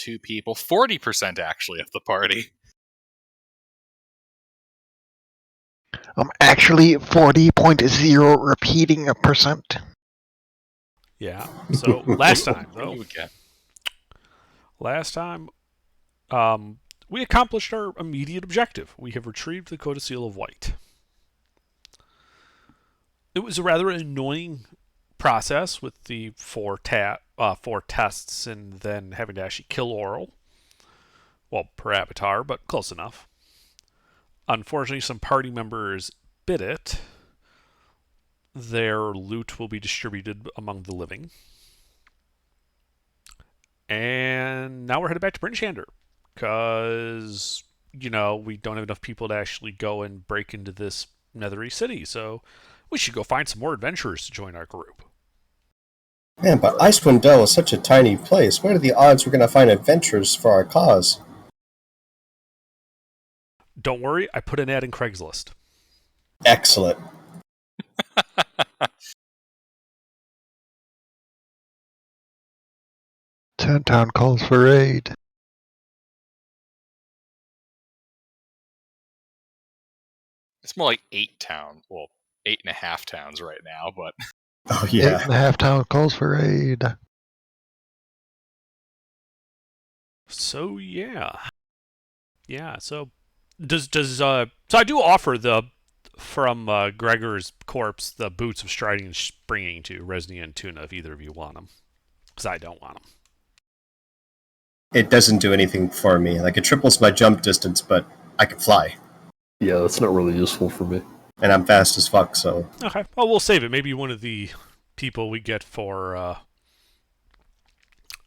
2 people, 40% actually of the party. Actually 40.0 repeating a percent. Yeah. So last time, though. You would get. Last time, we accomplished our immediate objective. We have retrieved the Codicil of White. It was a rather annoying process with the four tests and then having to actually kill Oral. Well, per avatar, but close enough. Unfortunately, some party members bit it. Their loot will be distributed among the living. And now we're headed back to Brinchander. Because, we don't have enough people to actually go and break into this nethery city. So we should go find some more adventurers to join our group. Man, but Icewind Dale is such a tiny place. What are the odds we're going to find adventurers for our cause? Don't worry, I put an ad in Craigslist. Excellent. Town calls for aid. It's more like 8 towns. Well, 8.5 towns right now, but... Oh, yeah. 8.5 town calls for aid. So, yeah. Yeah, so... So I do offer from Gregor's corpse, the boots of striding and springing to Resnia and Tuna if either of you want them. Because I don't want them. It doesn't do anything for me. Like, it triples my jump distance, but I can fly. Yeah, that's not really useful for me. And I'm fast as fuck, so... Okay, well, we'll save it. Maybe one of the people we get for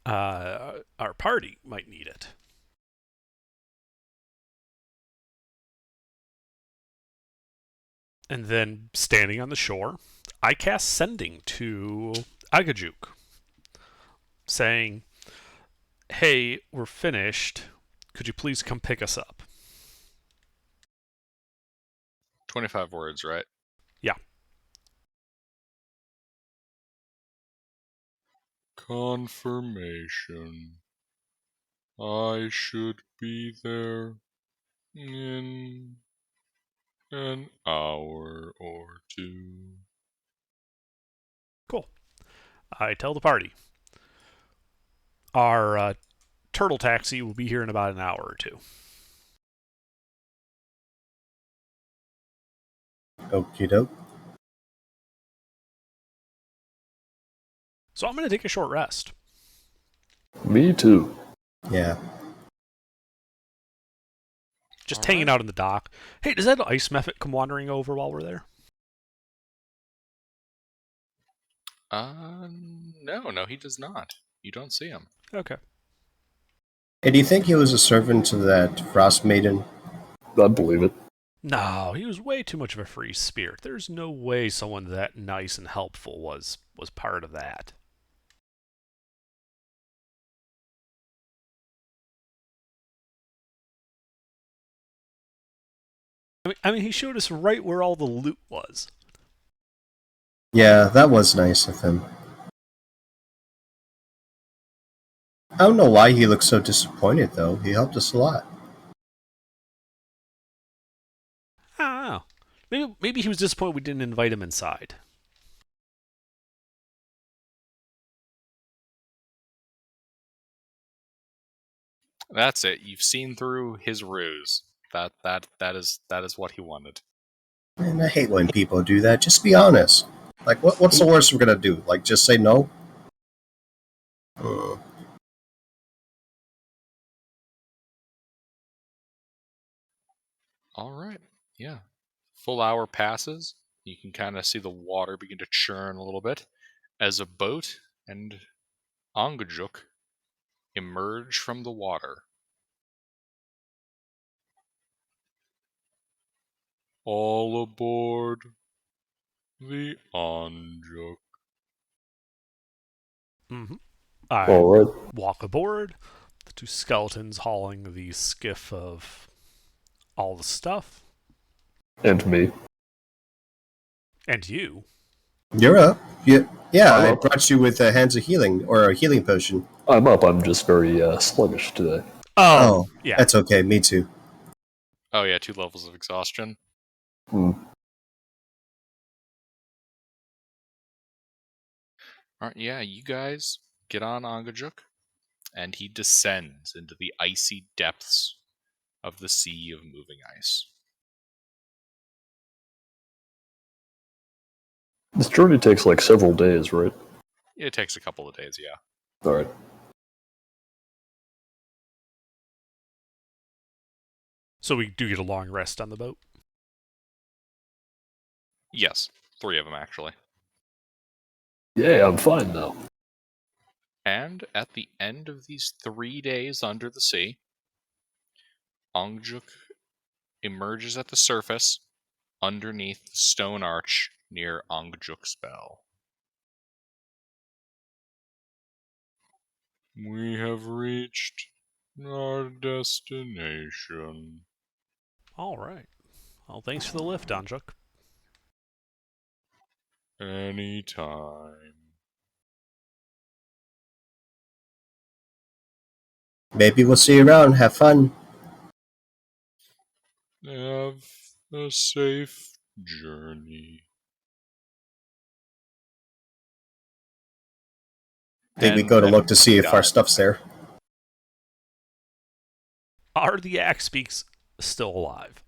our party might need it. And then, standing on the shore, I cast Sending to Agajuk, saying, "Hey, we're finished. Could you please come pick us up?" 25 words, right? Yeah. Confirmation. I should be there in an hour or 2. Cool. I tell the party. Our turtle taxi will be here in about an hour or 2. Okie doke. So I'm going to take a short rest. Me too. Yeah. Just hanging out in the dock. Hey, does that ice method come wandering over while we're there? No, he does not. You don't see him. Okay. Hey, do you think he was a servant to that Frost Maiden? I believe it. No, he was way too much of a free spirit. There's no way someone that nice and helpful was part of that. I mean, he showed us right where all the loot was. Yeah, that was nice of him. I don't know why he looked so disappointed, though. He helped us a lot. I don't know. Maybe he was disappointed we didn't invite him inside. That's it. You've seen through his ruse. That is what he wanted. Man, I hate when people do that. Just be honest. Like, what's the worst we're gonna do? Like, just say no? All right. Yeah. Full hour passes. You can kind of see the water begin to churn a little bit as a boat and Angajuk emerge from the water. All aboard the Angajuk. Mm-hmm. I All right. walk aboard. The 2 skeletons hauling the skiff of all the stuff. And me. And you. You're up. Yeah, I'm I up. brought you with hands of healing or a healing potion. I'm up. I'm just very sluggish today. Oh, Oh, yeah. that's okay. Me too. Oh yeah, 2 levels of exhaustion. Hmm. Alright, yeah, you guys get on Angajuk, and he descends into the icy depths of the sea of moving ice. This journey takes like several days, right? It takes a couple of days, yeah. All right. So we do get a long rest on the boat. Yes, 3 of them actually. Yeah, I'm fine now. And at the end of these 3 days under the sea, Angjuk emerges at the surface underneath the stone arch near Angjuk's bell. We have reached our destination. All right. Well, thanks for the lift, Anjuk. Anytime. Maybe we'll see you around. Have fun. Have a safe journey. I think we And go to then look to see if our dive. stuff's there. Are the axe beaks still alive?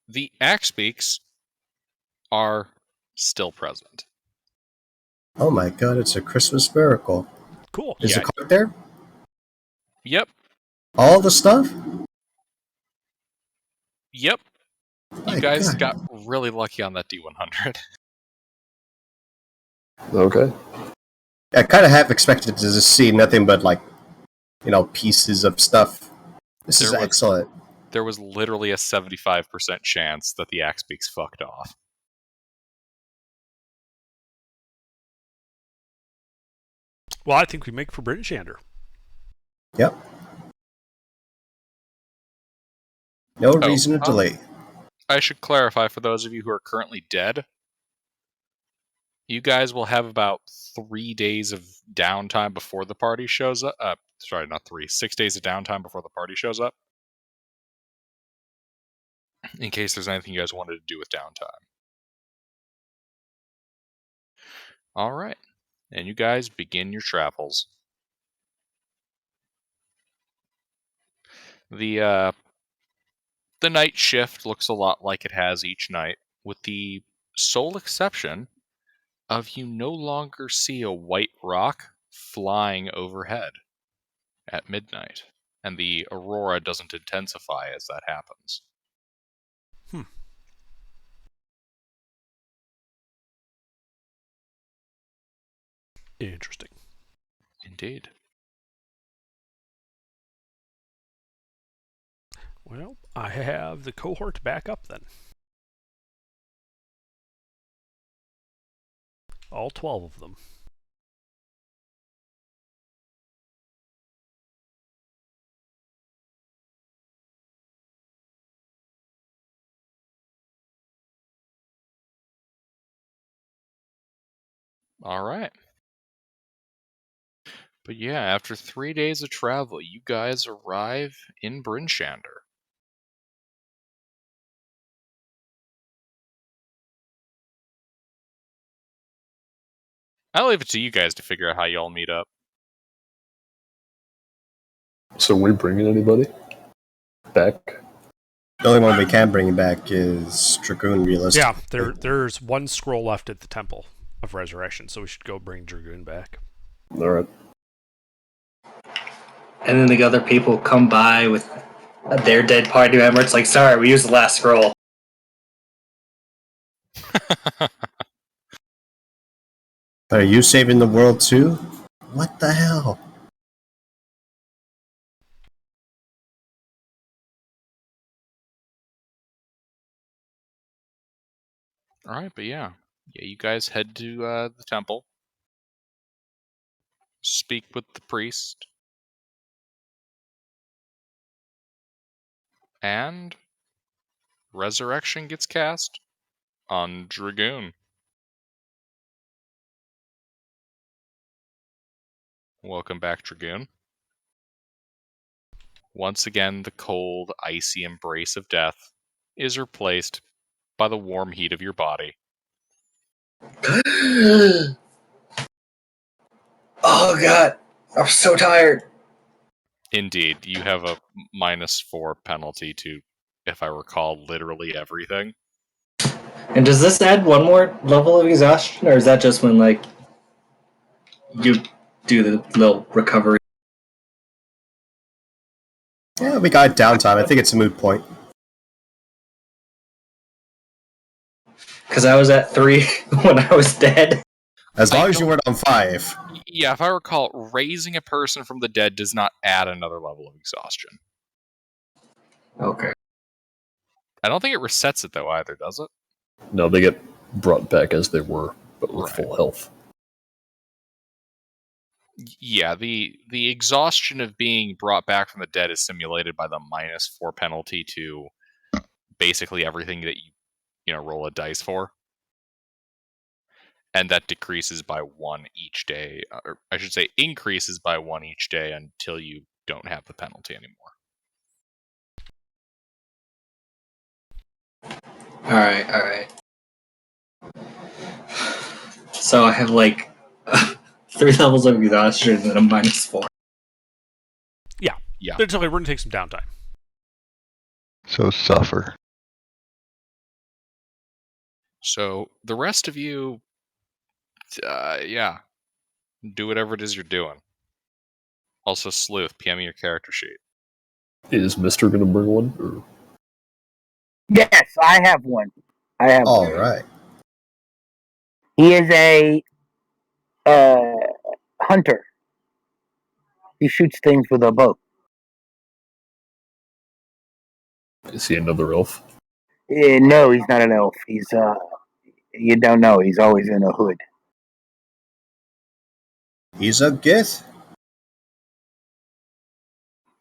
The axe beaks are still present. Oh my god, it's a Christmas miracle. Cool. Is the Yeah. cart there? Yep. All the stuff? Yep. You My guys god. got really lucky on that D100. Okay. I kind of half expected to just see nothing but, like, pieces of stuff. This is excellent. There was literally a 75% chance that the axe beaks fucked off. Well, I think we make for Brinshander. Yep. No reason to delay. I should clarify for those of you who are currently dead, you guys will have about 3 days of downtime before the party shows up. Sorry, not 3. 6 days of downtime before the party shows up. In case there's anything you guys wanted to do with downtime. Alright. And you guys begin your travels. The night shift looks a lot like it has each night, with the sole exception of you no longer see a white rock flying overhead at midnight, and the aurora doesn't intensify as that happens. Interesting. Indeed. Well, I have the cohort back up then. All 12 of them. Alright. But yeah, after 3 days of travel, you guys arrive in Brinshander. I'll leave it to you guys to figure out how you all meet up. So we bringing anybody back? The only one we can bring back is Dragoon, realistically. Yeah, there's one scroll left at the Temple of Resurrection, so we should go bring Dragoon back. All right. And then the other people come by with their dead party member. It's like, sorry, we used the last scroll. Are you saving the world too? What the hell? Alright, but yeah. Yeah, you guys head to the temple. Speak with the priest. And Resurrection gets cast on Dragoon. Welcome back, Dragoon. Once again, the cold, icy embrace of death is replaced by the warm heat of your body. Oh god, I'm so tired. Indeed, you have a -4 penalty to, if I recall, literally everything. And does this add one more level of exhaustion, or is that just when like you do the little recovery? Yeah, we got downtime. I think it's a moot point. Because I was at 3 when I was dead. As long as you weren't on 5. Yeah, if I recall, raising a person from the dead does not add another level of exhaustion. Okay. I don't think it resets it, though, either, does it? No, they get brought back as they were, but with Right. full health. Yeah, the exhaustion of being brought back from the dead is simulated by the -4 penalty to basically everything that you roll a dice for. And that decreases by 1 each day, or I should say increases by 1 each day until you don't have the penalty anymore. Alright. So I have like 3 levels of exhaustion and then a -4. Yeah. Yeah. We're going to take some downtime. So suffer. So the rest of you, do whatever it is you're doing. Also, Sleuth, PM me your character sheet. Is Mister going to bring one? Or? Yes, I have one. All right. He is a hunter. He shoots things with a bow. Is he another elf? No, he's not an elf. He's you don't know. He's always in a hood. He's a Gith.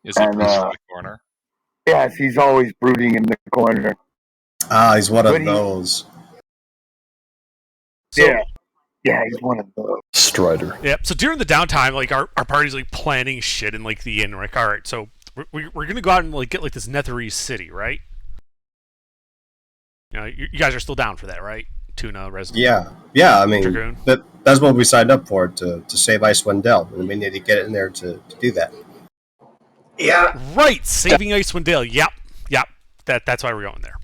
Is he And, brooding in the corner? Yes, he's always brooding in the corner. Ah, he's one But of he- those. So, Yeah, he's one of those. Strider. Yep. So during the downtime, like our party's like planning shit in like the inn. We're like, all right, so we're gonna go out and like get like this Netherese city, right? You guys are still down for that, right? Tuna, Resident. Yeah. I mean, Dragoon. that's what we signed up for, to save Icewind Dale, and we need to get in there to do that. Yeah. Right, saving Icewind Dale. Yep. That's why we're going there.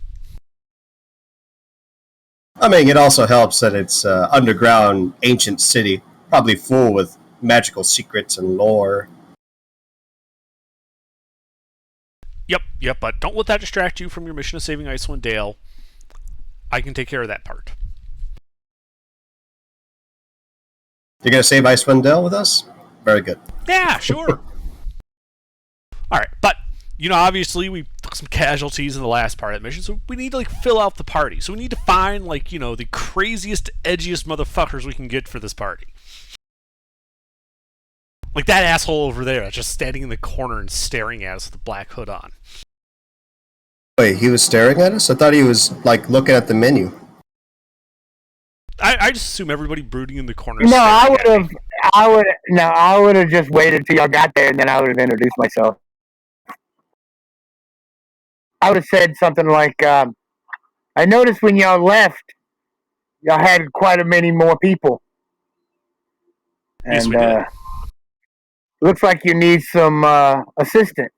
I mean, it also helps that it's underground ancient city, probably full with magical secrets and lore. Yep. But don't let that distract you from your mission of saving Icewind Dale. I can take care of that part. You're gonna save Icewind Dale with us? Very good. Yeah, sure. All right, but obviously we took some casualties in the last part of the mission, so we need to like fill out the party. So we need to find like the craziest, edgiest motherfuckers we can get for this party. Like that asshole over there that's just standing in the corner and staring at us with a black hood on. Wait, he was staring at us? I thought he was like looking at the menu. I just assume everybody brooding in the corner. No, I staring I would have just waited till y'all got there, and then I would have introduced myself. I would have said something like, "I noticed when y'all left, y'all had quite a many more people, Yes, and we did. looks like you need some assistance."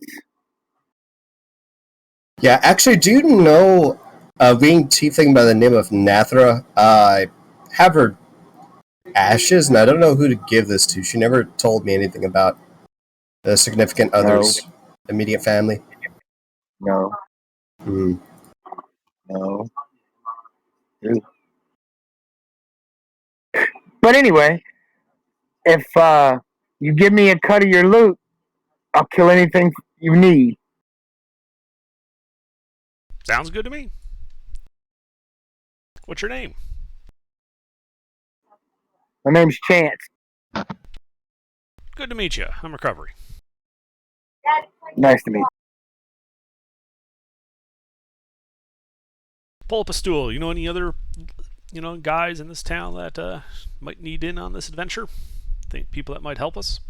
Yeah, actually, do you know a winged tiefling by the name of Nathra? I have her ashes, and I don't know who to give this to. She never told me anything about the significant others, immediate family. No, Hmm. no. But anyway, if you give me a cut of your loot, I'll kill anything you need. Sounds good to me. What's your name? My name's Chance. Good to meet you. I'm Recovery. Nice to meet you. pull up a stool. You know any other, guys in this town that might need in on this adventure? Think people that might help us?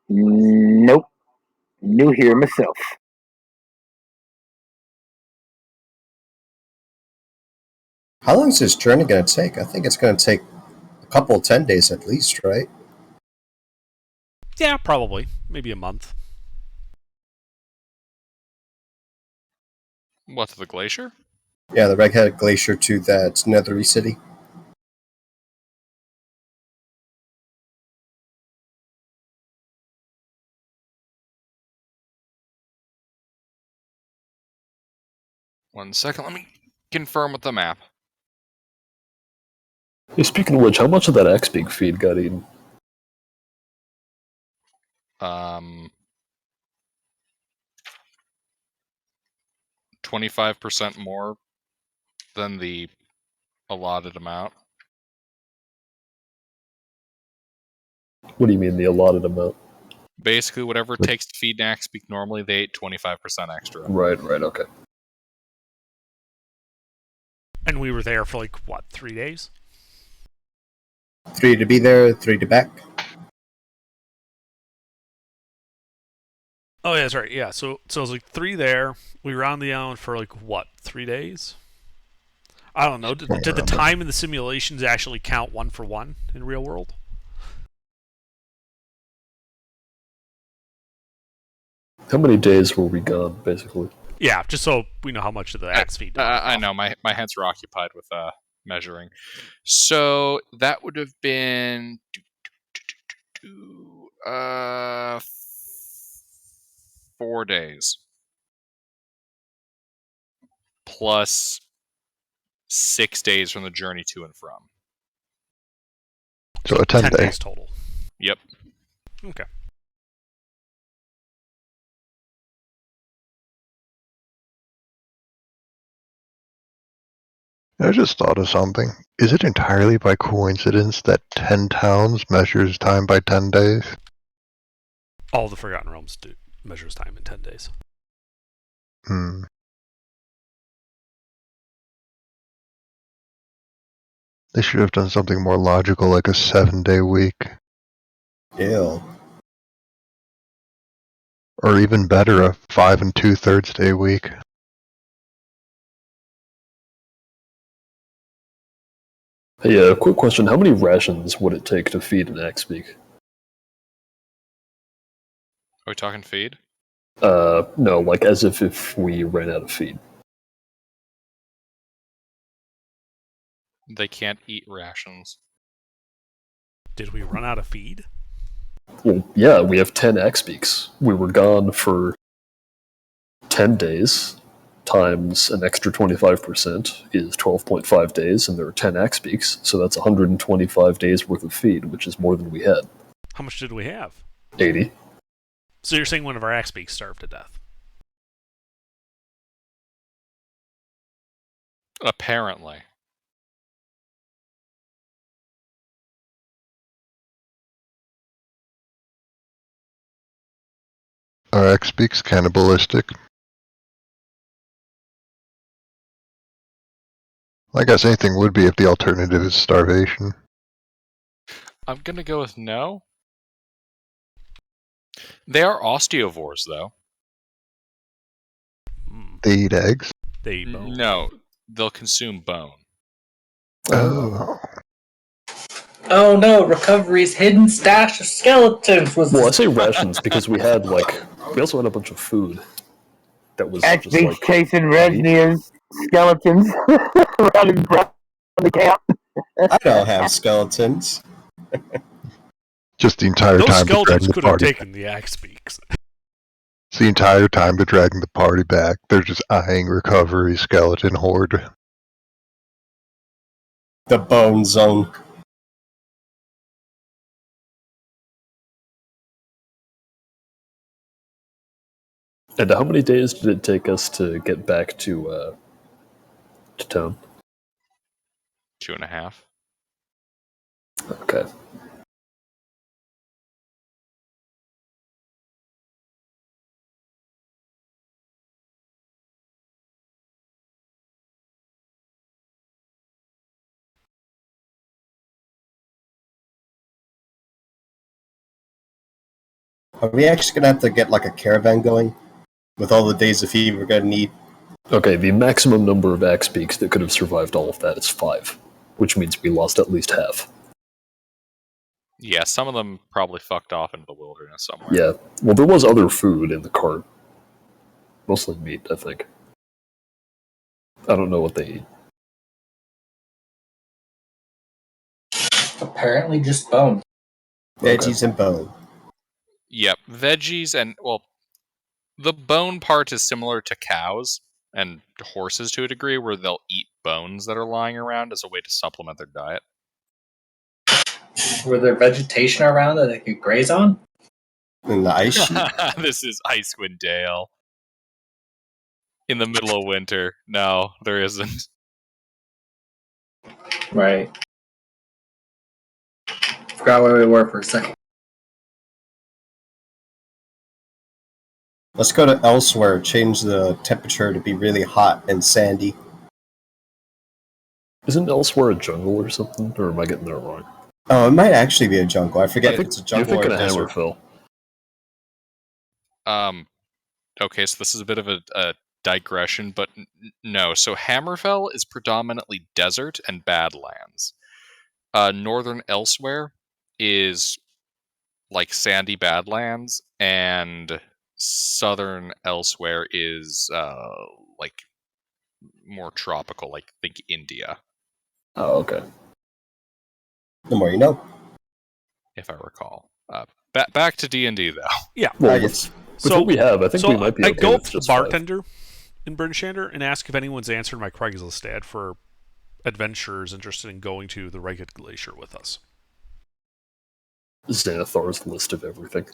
Nope. New here myself. How long is this journey going to take? I think it's going to take a couple 10 days at least, right? Yeah, probably. Maybe a month. What, to the glacier? Yeah, the Redhead Glacier to that Nethery city. One second, let me confirm with the map. Hey, speaking of which, how much of that X-Big feed got eaten? 25% more than the allotted amount. What do you mean the allotted amount? Basically, whatever it takes to feed an Axbeak normally, they ate 25% extra. Right, okay. And we were there for 3 days? 3 to be there, 3 to back. Oh, yeah, that's right. Yeah, so it was 3 there. We were on the island for 3 days? I don't know. Did the time in the simulations actually count 1 for 1 in real world? How many days were we gone, basically? Yeah, just so we know how much of the axe feed. I know, my hands are occupied with measuring. So that would have been 4 days. Plus 6 days from the journey to and from. So a 10 day. days total. Yep. Okay. I just thought of something. Is it entirely by coincidence that 10 towns measures time by 10 days? All the Forgotten Realms measures time in 10 days. Hmm. They should have done something more logical, like a 7-day week. Ew. Or even better, a 5 2/3 day week. Hey, quick question. How many rations would it take to feed an X-Beak? Are we talking feed? No, as if we ran out of feed. They can't eat rations. Did we run out of feed? Well, yeah, we have 10 X-Beaks. We were gone for 10 days, times an extra 25% is 12.5 days, and there are 10 X-Beaks, so that's 125 days worth of feed, which is more than we had. How much did we have? 80. So you're saying one of our axe beaks starved to death? Apparently. Are X-Beaks cannibalistic? I guess anything would be if the alternative is starvation. I'm gonna go with no. They are osteovores, though. They eat eggs? They eat bone. No, they'll consume bone. Oh. Oh no, Recovery's hidden stash of skeletons was. Well, I say rations because we also had a bunch of food that was just X-Beaks chasing Resnia's skeletons around the camp. I don't have skeletons. Just the entire Those time to drag skeletons the could have party. taken the axe beaks. It's the entire time to dragging the party back. They're just eyeing recovery skeleton horde. The bone zone. And how many days did it take us to get back to town? 2.5. Okay. Are we actually gonna have to get like a caravan going with all the days of feed we're gonna need? Okay, the maximum number of axe beaks that could have survived all of that is 5, which means we lost at least half. Yeah, some of them probably fucked off into the wilderness somewhere. Yeah, well, there was other food in the cart. Mostly meat, I think. I don't know what they eat. Apparently just bone. Veggies and bone. Yep, veggies and, well, the bone part is similar to cows and horses to a degree, where they'll eat bones that are lying around as a way to supplement their diet. Were there vegetation around that they could graze on? In the ice sheet. This is Icewind Dale. In the middle of winter. No, there isn't. Right. Forgot where we were for a second. Let's go to elsewhere, change the temperature to be really hot and sandy. Isn't elsewhere a jungle or something? Or am I getting that wrong? Oh, it might actually be a jungle. I forget if it's a jungle You're or thinking a of desert. Hammerfell. Okay, so this is a bit of a digression, but no. So Hammerfell is predominantly desert and badlands. Northern Elsewhere is like sandy badlands, and southern Elsewhere is like more tropical, like think India, Oh, okay. The more you know. if I recall. Back to D&D though. Yeah. Well, yes. with what we have, I think we might be okay I go with up to the just 5. bartender in Brinshander and ask if anyone's answered my Craigslist ad for adventurers interested in going to the Ragged Glacier with us. Xanathar's list of everything.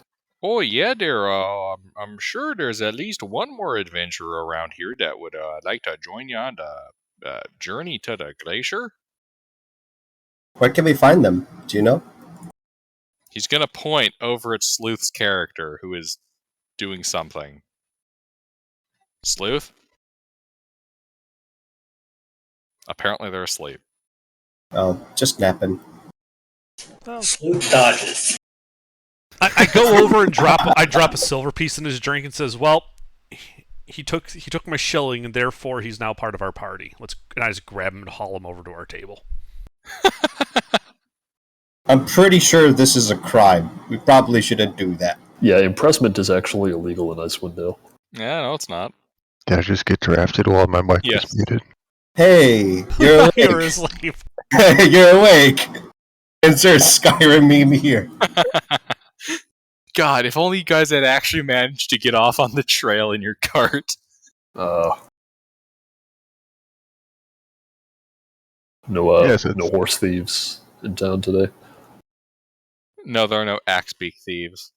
Oh yeah, there. I'm sure there's at least one more adventurer around here that would like to join you on the journey to the glacier. Where can we find them? Do you know? He's gonna point over at Sleuth's character, who is doing something. Sleuth? Apparently they're asleep. Oh, just napping. Well, Sleuth dodges. I go over and drop a silver piece in his drink and says, "Well, he took my shilling and therefore he's now part of our party. And I just grab him and haul him over to our table." I'm pretty sure this is a crime. We probably shouldn't do that. Yeah, impressment is actually illegal in Icewind Dale. Yeah, no, it's not. Did I just get drafted while my mic Yes. was muted? Hey, you're awake. You're asleep. You're awake. Insert Skyrim meme here. God, if only you guys had actually managed to get off on the trail in your cart. No, Yes, no horse thieves in town today. No, there are no Axebeak thieves.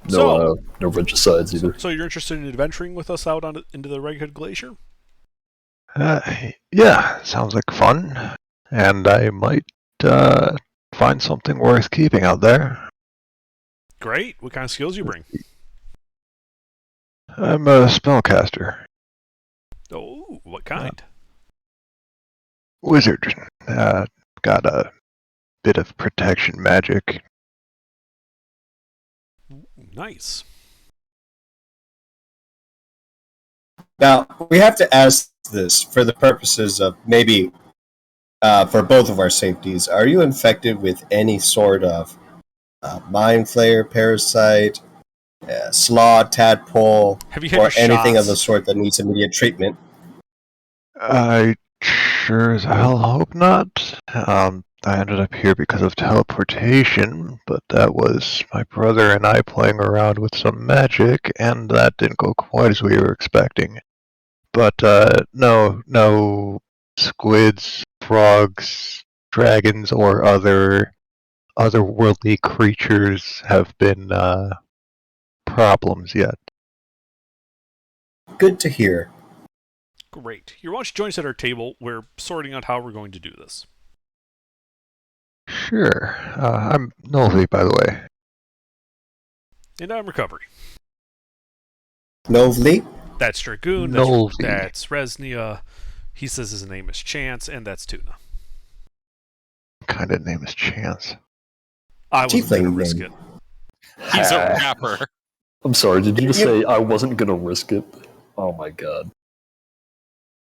No, no regicides either. So you're interested in adventuring with us out into the Ragged Glacier? Yeah, sounds like fun. And I might find something worth keeping out there. Great. What kind of skills you bring? I'm a spellcaster. Oh, what kind? Wizard. Got a bit of protection magic. Nice. Now, we have to ask this for the purposes of maybe for both of our safeties. Are you infected with any sort of mind flayer, parasite, slaw, tadpole, Have you had or your anything of shots? the sort that needs immediate treatment? I sure as hell hope not. I ended up here because of teleportation, but that was my brother and I playing around with some magic, and that didn't go quite as we were expecting. But no squids, frogs, dragons, or otherworldly creatures have been problems yet. Good to hear. Great. Why don't you join us at our table? We're sorting out how we're going to do this. Sure. I'm Nolvi, by the way. And I'm Recovery. Novely? That's Dragoon. Nolvi. That's Resnia. He says his name is Chance, and that's Tuna. What kind of name is Chance? I wasn't going to Tiefling risk name. it. He's a rapper. I'm sorry, did you just say I wasn't gonna risk it? Oh my god.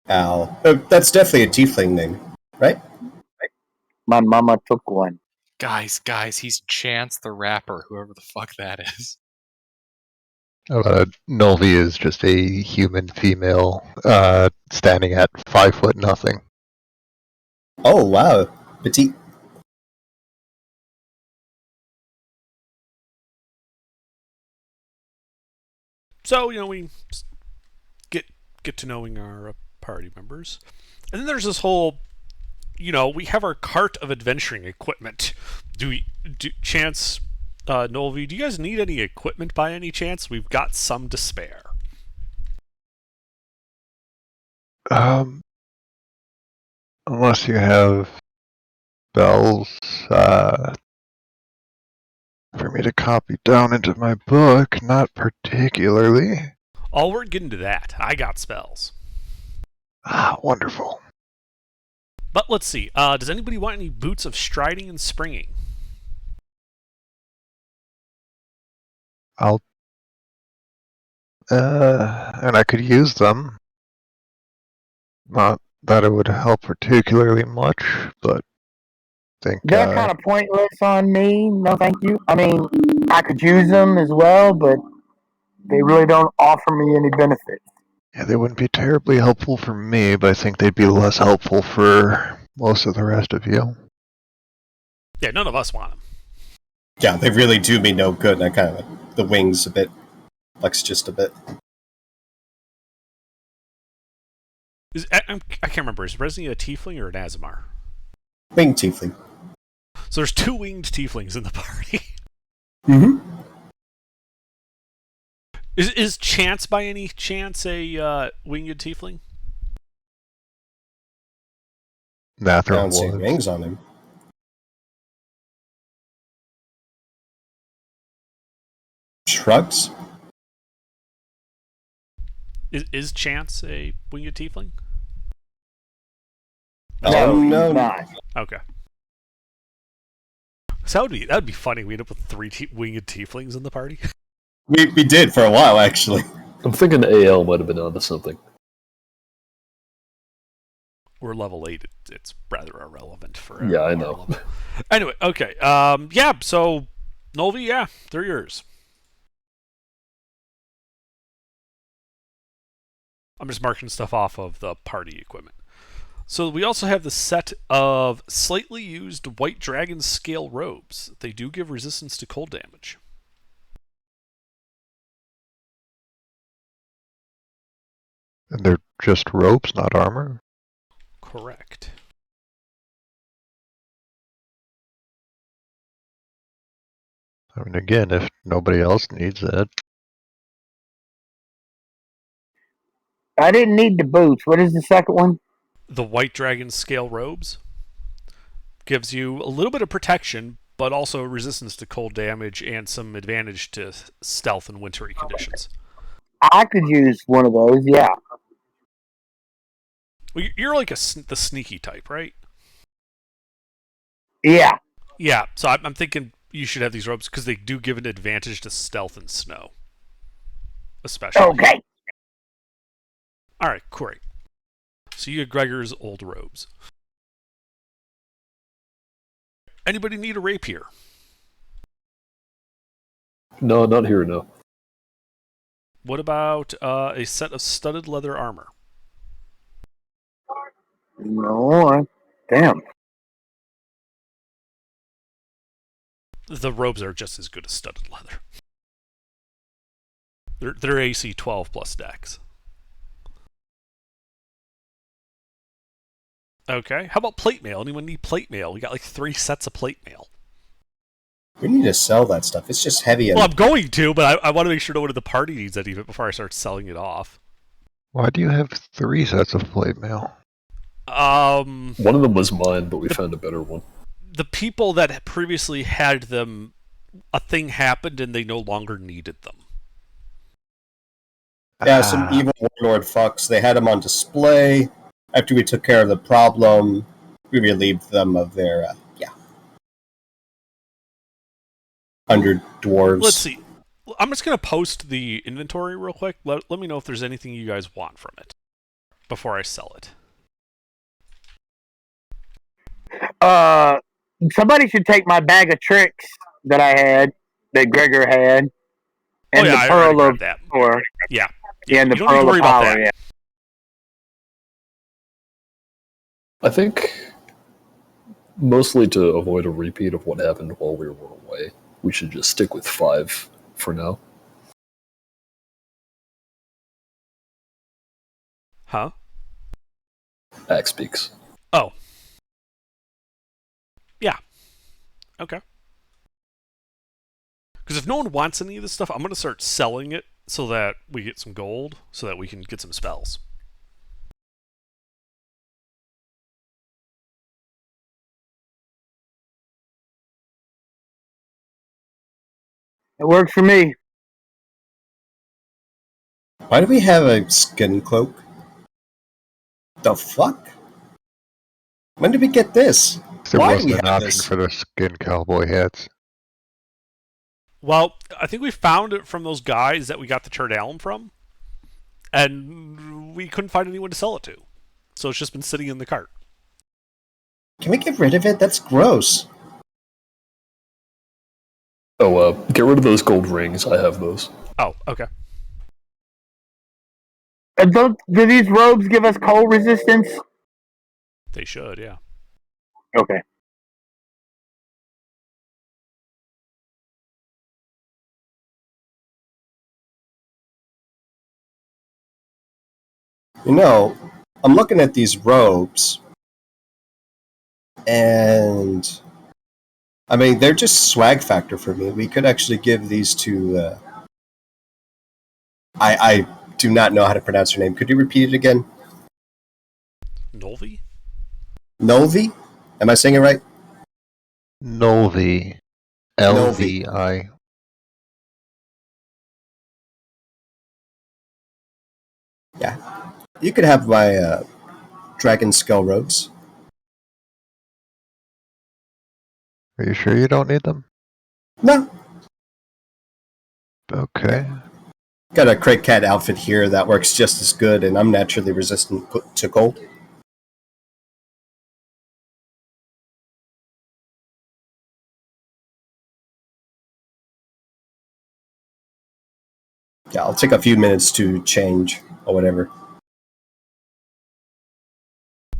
Al. That's definitely a tiefling name, right? My mama took one. Guys, he's Chance the Rapper, whoever the fuck that is. Nolvi is just a human female standing at 5 foot nothing. Oh, wow. Petite. So, we get to knowing our party members. And then there's this whole, we have our cart of adventuring equipment. Chance, Nolvi, do you guys need any equipment by any chance? We've got some to spare. Unless you have spells for me to copy down into my book, not particularly. Oh, we're getting to that. I got spells. Ah, wonderful. But let's see. Does anybody want any boots of striding and springing? And I could use them. Not that it would help particularly much, but I think They're kind of pointless on me. No, thank you. I mean, I could use them as well, but they really don't offer me any benefit. yeah, they wouldn't be terribly helpful for me, but I think they'd be less helpful for most of the rest of you. Yeah, none of us want them. Yeah, they really do me no good. I kind of the wings a bit, flex just a bit. I can't remember. Is Resni a tiefling or an Azamar? Wing tiefling. So there's 2 winged tieflings in the party. Mm-hmm. Is Chance by any chance a winged tiefling? I Nathra don't see was. wings on him. Shrugs. Is Chance a winged tiefling? No. Not. Okay. So that'd be funny. We end up with 3 winged tieflings in the party. We did for a while, actually. I'm thinking AL might have been onto something. We're level 8. It's rather irrelevant for Yeah, I our know. level. Anyway, okay. Yeah. So Nolvi, yeah, they're yours. I'm just marking stuff off of the party equipment. So we also have the set of slightly used white dragon scale robes. They do give resistance to cold damage. And they're just ropes, not armor? Correct. I mean, again, if nobody else needs it. I didn't need the boots. What is the second one? The white dragon scale robes gives you a little bit of protection, but also resistance to cold damage and some advantage to stealth and wintry conditions. I could use one of those, yeah. Well, you're like the sneaky type, right? Yeah. Yeah, so I'm thinking you should have these robes because they do give an advantage to stealth and snow. Especially. Okay. Alright, great. So you get Gregor's old robes. Anybody need a rapier? No, not here, no. What about a set of studded leather armor? No, damn. The robes are just as good as studded leather. They're AC 12 plus dex. Okay, how about plate mail? Anyone need plate mail? We got like 3 sets of plate mail. We need to sell that stuff. It's just heavy. Well, I'm going to, but I want to make sure nobody in the party needs any of it before I start selling it off. Why do you have 3 sets of plate mail? One of them was mine, but we found a better one. The people that previously had them, a thing happened and they no longer needed them. Yeah, some evil warlord fucks. They had them on display. After we took care of the problem, we relieved them of their, yeah. 100 dwarves. Let's see. I'm just going to post the inventory real quick. Let me know if there's anything you guys want from it before I sell it. Somebody should take my bag of tricks that I had, that Gregor had, and the I pearl already of grabbed that. power. Yeah. Yeah, and the you don't need to pearl worry of about power. that. Yeah. I think, mostly to avoid a repeat of what happened while we were away, we should just stick with 5 for now. Huh? Axe speaks. Oh. Yeah. Okay. Because if no one wants any of this stuff, I'm going to start selling it so that we get some gold, so that we can get some spells. It works for me. Why do we have a skin cloak? The fuck? When did we get this? There Why do wasn't we an have option this? for the skin cowboy hats. Well, I think we found it from those guys that we got the Chardalum from, and we couldn't find anyone to sell it to. So it's just been sitting in the cart. Can we get rid of it? That's gross. Oh, get rid of those gold rings. I have those. Oh, okay. Do these robes give us cold resistance? They should, yeah. Okay. You know, I'm looking at these robes, and I mean, they're just swag factor for me. We could actually give these to. I do not know how to pronounce her name. Could you repeat it again? Nolvi? Novi? Am I saying it right? Nolvi. LVI. Yeah. You could have my dragon skull robes. Are you sure you don't need them? No. Okay. Got a Crate Cat outfit here that works just as good, and I'm naturally resistant to cold. Yeah, I'll take a few minutes to change or whatever.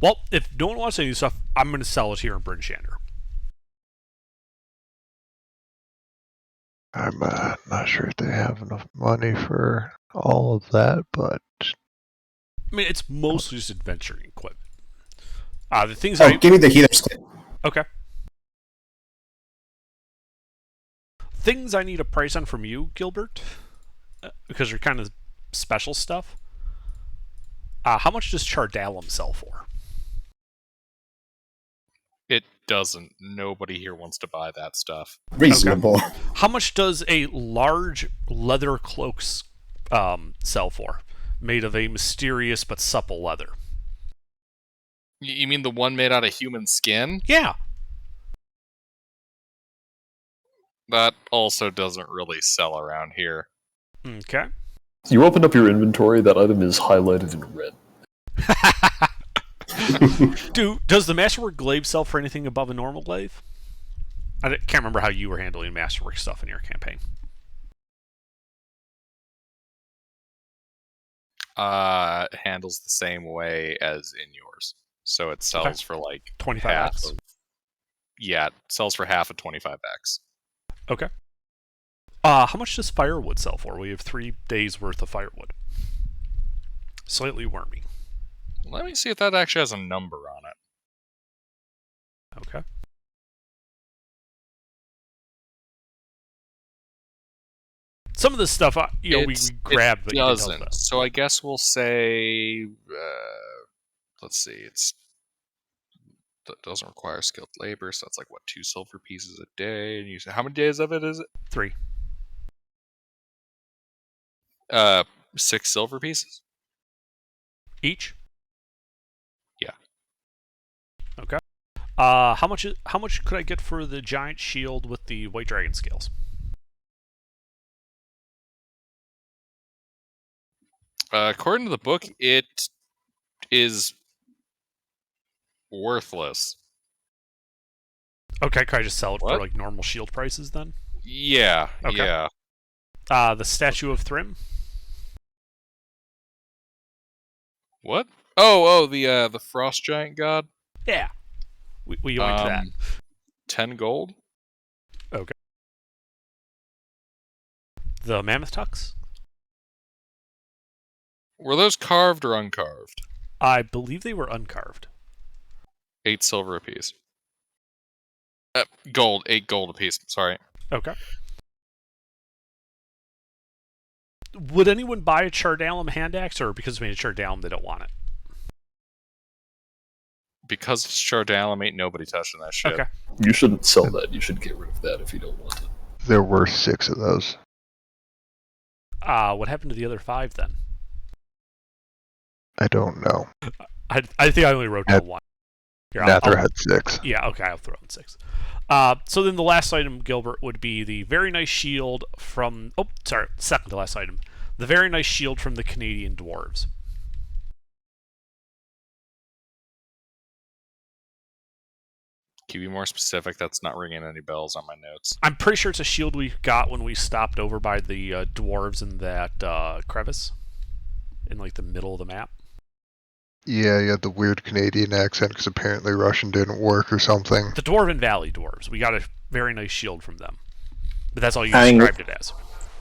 Well, if no one wants any stuff, I'm going to sell it here in Bryn Shander. I'm not sure if they have enough money for all of that, but I mean, it's mostly just adventuring equipment. The things give me the healer's kit. Okay. Things I need a price on from you, Gilbert, because they're kind of special stuff. How much does Chardalum sell for? It doesn't. Nobody here wants to buy that stuff. Reasonable. Okay. How much does a large leather cloak sell for? Made of a mysterious but supple leather. You mean the one made out of human skin? Yeah. That also doesn't really sell around here. Okay. You opened up your inventory, that item is highlighted in red. Does the Masterwork glaive sell for anything above a normal glaive? I can't remember how you were handling Masterwork stuff in your campaign. Handles the same way as in yours. So it sells for like 25x? It sells for half of 25x. Okay. How much does firewood sell for? We have 3 days worth of firewood. Slightly wormy. Let me see if that actually has a number on it. Okay. Some of this stuff, we grabbed, but it doesn't. So I guess we'll say, let's see, that doesn't require skilled labor, so that's like what, 2 silver pieces a day. And you say, how many days of it is it? 3. 6 silver pieces Each? Yeah. Okay. How much could I get for the giant shield with the white dragon scales? According to the book, it is worthless. Okay, can I just sell it for What? like normal shield prices then? Yeah, Okay. yeah. The Statue of Thrym. What? Oh, the frost giant god. Yeah. We yoinked that. 10 gold. Okay. The Mammoth Tux. Were those carved or uncarved? I believe they were uncarved. 8 silver apiece. Gold, 8 gold apiece. Sorry. Okay. Would anyone buy a Chardalum hand axe, or because it's made of Chardalum, they don't want it? Because it's Chardalum, ain't nobody touching that shit. Okay. You shouldn't sell that. You should get rid of that if you don't want it. There were 6 of those. What happened to the other 5 then? I don't know. I think I only wrote down 1. Here, Nather had 6. Yeah, okay, I'll throw in 6. So then the last item, Gilbert, would be the very nice shield from... Oh, sorry, second to last item. The very nice shield from the Canadian Dwarves. Can you be more specific? That's not ringing any bells on my notes. I'm pretty sure it's a shield we got when we stopped over by the Dwarves in that crevice. In, like, the middle of the map. Yeah, you had the weird Canadian accent because apparently Russian didn't work or something. The Dwarven Valley Dwarves. We got a very nice shield from them. But that's all you I mean, described it as.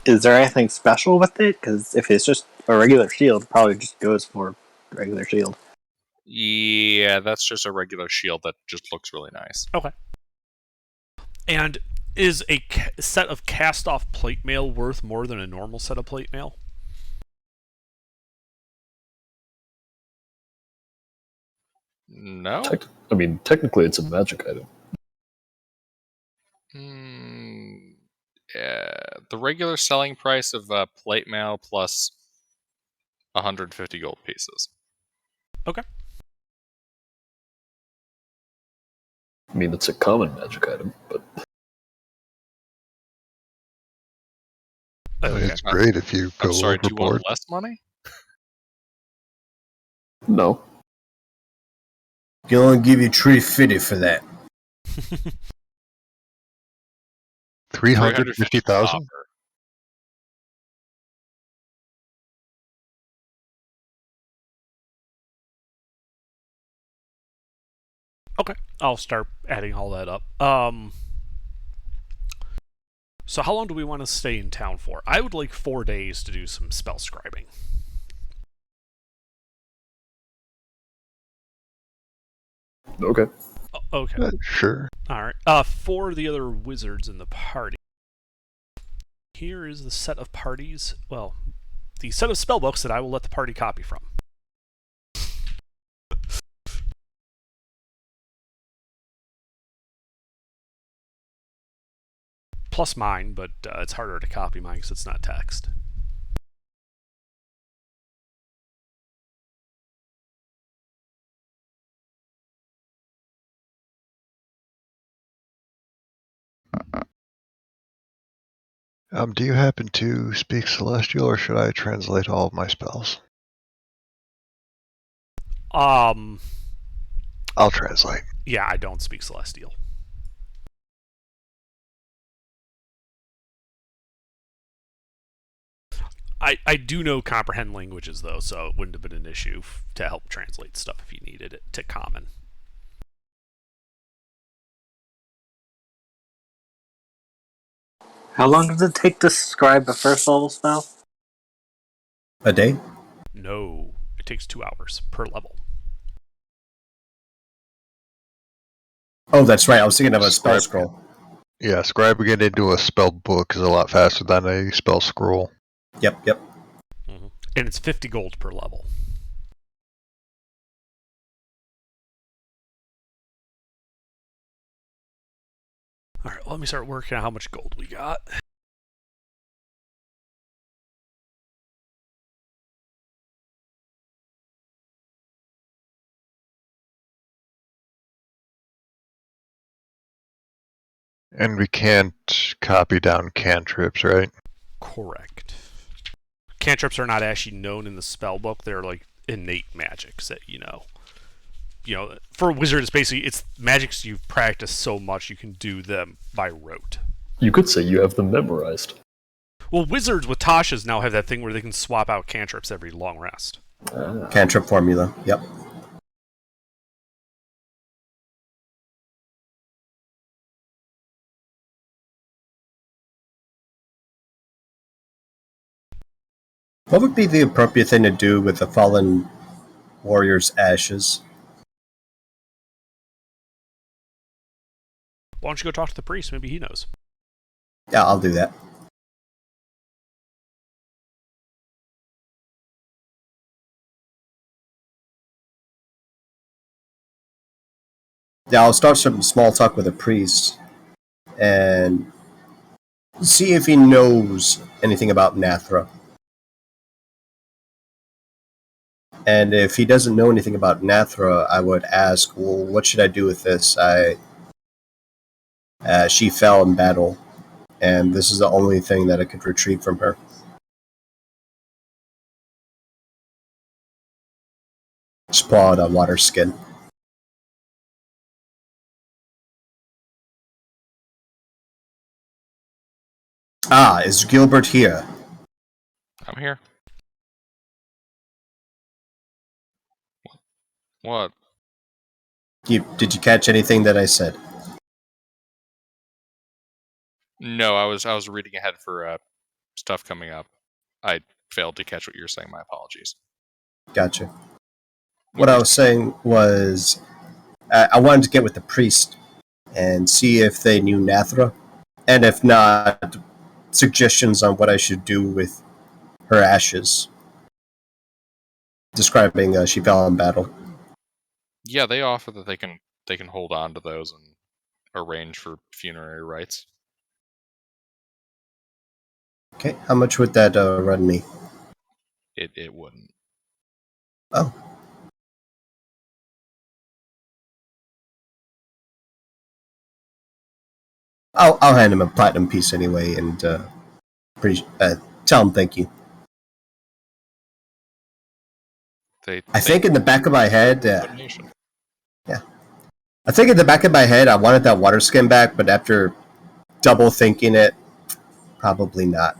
Is there anything special with it? Because if it's just a regular shield, it probably just goes for regular shield. Yeah, that's just a regular shield that just looks really nice. Okay. And is a set of cast-off plate mail worth more than a normal set of plate mail? No? Technically it's a magic item. The regular selling price of plate mail plus 150 gold pieces. Okay. I mean, it's a common magic item, but I mean, Okay. it's great if you go I'm sorry, do you want overboard. less money? no. He'll only give you 350 for that. 350,000? copper. Okay. I'll start adding all that up. So how long do we want to stay in town for? I would like 4 days to do some spell scribing. Okay. Okay. Sure. All right. For the other wizards in the party, here is the set of parties. Well, the set of spellbooks that I will let the party copy from. Plus mine, but it's harder to copy mine because it's not text. Do you happen to speak Celestial, or should I translate all of my spells? Um, I'll translate. yeah, I don't speak Celestial. I do know comprehend languages, though, so it wouldn't have been an issue to help translate stuff if you needed it to common. How long does it take to scribe a first level spell? A day? No, it takes 2 hours per level. Oh, that's right. I was thinking of a spell Scribe. scroll. Yeah, scribing it into a spell book is a lot faster than a spell scroll. Yep. Mm-hmm. And it's 50 gold per level. Alright, let me start working out how much gold we got. And we can't copy down cantrips, right? Correct. cantrips are not actually known in the spell book. They're like innate magics that for a wizard, it's magics you've practiced so much you can do them by rote. You could say you have them memorized. Well, wizards with Tasha's now have that thing where they can swap out cantrips every long rest. Cantrip formula. Yep. What would be the appropriate thing to do with the fallen warrior's ashes? Why don't you go talk to the priest? Maybe he knows. Yeah, I'll do that. Yeah, I'll start some small talk with the priest and see if he knows anything about Nathra. And if he doesn't know anything about Nathra, I would ask, well, what should I do with this? She fell in battle, and this is the only thing that I could retrieve from her. Just pull out a water skin. Ah, is Gilbert here? I'm here. What? Did you catch anything that I said? No, I was reading ahead for stuff coming up. I failed to catch what you were saying. My apologies. Gotcha. What I was saying was, I wanted to get with the priest and see if they knew Nathra, and if not, suggestions on what I should do with her ashes. Describing she fell in battle. Yeah, they offer that they can hold on to those and arrange for funerary rites. Okay, how much would that run me? It wouldn't. Oh. I'll hand him a platinum piece anyway, and tell him thank you. I think in the back of my head, yeah. I think in the back of my head, I wanted that water skin back, but after double thinking it, probably not.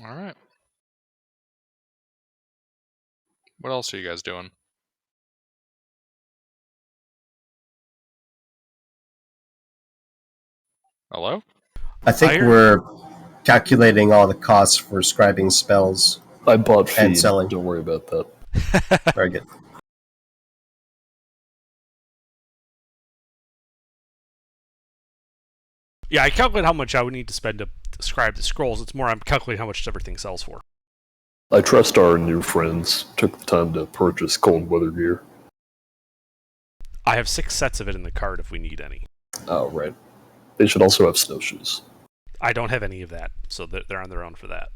All right. What else are you guys doing? Hello? I think we're calculating all the costs for scribing spells. I bought and feed. selling. Don't worry about that. Very good. Yeah, I calculate how much I would need to spend to scribe the scrolls. It's more I'm calculating how much everything sells for. I trust our new friends took the time to purchase cold weather gear. I have 6 sets of it in the cart if we need any. Oh, right. They should also have snowshoes. I don't have any of that, so they're on their own for that.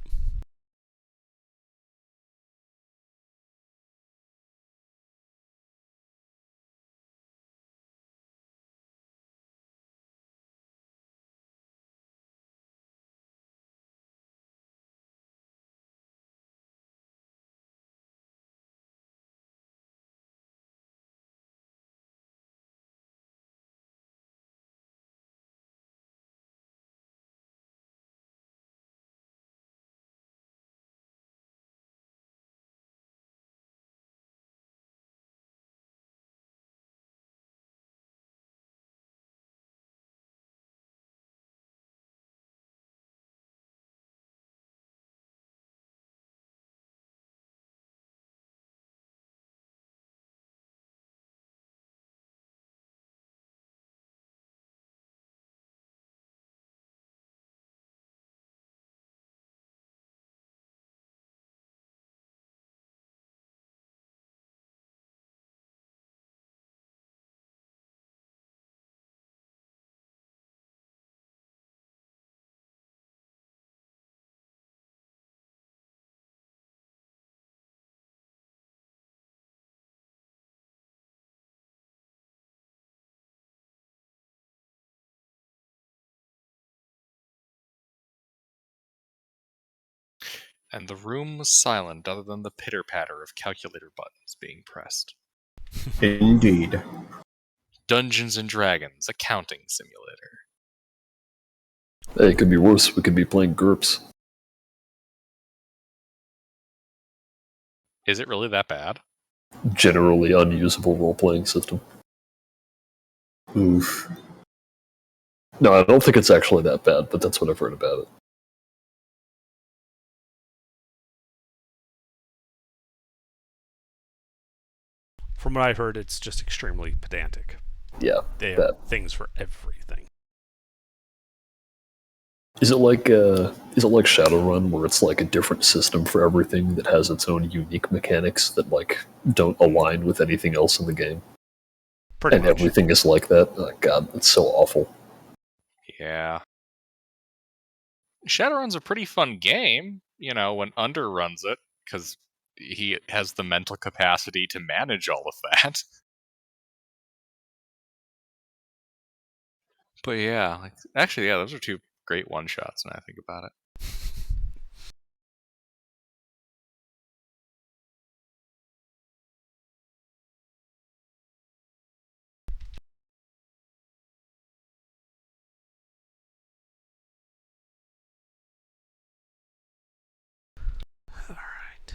and the room was silent other than the pitter-patter of calculator buttons being pressed. Indeed. Dungeons and Dragons accounting simulator. Hey, it could be worse. We could be playing GURPS. Is it really that bad? Generally unusable role-playing system. Oof. No, I don't think it's actually that bad, but that's what I've heard about it. From what I've heard, it's just extremely pedantic. Yeah, They have that. things for everything. Is it like Shadowrun, where it's like a different system for everything that has its own unique mechanics that like don't align with anything else in the game, Pretty and much. everything is like that? Oh, God, it's so awful. Yeah. Shadowrun's a pretty fun game, when Under runs it, because he has the mental capacity to manage all of that. But yeah, actually, yeah, those are two great one-shots when I think about it. All right.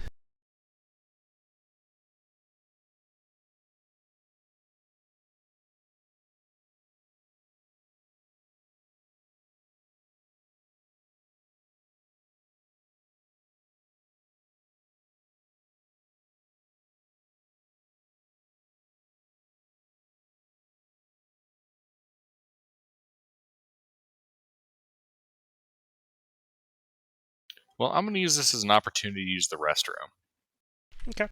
Well, I'm going to use this as an opportunity to use the restroom. Okay.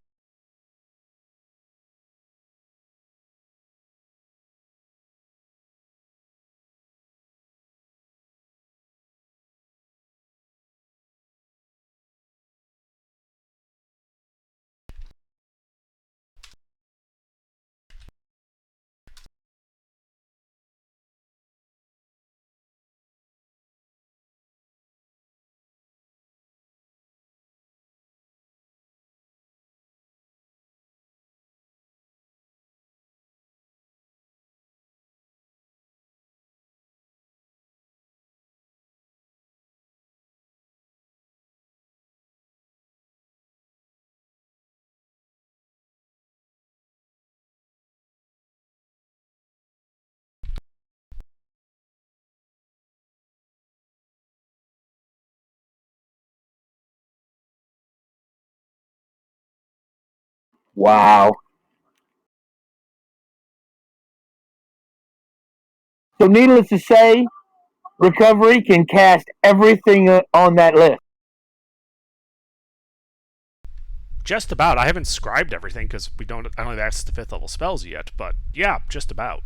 Wow. So, needless to say, recovery can cast everything on that list. Just about. I haven't scribed everything because I don't have access to 5th level spells yet, but yeah, just about.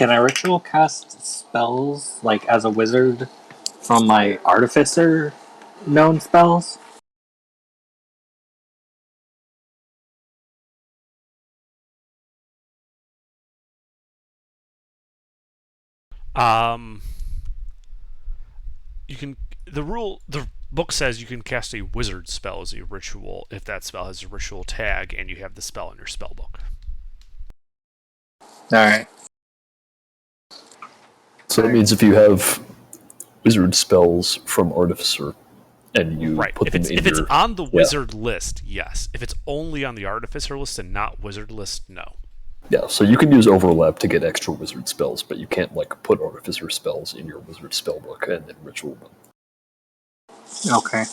Can I ritual cast spells like as a wizard from my artificer known spells? Um, you can the book says you can cast a wizard spell as a ritual if that spell has a ritual tag and you have the spell in your spell book. All right. So that means if you have wizard spells from Artificer and you Right. put If them it's in if it's your on the wizard list, yes. If it's only on the artificer list and not wizard list, no. yeah, so you can use overlap to get extra wizard spells, but you can't like put Artificer spells in your wizard spellbook and then ritual them. Okay.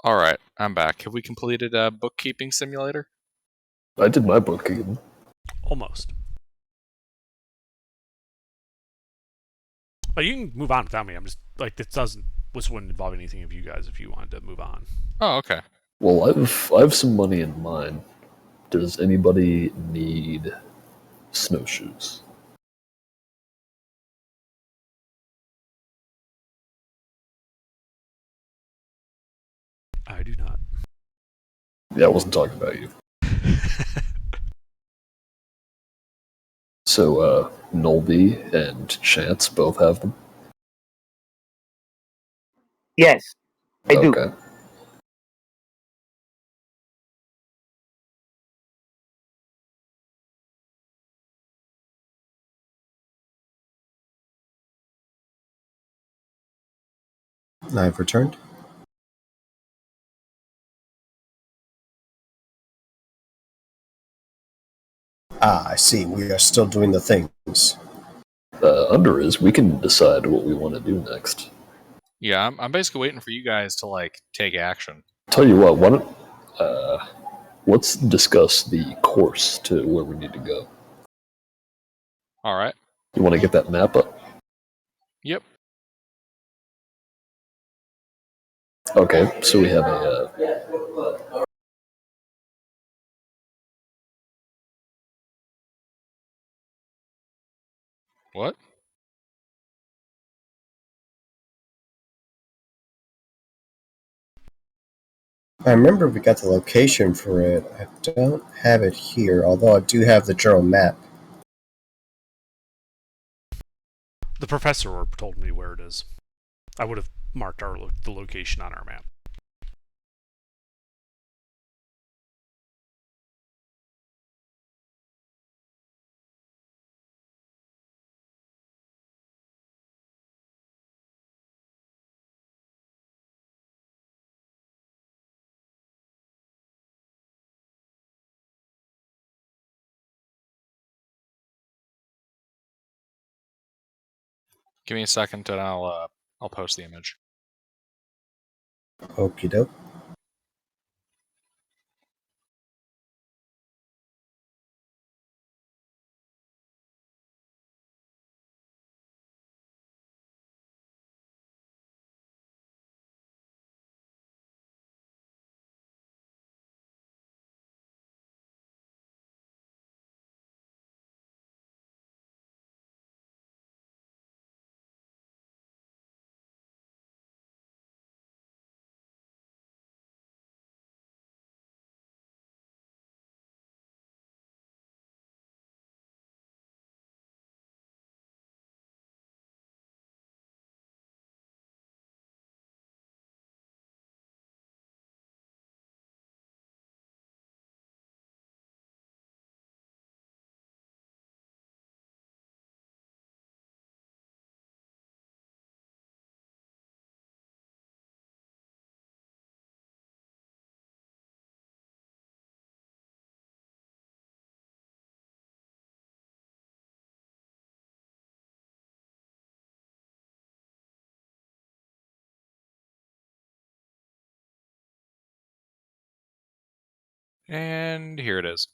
All right, I'm back. Have we completed a bookkeeping simulator? I did my bookkeeping. Almost. But you can move on without me. I'm just like this wouldn't involve anything of you guys if you wanted to move on. Oh, okay. Well, I've some money in mine. Does anybody need snowshoes? I do not. Yeah, I wasn't talking about you. So, Nolby and Chance both have them? Yes, I do. Okay. I've returned. Ah, I see. We are still doing the things. Under is we can decide what we want to do next. Yeah, I'm basically waiting for you guys to like take action. Tell you what, why don't let's discuss the course to where we need to go. All right. You want to get that map up? Yep. Okay, so we have a What? I remember we got the location for it. I don't have it here, although I do have the journal map. The professor orb told me where it is. I would have marked the location on our map. Give me a second and I'll post the image. Okie doke. And here it is.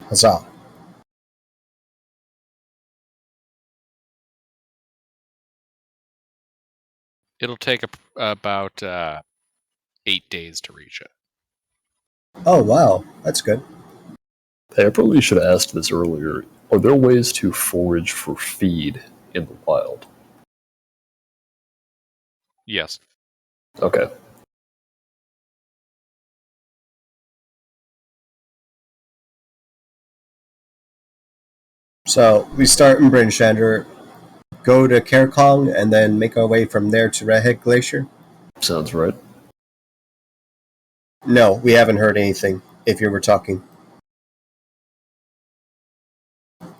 Huzzah. It'll take about 8 days to reach it. Oh, wow. That's good. Hey, I probably should have asked this earlier. Are there ways to forage for feed in the wild? Yes. Okay. So we start in Bryn Shander, go to Karekong, and then make our way from there to Redhead Glacier? Sounds right. No, we haven't heard anything, if you were talking.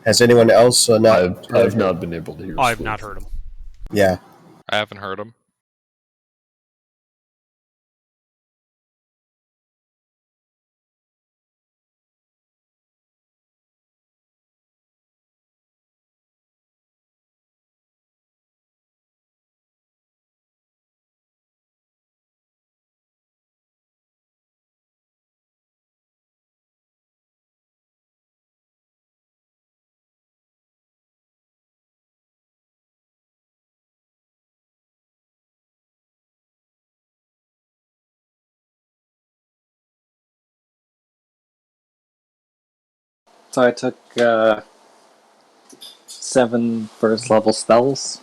Has anyone else not I've not been able to hear I've Swift. not heard him. Yeah. I haven't heard him. So I took 7 first level spells.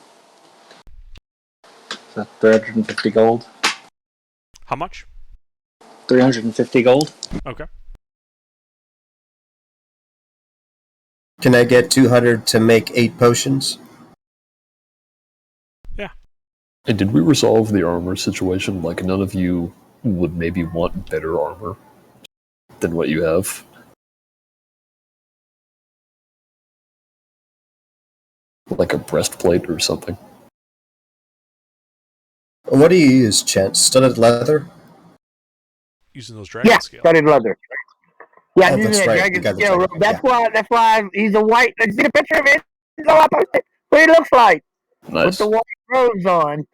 So 350 gold. How much? 350 gold. Okay. Can I get 200 to make 8 potions? Yeah. And did we resolve the armor situation? Like, none of you would maybe want better armor than what you have? Like a breastplate or something? What do you use, Chance? Studded leather? Using those dragon Yeah, scales. studded leather. Yeah, Oh, I'm using that's that right. You dragon got the scale dragon, robe. That's yeah. why he's a white. Let's see a picture of it. So I posted what he looks like with Nice. the white robes on.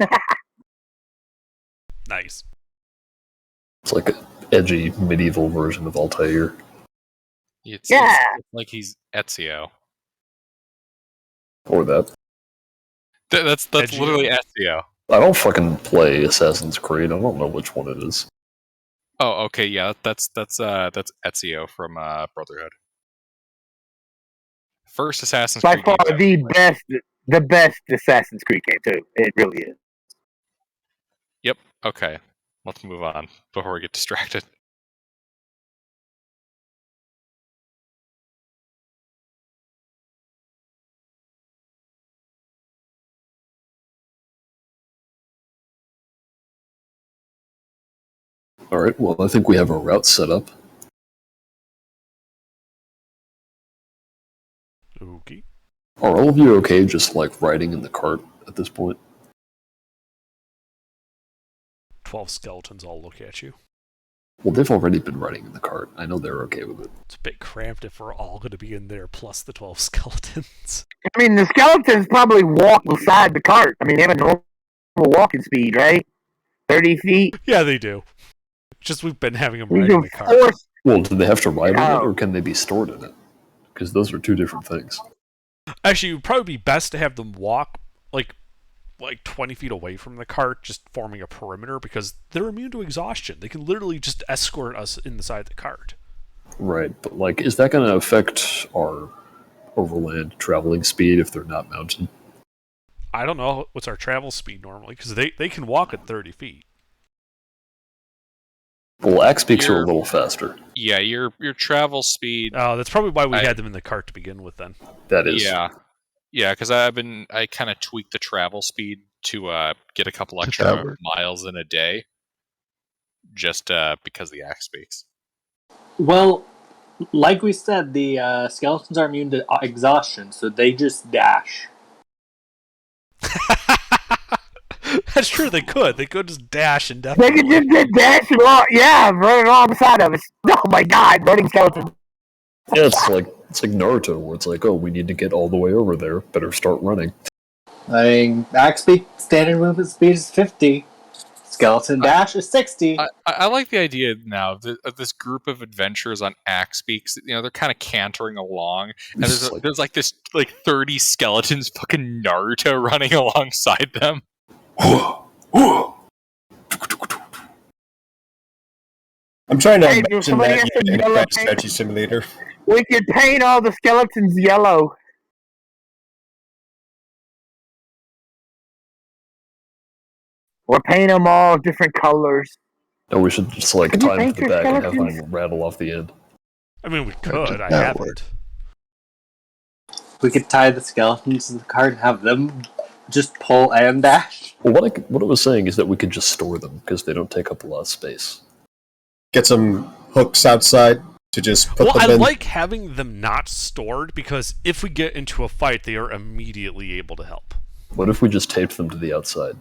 Nice. It's like an edgy medieval version of Altair. It's like he's Ezio. Or that. That's Ezio? literally Ezio. I don't fucking play Assassin's Creed. I don't know which one it is. Oh, okay, yeah, that's Ezio from Brotherhood. First Assassin's By Creed far game. the best Assassin's Creed game too. It really is. Yep. Okay. Let's move on before we get distracted. Alright, well, I think we have our route set up. Okay. Are all of you okay just, like, riding in the cart at this point? 12 skeletons all look at you. Well, they've already been riding in the cart. I know they're okay with it. It's a bit cramped if we're all going to be in there plus the 12 skeletons. I mean, the skeletons probably walk beside the cart. I mean, they have a normal walking speed, right? 30 feet. Yeah, they do. Just we've been having them We riding can the cart. force. Well, do they have to ride in it, Oh. or can they be stored in it? Because those are two different things. Actually, it would probably be best to have them walk like 20 feet away from the cart, just forming a perimeter, because they're immune to exhaustion. They can literally just escort us inside the cart. Right, but, like, is that going to affect our overland traveling speed if they're not mounted? I don't know what's our travel speed normally, because they can walk at 30 feet. Well, axe beaks are a little faster. Yeah, your travel speed. Oh, that's probably why we had them in the cart to begin with then. That is. Yeah, because I kind of tweaked the travel speed to get a couple Does extra that work? miles in a day, just because of the axe beaks. Well, like we said, the skeletons are immune to exhaustion, so they just dash. That's true, they could. They could just dash They indefinitely. can just get dashing along. Yeah, running along beside of us. Oh my god, running skeletons. Yeah, it's like Naruto, where it's like, oh, we need to get all the way over there. Better start running. I mean, axe speed standard movement speed is 50. Skeleton dash is 60. I like the idea now of this group of adventurers on axe beaks. You know, they're kind of cantering along, and there's like this 30 skeletons, fucking Naruto running alongside them. I'm trying to Hey, imagine somebody that has to in a yellow Crash paint. Strategy Simulator. We could paint all the skeletons yellow. Or paint them all different colors. No, we should just like Could you tie them paint to the your back and have skeletons? them rattle off the end. I mean, we could. I that haven't. We could tie the skeletons to the cart and have them just pull and dash. Well, what I was saying is that we could just store them because they don't take up a lot of space. Get some hooks outside to just put Well, them I in. like having them not stored because if we get into a fight, they are immediately able to help. What if we just taped them to the outside?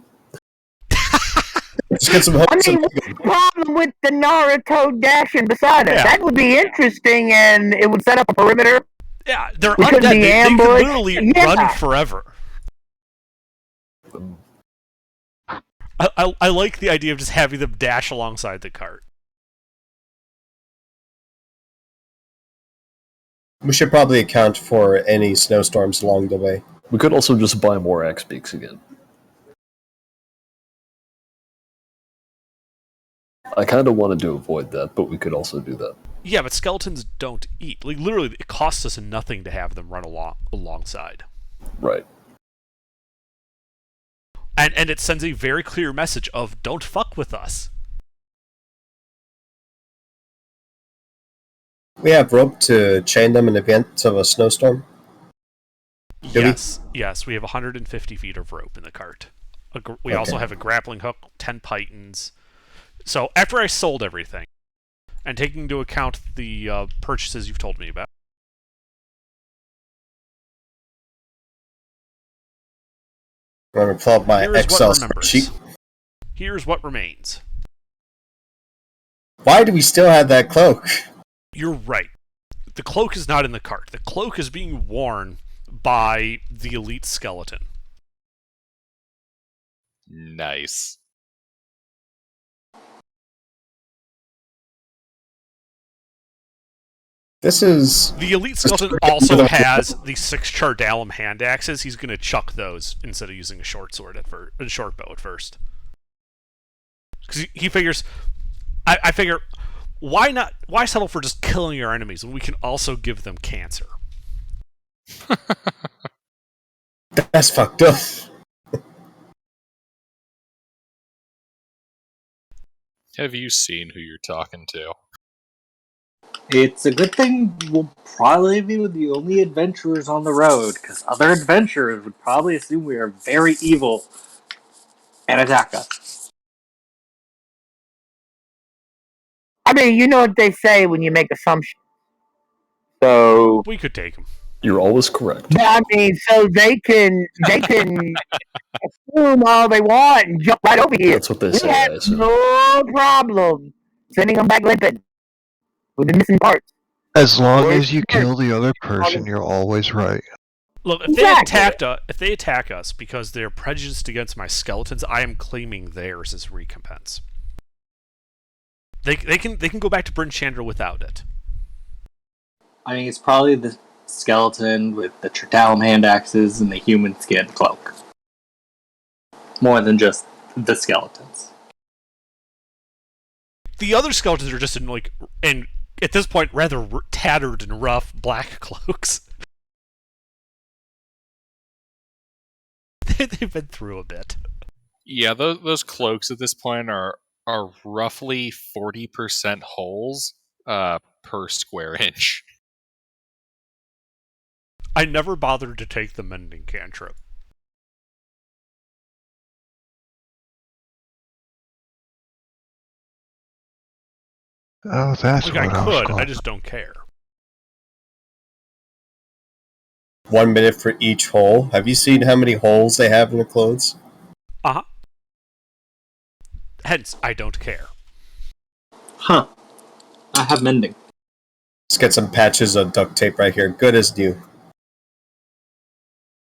Just get some I hooks. mean, what's the problem with the Naruto dashing beside us? Yeah. That would be interesting, and it would set up a perimeter. Yeah, they're We undead. couldn't be They can ambushed. literally Yeah. run forever. I like the idea of just having them dash alongside the cart. We should probably account for any snowstorms along the way. We could also just buy more axe beaks again. I kind of wanted to avoid that, but we could also do that. Yeah, but skeletons don't eat. Like literally, it costs us nothing to have them run alongside. Right. And it sends a very clear message of don't fuck with us. We have rope to chain them in event of a snowstorm. Yes, we have 150 feet of rope in the cart. We also Okay. have a grappling hook, 10 pythons. So after I sold everything, and taking into account the purchases you've told me about, I'm going to pull up my here is Excel what remembers. spreadsheet. Here's what remains. Why do we still have that cloak? You're right. The cloak is not in the cart. The cloak is being worn by the elite skeleton. Nice. This is... The elite skeleton also has the 6 Chardalum hand axes. He's going to chuck those instead of using a short sword a short bow at first. Because he figures, I figure, why settle for just killing your enemies when we can also give them cancer? That's fucked up. Have you seen who you're talking to? It's a good thing we'll probably be the only adventurers on the road, because other adventurers would probably assume we are very evil and attack us. I mean, you know what they say when you make assumptions. So, We could take them. You're always correct. I mean, so they can assume all they want and jump right over here. That's what they We say, I have assume. no problem sending them back limping with the missing parts. As long Where's as you the kill the other person, you're always right. Look, if they attack us because they're prejudiced against my skeletons, I am claiming theirs as recompense. They can go back to Bryn Chandra without it. I mean, it's probably the skeleton with the Chardalum hand axes and the human skin cloak. More than just the skeletons. The other skeletons are just in and at this point rather tattered and rough black cloaks. They've been through a bit. Yeah, those cloaks at this point are roughly 40% holes per square inch. I never bothered to take the mending cantrip. Oh, that's Like what I I was could, going. I just don't care. 1 minute for each hole. Have you seen how many holes they have in their clothes? Uh-huh. Hence, I don't care. Huh. I have mending. Let's get some patches of duct tape right here. Good as new.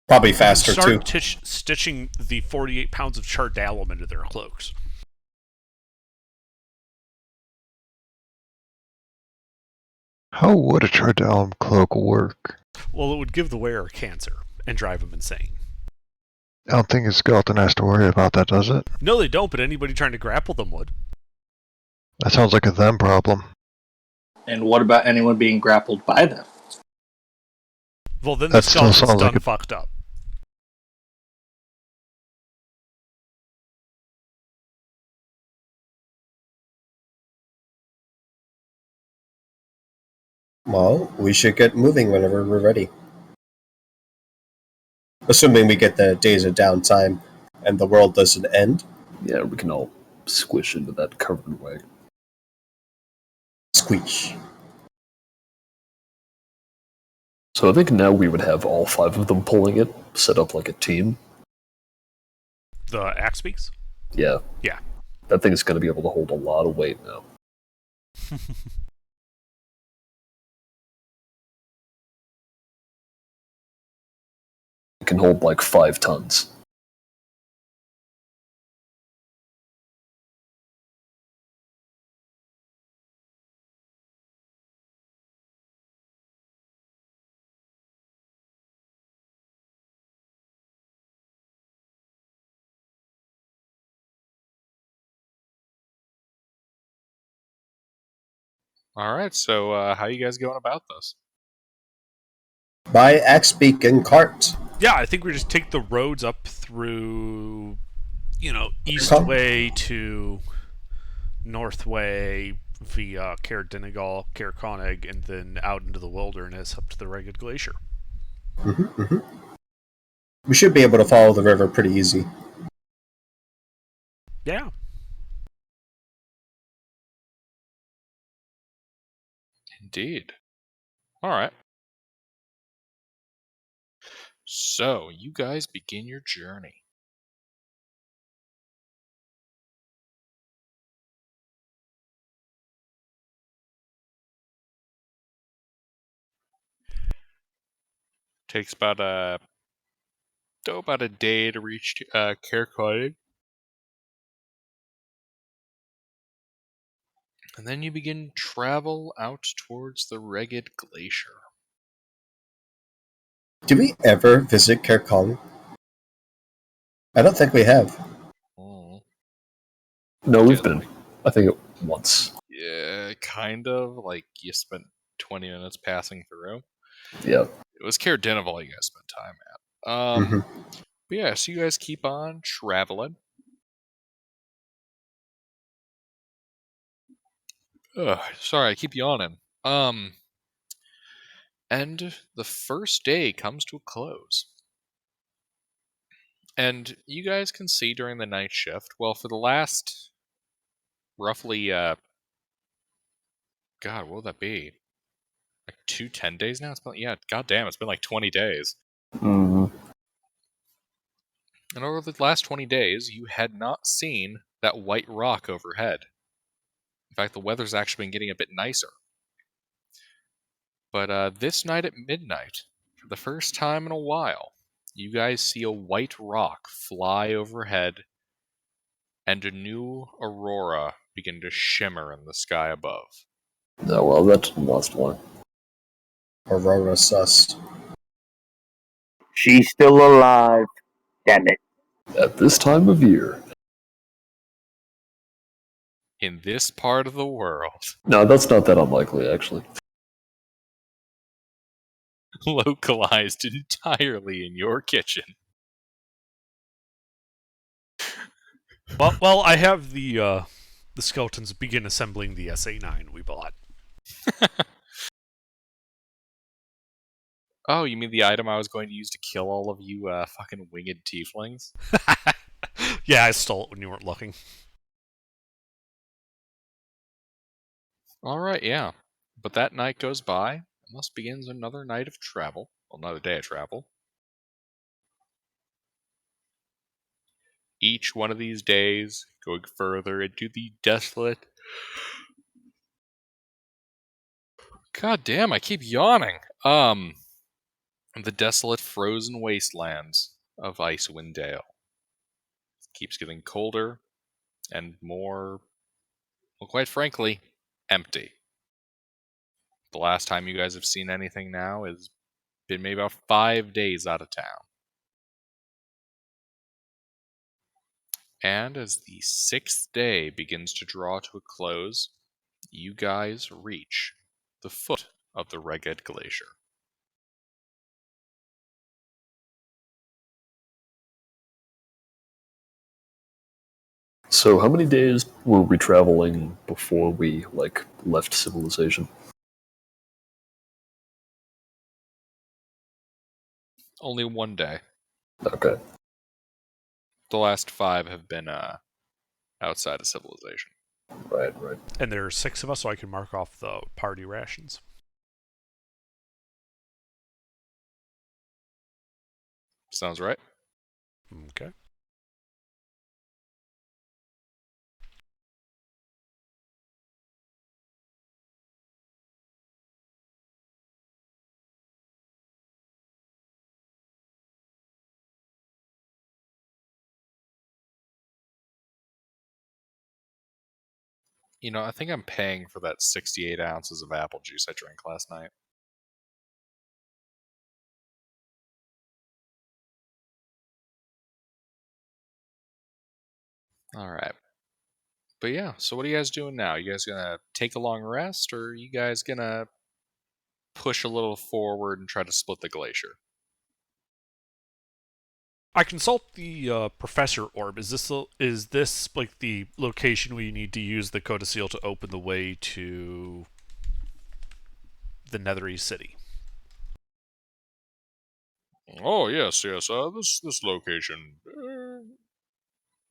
Probably You can faster too. start stitching the 48 pounds of chardalum into their cloaks. How would a Chardalum cloak work? Well, it would give the wearer cancer and drive them insane. I don't think a skeleton has to worry about that, does it? No, they don't, but anybody trying to grapple them would. That sounds like a them problem. And what about anyone being grappled by them? Well, then the That still skeleton's sounds like done a... fucked up. Well, we should get moving whenever we're ready. Assuming we get the days of downtime and the world doesn't end. Yeah, we can all squish into that covered wagon. Squeech. So I think now we would have all 5 of them pulling it, set up like a team. The axe speaks? Yeah. Yeah. That thing is going to be able to hold a lot of weight now. It can hold like 5 tons. All right, so how you guys going about this? By axe beak and cart. Yeah, I think we just take the roads up through, East Come. Way to North Way via Caer Dinegal, Caer Konig, and then out into the wilderness up to the Ragged Glacier. We should be able to follow the river pretty easy. Yeah. Indeed. All right. So you guys begin your journey. Takes about a day to reach Caer Konig. And then you begin travel out towards the Ragged Glacier. Did we ever visit Kerkong? I don't think we have. Oh. No, we've Yeah, been, I think, once. Yeah, kind of. Like, you spent 20 minutes passing through. Yeah. It was Caer Dineval you guys spent time at. But yeah, so you guys keep on traveling. Ugh, sorry, I keep yawning. And the first day comes to a close. And you guys can see during the night shift, well, for the last roughly, God, what would that be? Like 10 days now? It's been, yeah, goddamn, it's been like 20 days. Mm-hmm. And over the last 20 days, you had not seen that white rock overhead. In fact, the weather's actually been getting a bit nicer. But this night at midnight, for the first time in a while, you guys see a white rock fly overhead and a new aurora begin to shimmer in the sky above. Oh, well, that didn't last long. Aurora sus. She's still alive. Damn it. At this time of year. In this part of the world, No, that's not that unlikely, actually. localized entirely in your kitchen. Well, I have the skeletons begin assembling the SA9 we bought. Oh, you mean the item I was going to use to kill all of you fucking winged tieflings? Yeah, I stole it when you weren't looking. Alright, yeah. But that night goes by, and thus begins another night of travel. Well, another day of travel. Each one of these days going further into the desolate. God damn, I keep yawning. the desolate frozen wastelands of Icewind Dale. It keeps getting colder and more, well, quite frankly, empty. The last time you guys have seen anything now has been maybe about 5 days out of town. And as the 6th day begins to draw to a close, you guys reach the foot of the Reged Glacier. So how many days were we traveling before we left civilization? Only 1 day. Okay. The last 5 have been outside of civilization. Right. And there are 6 of us, so I can mark off the party rations. Sounds right. Okay. I think I'm paying for that 68 ounces of apple juice I drank last night. Alright. But yeah, so what are you guys doing now? You guys gonna take a long rest, or are you guys gonna push a little forward and try to split the glacier? I consult the Professor Orb. Is this like the location we need to use the Codicil to open the way to the Nethery City? Oh yes. This location,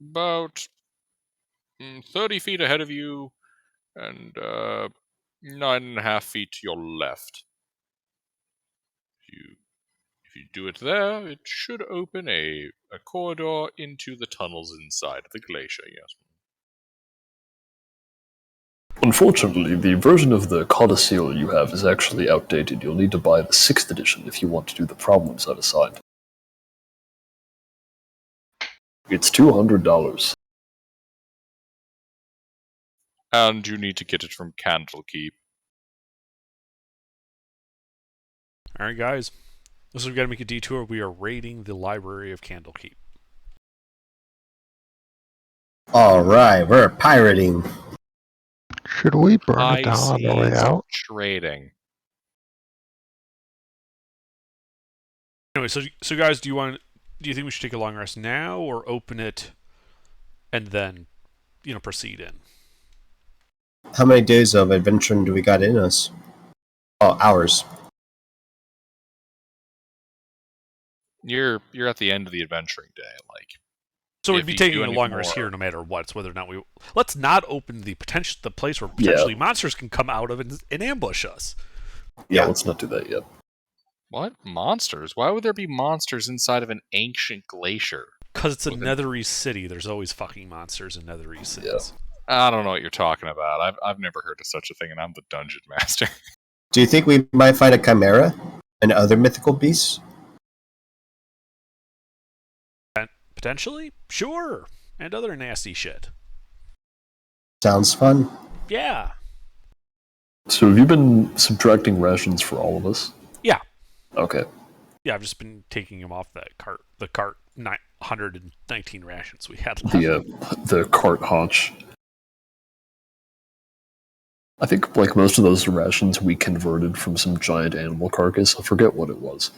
about 30 feet ahead of you, and 9.5 feet to your left. If you do it there, it should open a corridor into the tunnels inside the glacier. Yes. Unfortunately, the version of the Codicil you have is actually outdated. You'll need to buy the 6th edition if you want to do the problems I've assigned. It's $200. And you need to get it from Candlekeep. Alright, guys. So we've got to make a detour. We are raiding the Library of Candlekeep. All right, we're pirating. Should we burn it High down on the way seas out? trading. Anyway, so guys, do you think we should take a long rest now, or open it and then proceed in? How many days of adventuring do we got in us? Oh, hours. You're at the end of the adventuring day. So we'd if be you do taking a any long rest more- here, no matter what. It's whether or not we. Let's not open the place where potentially Yeah. monsters can come out of and ambush us. Yeah, Yeah. let's not do that yet. What? Monsters? Why would there be monsters inside of an ancient glacier? Because it's a Within- Nethery city. There's always fucking monsters in Nethery cities. I don't know what you're talking about. I've never heard of such a thing, and I'm the dungeon master. Do you think we might find a chimera and other mythical beasts? Potentially, sure, and other nasty shit. Sounds fun. Yeah. So have you been subtracting rations for all of us? Yeah. Okay. Yeah, I've just been taking them off that cart. The cart 119 rations we had left. The cart haunch. I think most of those rations we converted from some giant animal carcass. I forget what it was.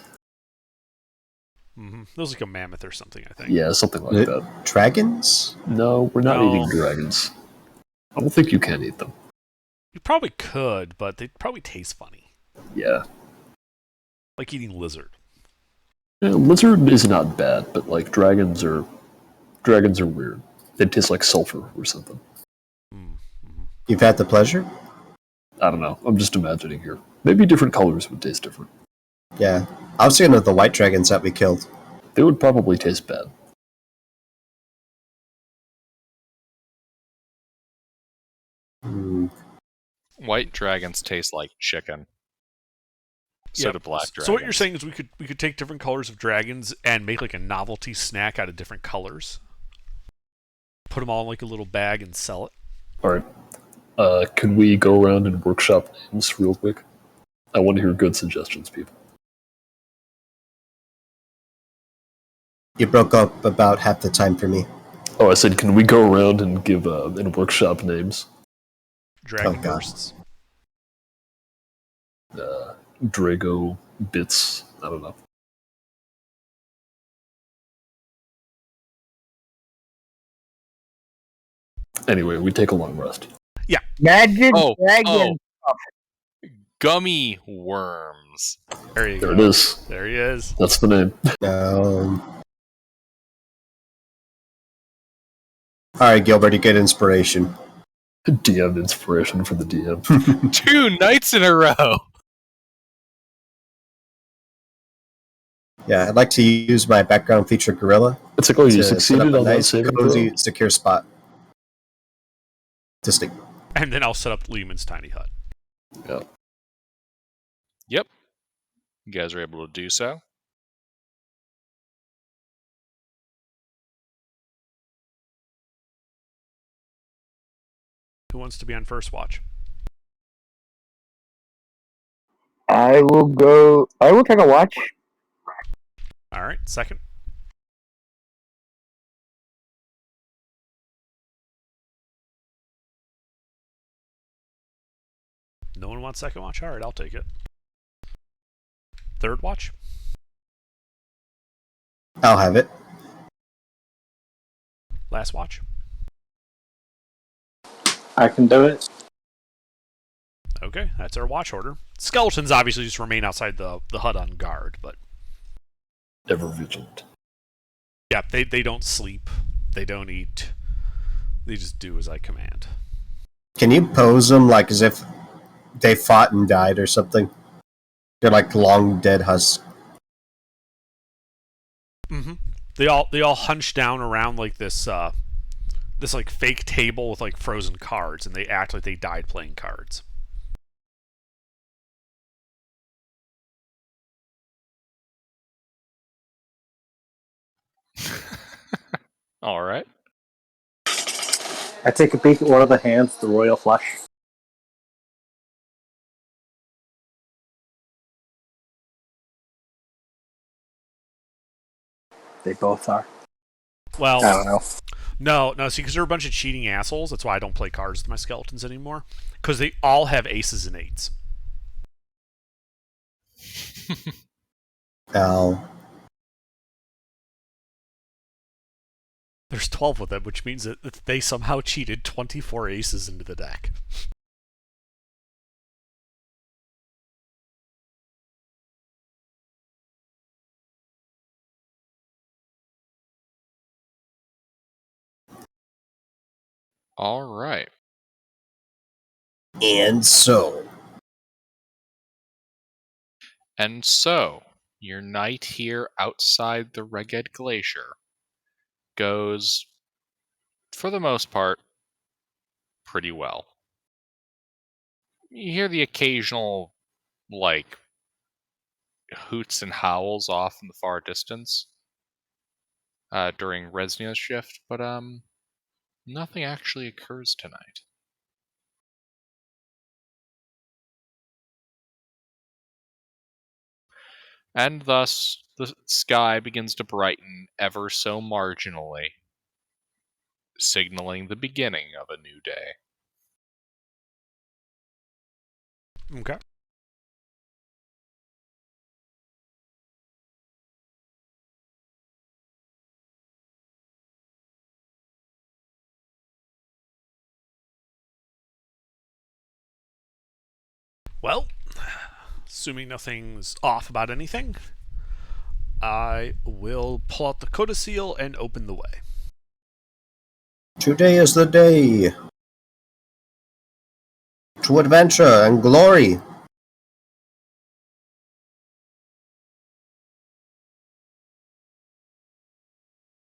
Mm-hmm. It was like a mammoth or something, I think. Yeah, something like that. Dragons? No, we're not No. eating dragons. I don't think you can eat them. You probably could, but they'd probably taste funny. Yeah. Like eating lizard. Lizard is not bad, but dragons are weird. They taste like sulfur or something. Mm-hmm. You've had the pleasure? I don't know. I'm just imagining here. Maybe different colors would taste different. Yeah. I was thinking of the white dragons that we killed. They would probably taste bad. Hmm. White dragons taste like chicken. So do black So what you're dragons. saying is we could take different colors of dragons and make like a novelty snack out of different colors. Put them all in like a little bag and sell it. All right. Could we go around and workshop names real quick? I want to hear good suggestions, people. You broke up about half the time for me. Oh, I said, can we go around and give and workshop names? Dragon Oh, God. bursts. Drago, Bits, I don't know. Anyway, we take a long rest. Magic Oh, dragon. Gummy worms. There you There go. it is. There he is. That's the name. All right, Gilbert, you get inspiration. DM inspiration for the DM. 2 nights in a row. Yeah, I'd like to use my background feature Gorilla It's like, oh, you to set up succeeded a on that nice, saving cozy, throw? secure spot to sleep. And then I'll set up Lehman's tiny hut. Yeah. Yep. You guys are able to do so. Who wants to be on first watch? I will go. I will take a watch. All right, second. No one wants second watch? All right, I'll take it. Third watch? I'll have it. Last watch? I can do it. Okay, that's our watch order. Skeletons obviously just remain outside the hut on guard, but Ever vigilant. yeah, they don't sleep, they don't eat, they just do as I command. Can you pose them like as if they fought and died or something? They're like long dead husks. Mm-hmm. They all hunch down around like this like fake table with like frozen cards, and they act like they died playing cards. All right. I take a peek at one of the hands, the royal flush. They both are. Well, I don't know. no, see, because they're a bunch of cheating assholes. That's why I don't play cards with my skeletons anymore. Because they all have aces and eights. Ow. There's 12 of them, which means that they somehow cheated 24 aces into the deck. All right. And so, And so, your night here outside the Reged Glacier goes, for the most part, pretty well. You hear the occasional, like, hoots and howls off in the far distance during Resnia's shift, but nothing actually occurs tonight. And thus, the sky begins to brighten ever so marginally, signaling the beginning of a new day. Okay. Well, assuming nothing's off about anything, I will pull out the codicil and open the way. today is the day to adventure and glory.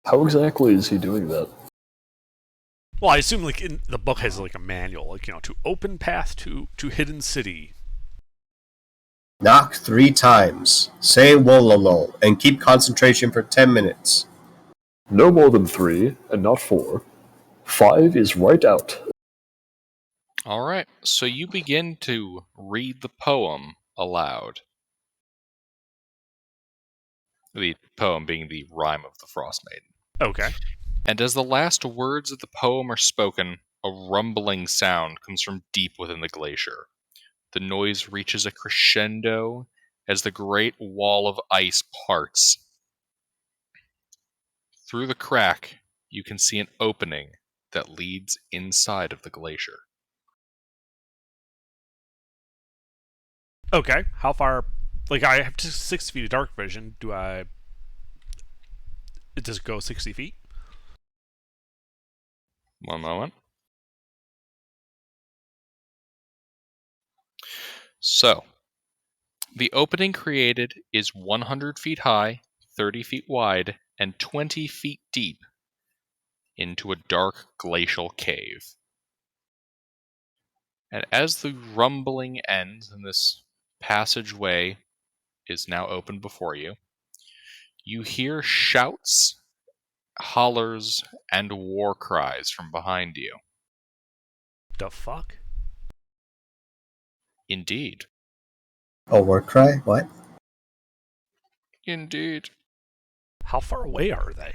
How exactly is he doing that? Well, I assume like in the book has like a manual, like to open path to hidden city. Knock 3 times. Say wololo and keep concentration for 10 minutes. No more than 3, and not 4. 5 is right out. All right, so you begin to read the poem aloud. The poem being the Rhyme of the Frost Maiden. Okay. And as the last words of the poem are spoken, a rumbling sound comes from deep within the glacier. The noise reaches a crescendo as the great wall of ice parts. Through the crack, you can see an opening that leads inside of the glacier. Okay. How far? Like, I have 6 feet of dark vision. Do I? It just go 60 feet? One moment. So, the opening created is 100 feet high, 30 feet wide, and 20 feet deep into a dark glacial cave. And as the rumbling ends and this passageway is now open before you, you hear shouts, hollers, and war cries from behind you. The fuck? Indeed. A war cry? What? Indeed. How far away are they?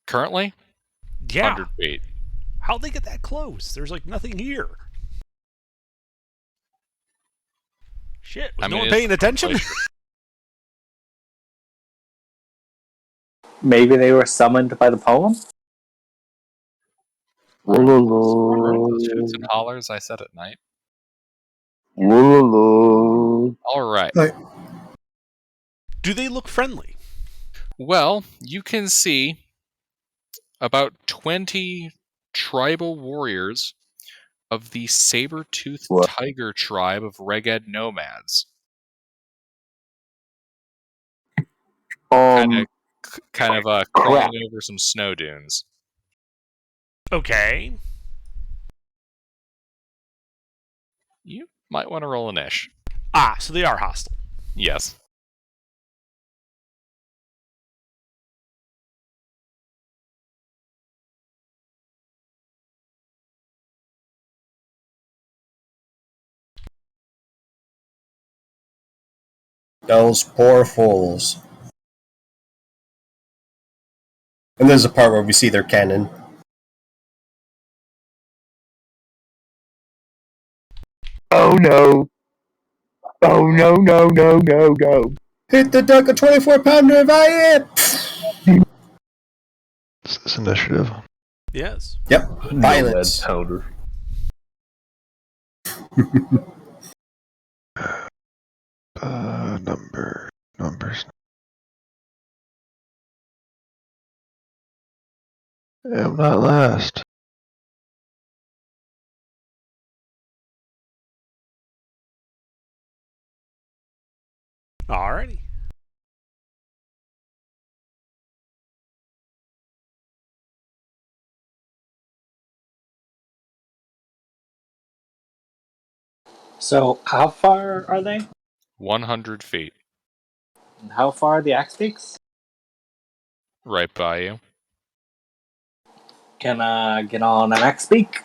Currently, Yeah. 100 feet. How'd they get that close? There's like nothing here. Shit. Was no one it's paying attention? glacier. Maybe they were summoned by the poem? Remember those hoots and hollers I said at night? All right. Do they look friendly? Well, you can see about 20 tribal warriors of the saber-toothed What? tiger tribe of Reged nomads. Kind of crap. crawling over some snow dunes. Okay. You might want to roll an ish. Ah, so they are hostile. Yes. Those poor fools. And there's a part where we see their cannon. Oh no. Oh no, no, no, no, no. Hit the duck, a 24-pounder if I hit! Is this initiative? Yes. Yep. Violence. Nomad powder. Numbers. I'm not last. Alrighty. So, how far are they? 100 feet. And how far are the axe peaks? Right by you. Can I get on an axe peak?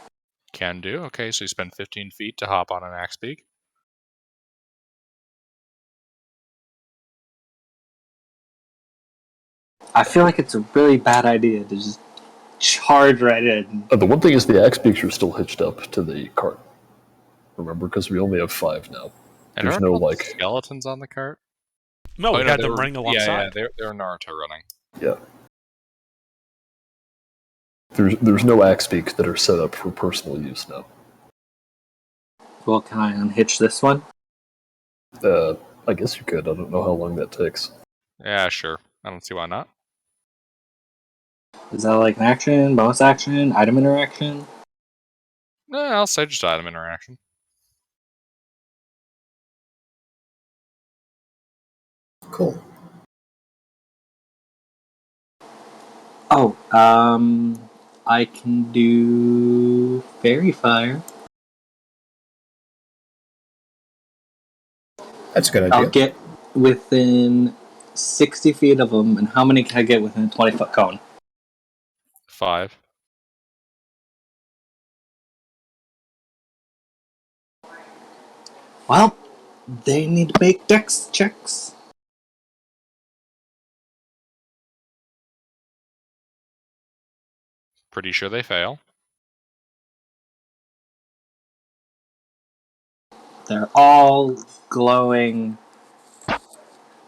Can do. Okay, so you spend 15 feet to hop on an axe peak. I feel like it's a really bad idea to just charge right in. The one thing is the axe peaks are still hitched up to the cart. Remember, because we only have 5 now. And There's are no, all like... skeletons on the cart? No, we no, had they them were, running alongside. Yeah, they were Naruto running. Yeah. There's no axe peaks that are set up for personal use now. Well, can I unhitch this one? I guess you could. I don't know how long that takes. Yeah, sure. I don't see why not. Is that like an action, bonus action, item interaction? I'll say just item interaction. Cool. Oh, I can do Fairy Fire. That's a good I'll idea. get within 60 feet of them, and how many can I get within a 20-foot cone? 5. Well, they need to make dex checks. Pretty sure they fail. They're all glowing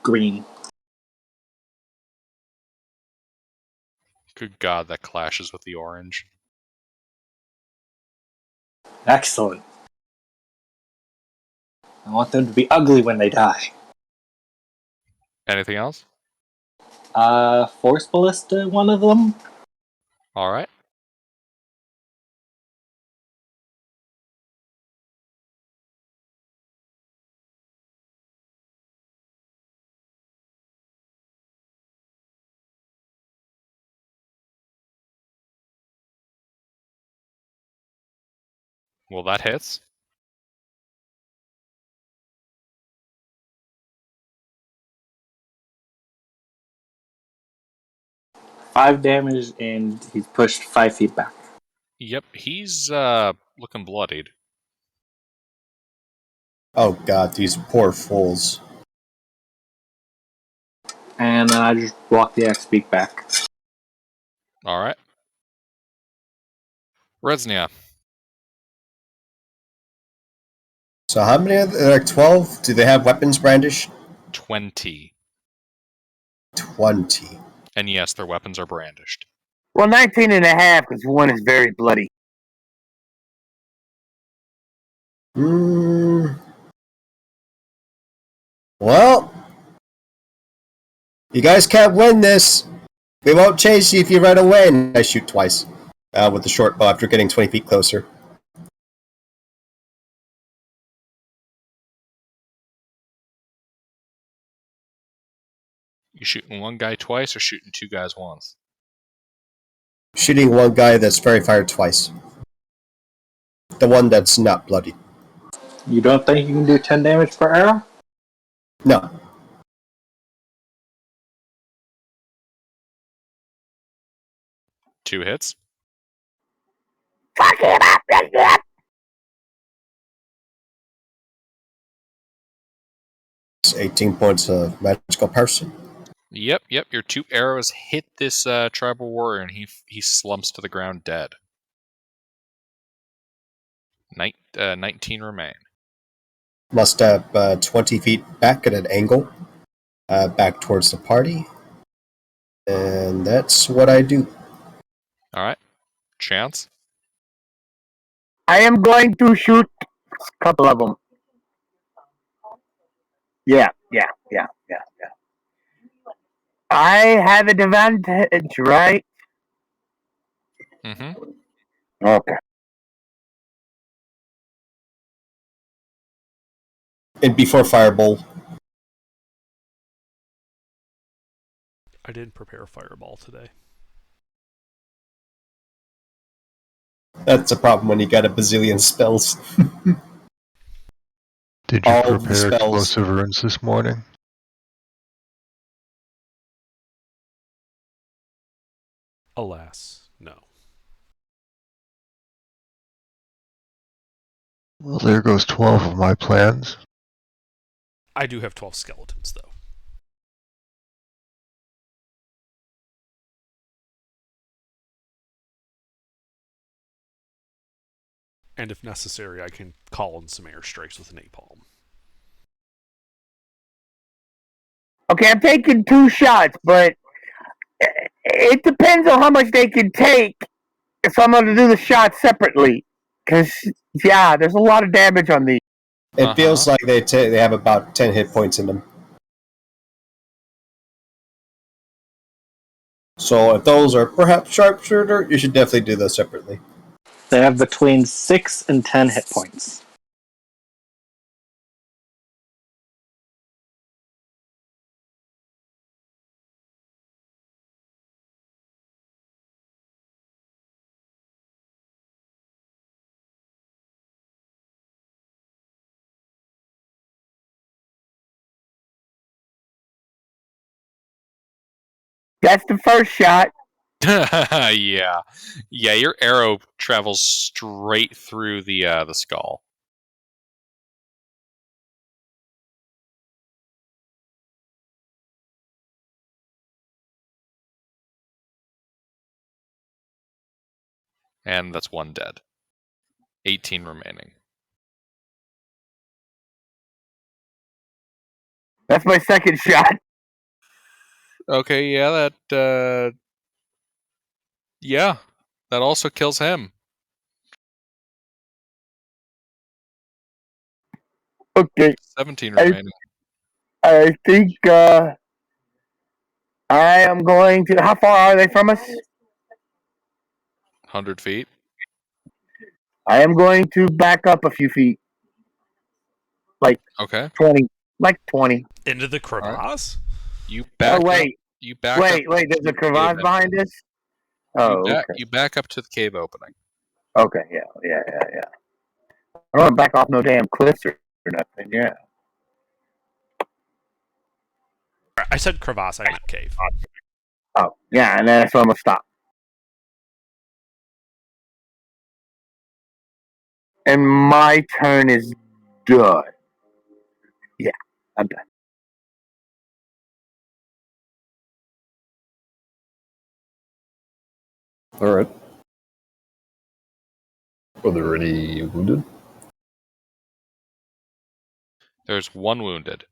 green. Good God, that clashes with the orange. Excellent. I want them to be ugly when they die. Anything else? Force ballista, one of them. All right. Well, that hits. Five damage, and he's pushed 5 feet back. Yep, he's looking bloodied. Oh god, these poor fools. And then I just walk the X beak back. All right. Reznia. So how many of like 12? Do they have weapons brandished? 20. 20. And yes, their weapons are brandished. Well, 19 and a half because one is very bloody. Well, you guys can't win this. We won't chase you if you run away. And I shoot twice with the short bow after getting 20 feet closer. You shooting one guy twice or shooting two guys once? Shooting one guy that's fairy fired twice. The one that's not bloody. You don't think you can do 10 damage per arrow? No. Two hits. Fuck it up, let's do it. It's 18 points of magical person. Yep. Your two arrows hit this tribal warrior, and he slumps to the ground dead. 19 remain. Must step 20 feet back at an angle, back towards the party. And that's what I do. All right. Chance. I am going to shoot a couple of them. Yeah. I have an advantage, right? Mm-hmm. Okay. And before Fireball, I didn't prepare a fireball today. that's a problem when you got a bazillion spells. Did you All of the prepare spells. explosive runes this morning? Alas, no. Well, there goes 12 of my plans. I do have 12 skeletons, though. And if necessary, I can call in some airstrikes with napalm. Okay, I'm taking 2 shots, but it depends on how much they can take if I'm going to do the shots separately. Because, yeah, there's a lot of damage on these. It feels like they have about 10 hit points in them. So if those are perhaps sharpshooter, you should definitely do those separately. They have between 6 and 10 hit points. That's the first shot. Yeah. Your arrow travels straight through the skull. And that's 1 dead. 18 remaining. That's my second shot. Okay, yeah, yeah, that also kills him. Okay. 17 remaining. I think I am going to. How far are they from us? 100 feet. I am going to back up a few feet. Like Okay. 20. Like 20. Into the crevasse? You back Oh, wait. up. You back up. Wait. There's a crevasse behind us? Oh, okay. You back up to the cave opening. Okay, yeah. I don't want to back off no damn cliffs or nothing, yeah. I said crevasse, I meant cave. Oh, yeah, and then that's where I'm going to stop. And my turn is done. Yeah, I'm done. All right. Are there any wounded? There's 1 wounded.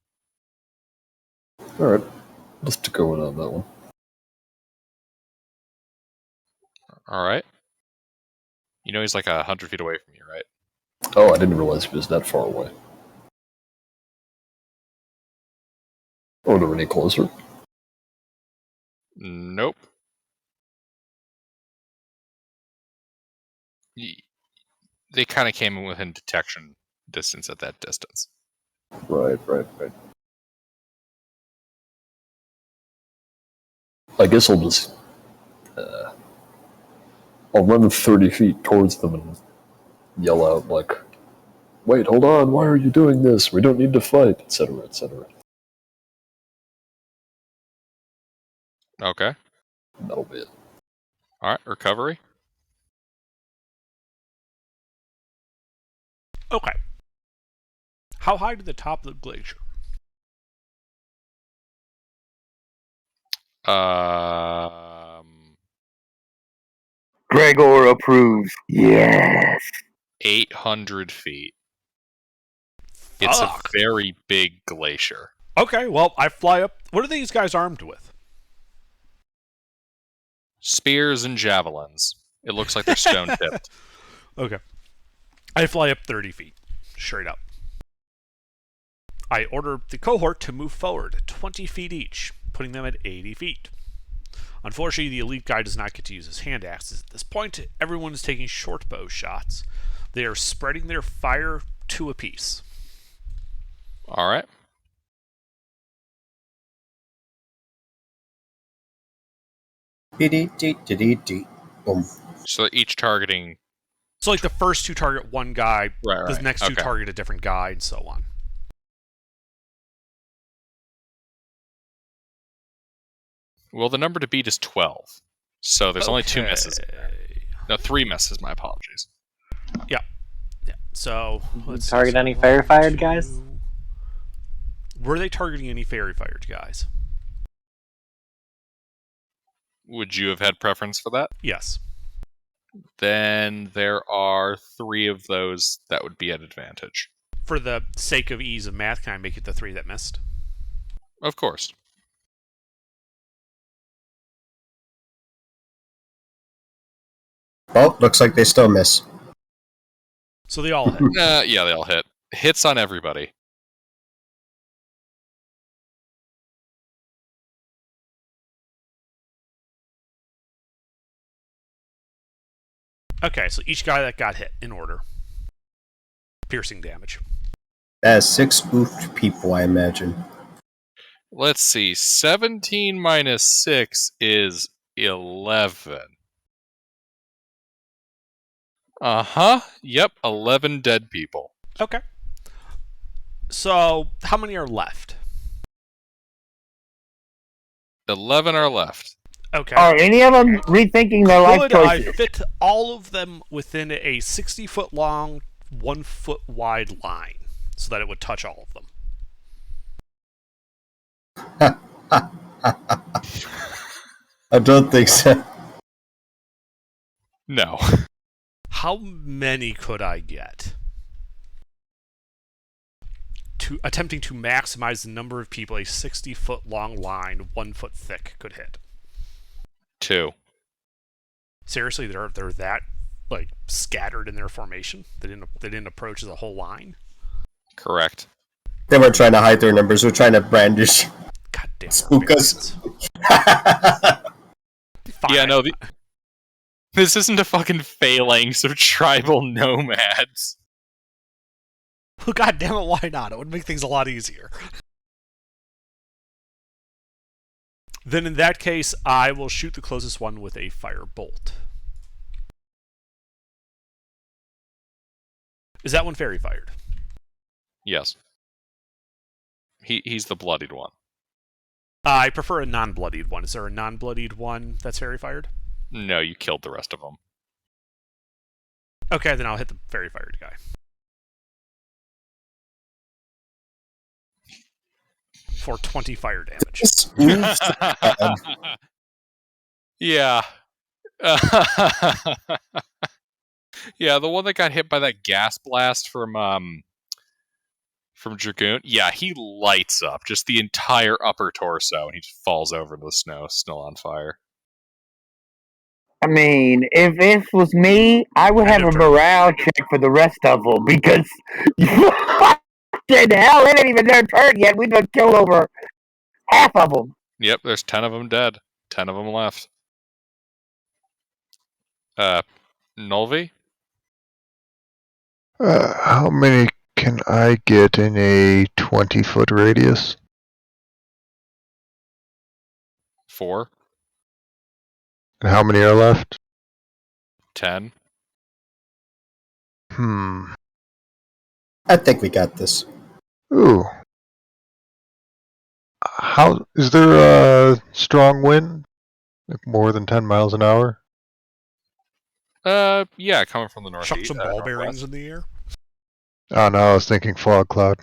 All right. Just go in on that one. All right. You know he's like 100 feet away from you, right? Oh, I didn't realize he was that far away. Are there any closer? Nope. They kind of came in within detection distance at that distance. Right. I guess I'll just... I'll run 30 feet towards them and yell out, like, wait, hold on, why are you doing this? We don't need to fight, etc., etc. Okay. That'll be it. All right, recovery. Okay. How high to the top of the glacier? Gregor approves. Yes. 800 feet. It's a very big glacier. Okay, well, I fly up. What are these guys armed with? Spears and javelins. It looks like they're stone tipped. Okay. I fly up 30 feet, straight up. I order the cohort to move forward 20 feet each, putting them at 80 feet. Unfortunately, the elite guy does not get to use his hand axes at this point. Everyone is taking short bow shots. They are spreading their fire 2 apiece. All right. Boom. So each targeting. So, like, the first 2 target one guy, Right. the next 2 target a different guy, and so on. Well, the number to beat is 12. So there's only 2 misses in there. No, 3 misses, my apologies. Yeah. So, let's target see, any fairy fired guys? Were they targeting any fairy fired guys? Would you have had preference for that? Yes. Then there are 3 of those that would be at advantage. For the sake of ease of math, can I make it the 3 that missed? Of course. Oh, looks like they still miss. So they all hit. Yeah, they all hit. Hits on everybody. Okay, so each guy that got hit in order. Piercing damage. That's 6 oofed people, I imagine. Let's see. 17 minus 6 is 11. Uh-huh. Yep, 11 dead people. Okay. So, how many are left? 11 are left. Okay. Are any of them rethinking their life Could I choices? fit all of them within a 60-foot long, 1 foot wide line so that it would touch all of them? I don't think so. No. How many could I get? Attempting to maximize the number of people a 60-foot long line, 1 foot thick, could hit. 2. Seriously, they're that like scattered in their formation. They didn't approach as a whole line. Correct. They were trying to hide their numbers. We're trying to brandish. Goddamn Spook us. barbarians. Fine. Yeah, no, this isn't a fucking phalanx of tribal nomads. Well, God damn it, why not? It would make things a lot easier. Then in that case, I will shoot the closest one with a fire bolt. Is that one fairy fired? Yes. He's the bloodied one. I prefer a non-bloodied one. Is there a non-bloodied one that's fairy fired? No, you killed the rest of them. Okay, then I'll hit the fairy fired guy. For 20 fire damage. Yeah. Yeah, the one that got hit by that gas blast from Dragoon. Yeah, he lights up just the entire upper torso, and he just falls over into the snow, still on fire. I mean, if this was me, I would have a morale check for the rest of them because fucking hell, it ain't even their turn yet. We've done killed over half of them. Yep, there's 10 of them dead. 10 of them left. Nolvi? How many can I get in a 20-foot radius? 4. And how many are left? 10. I think we got this. Ooh. How is there a strong wind? Like more than 10 miles an hour? Yeah, coming from the northeast. Chuck some ball bearings northwest. in the air. Oh no, I was thinking fog cloud.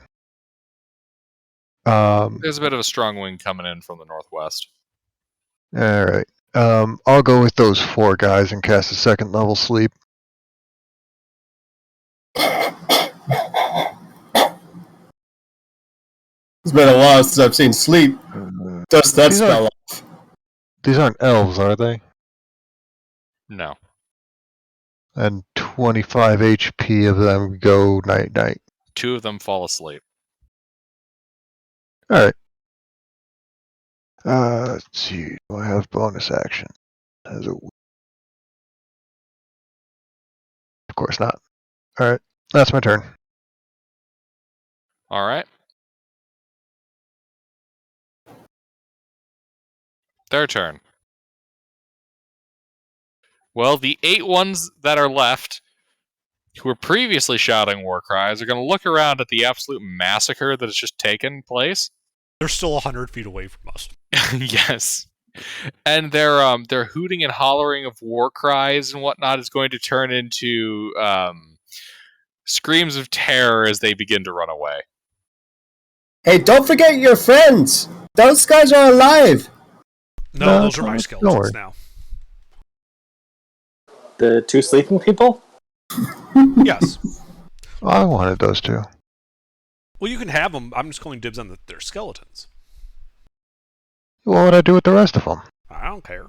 There's a bit of a strong wind coming in from the northwest. Alright. I'll go with those 4 guys and cast a second level sleep. It's been a while since I've seen sleep. Dust that These spell aren't- off. These aren't elves, are they? No. And 25 HP of them go night-night. 2 of them fall asleep. Alright. Let's see. Do I have bonus action? Of course not. Alright. That's my turn. Alright. Their turn. Well, the 8 ones that are left, who were previously shouting war cries, are going to look around at the absolute massacre that has just taken place. They're still 100 feet away from us. Yes. And their hooting and hollering of war cries and whatnot is going to turn into screams of terror as they begin to run away. Hey, don't forget your friends! Those guys are alive! No, those are my don't skeletons worry. now. The 2 sleeping people? Yes. I wanted those 2. Well, you can have them. I'm just calling dibs on their skeletons. What would I do with the rest of them? I don't care.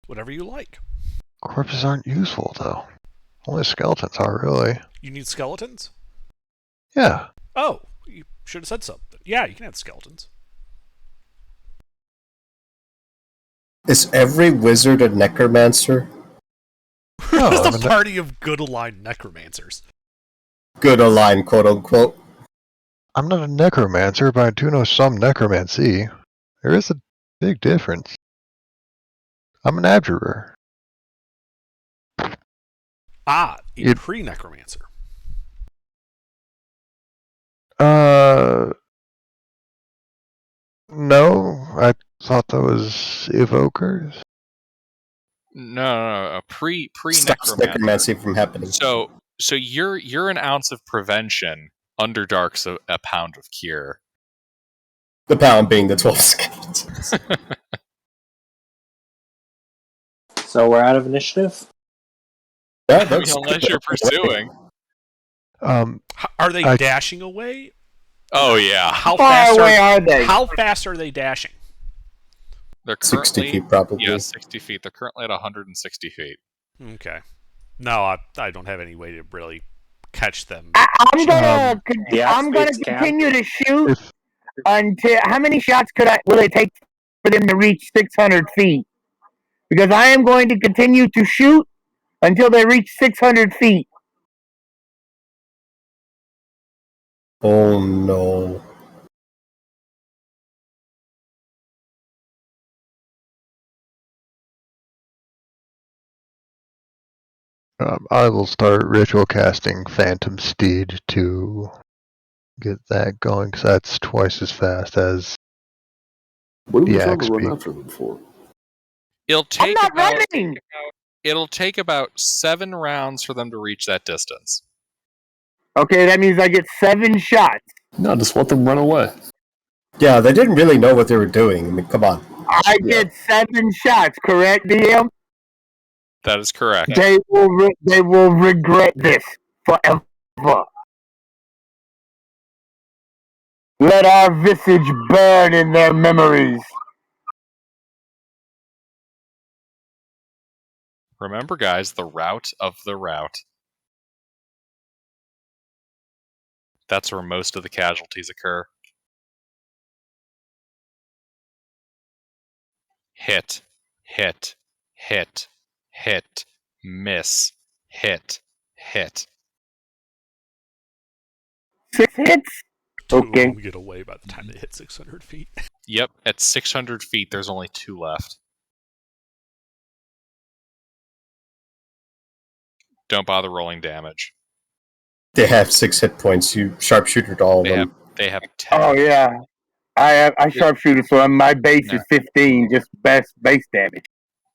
Whatever you like. Corpses aren't useful, though. Only skeletons are, really. You need skeletons? Yeah. Oh, you should have said something. Yeah, you can have skeletons. Is every wizard a necromancer? No, Just I'm a a party of good aligned necromancers. Good aligned, quote unquote. I'm not a necromancer, but I do know some necromancy. There is a big difference. I'm an abjurer. Ah, a It- pre-necromancer. No, I thought that was evokers. No. Pre Stops necromancy. necromancy from happening. So you're an ounce of prevention. Underdark's a pound of cure. The pound being the 12 skeletons. So we're out of initiative? Yeah, I mean, unless you're pursuing. Are they dashing away? Oh yeah. How far fast away are they? How fast are they dashing? They're currently 60 feet, probably. Yeah, 60 feet. They're currently at 160 feet. Okay. No, I don't have any way to really catch them. I'm gonna Yeah, I'm gonna space camp. continue to shoot until how many shots will it take for them to reach 600 feet? Because I am going to continue to shoot until they reach 600 feet. Oh no. I will start ritual casting Phantom Steed to get that going, because that's twice as fast as What are we the trying to axe run beak. after them for? It'll I'm take not about running. it'll take about 7 rounds for them to reach that distance. Okay, that means I get 7 shots. No, just let them run away. Yeah, they didn't really know what they were doing. I mean, come on. I get 7 shots, correct, DM? That is correct. They will regret this forever. Let our visage burn in their memories. Remember, guys, the route of the route. That's where most of the casualties occur. Hit, hit, hit, hit, miss, hit, hit. 6 hits? Two Okay. of them get away by the time they hit 600 feet. Yep, at 600 feet, there's only 2 left. Don't bother rolling damage. They have 6 hit points. You sharpshootered all of them. They have 10. Oh yeah. I sharpshooter, so my base is 15, just base damage.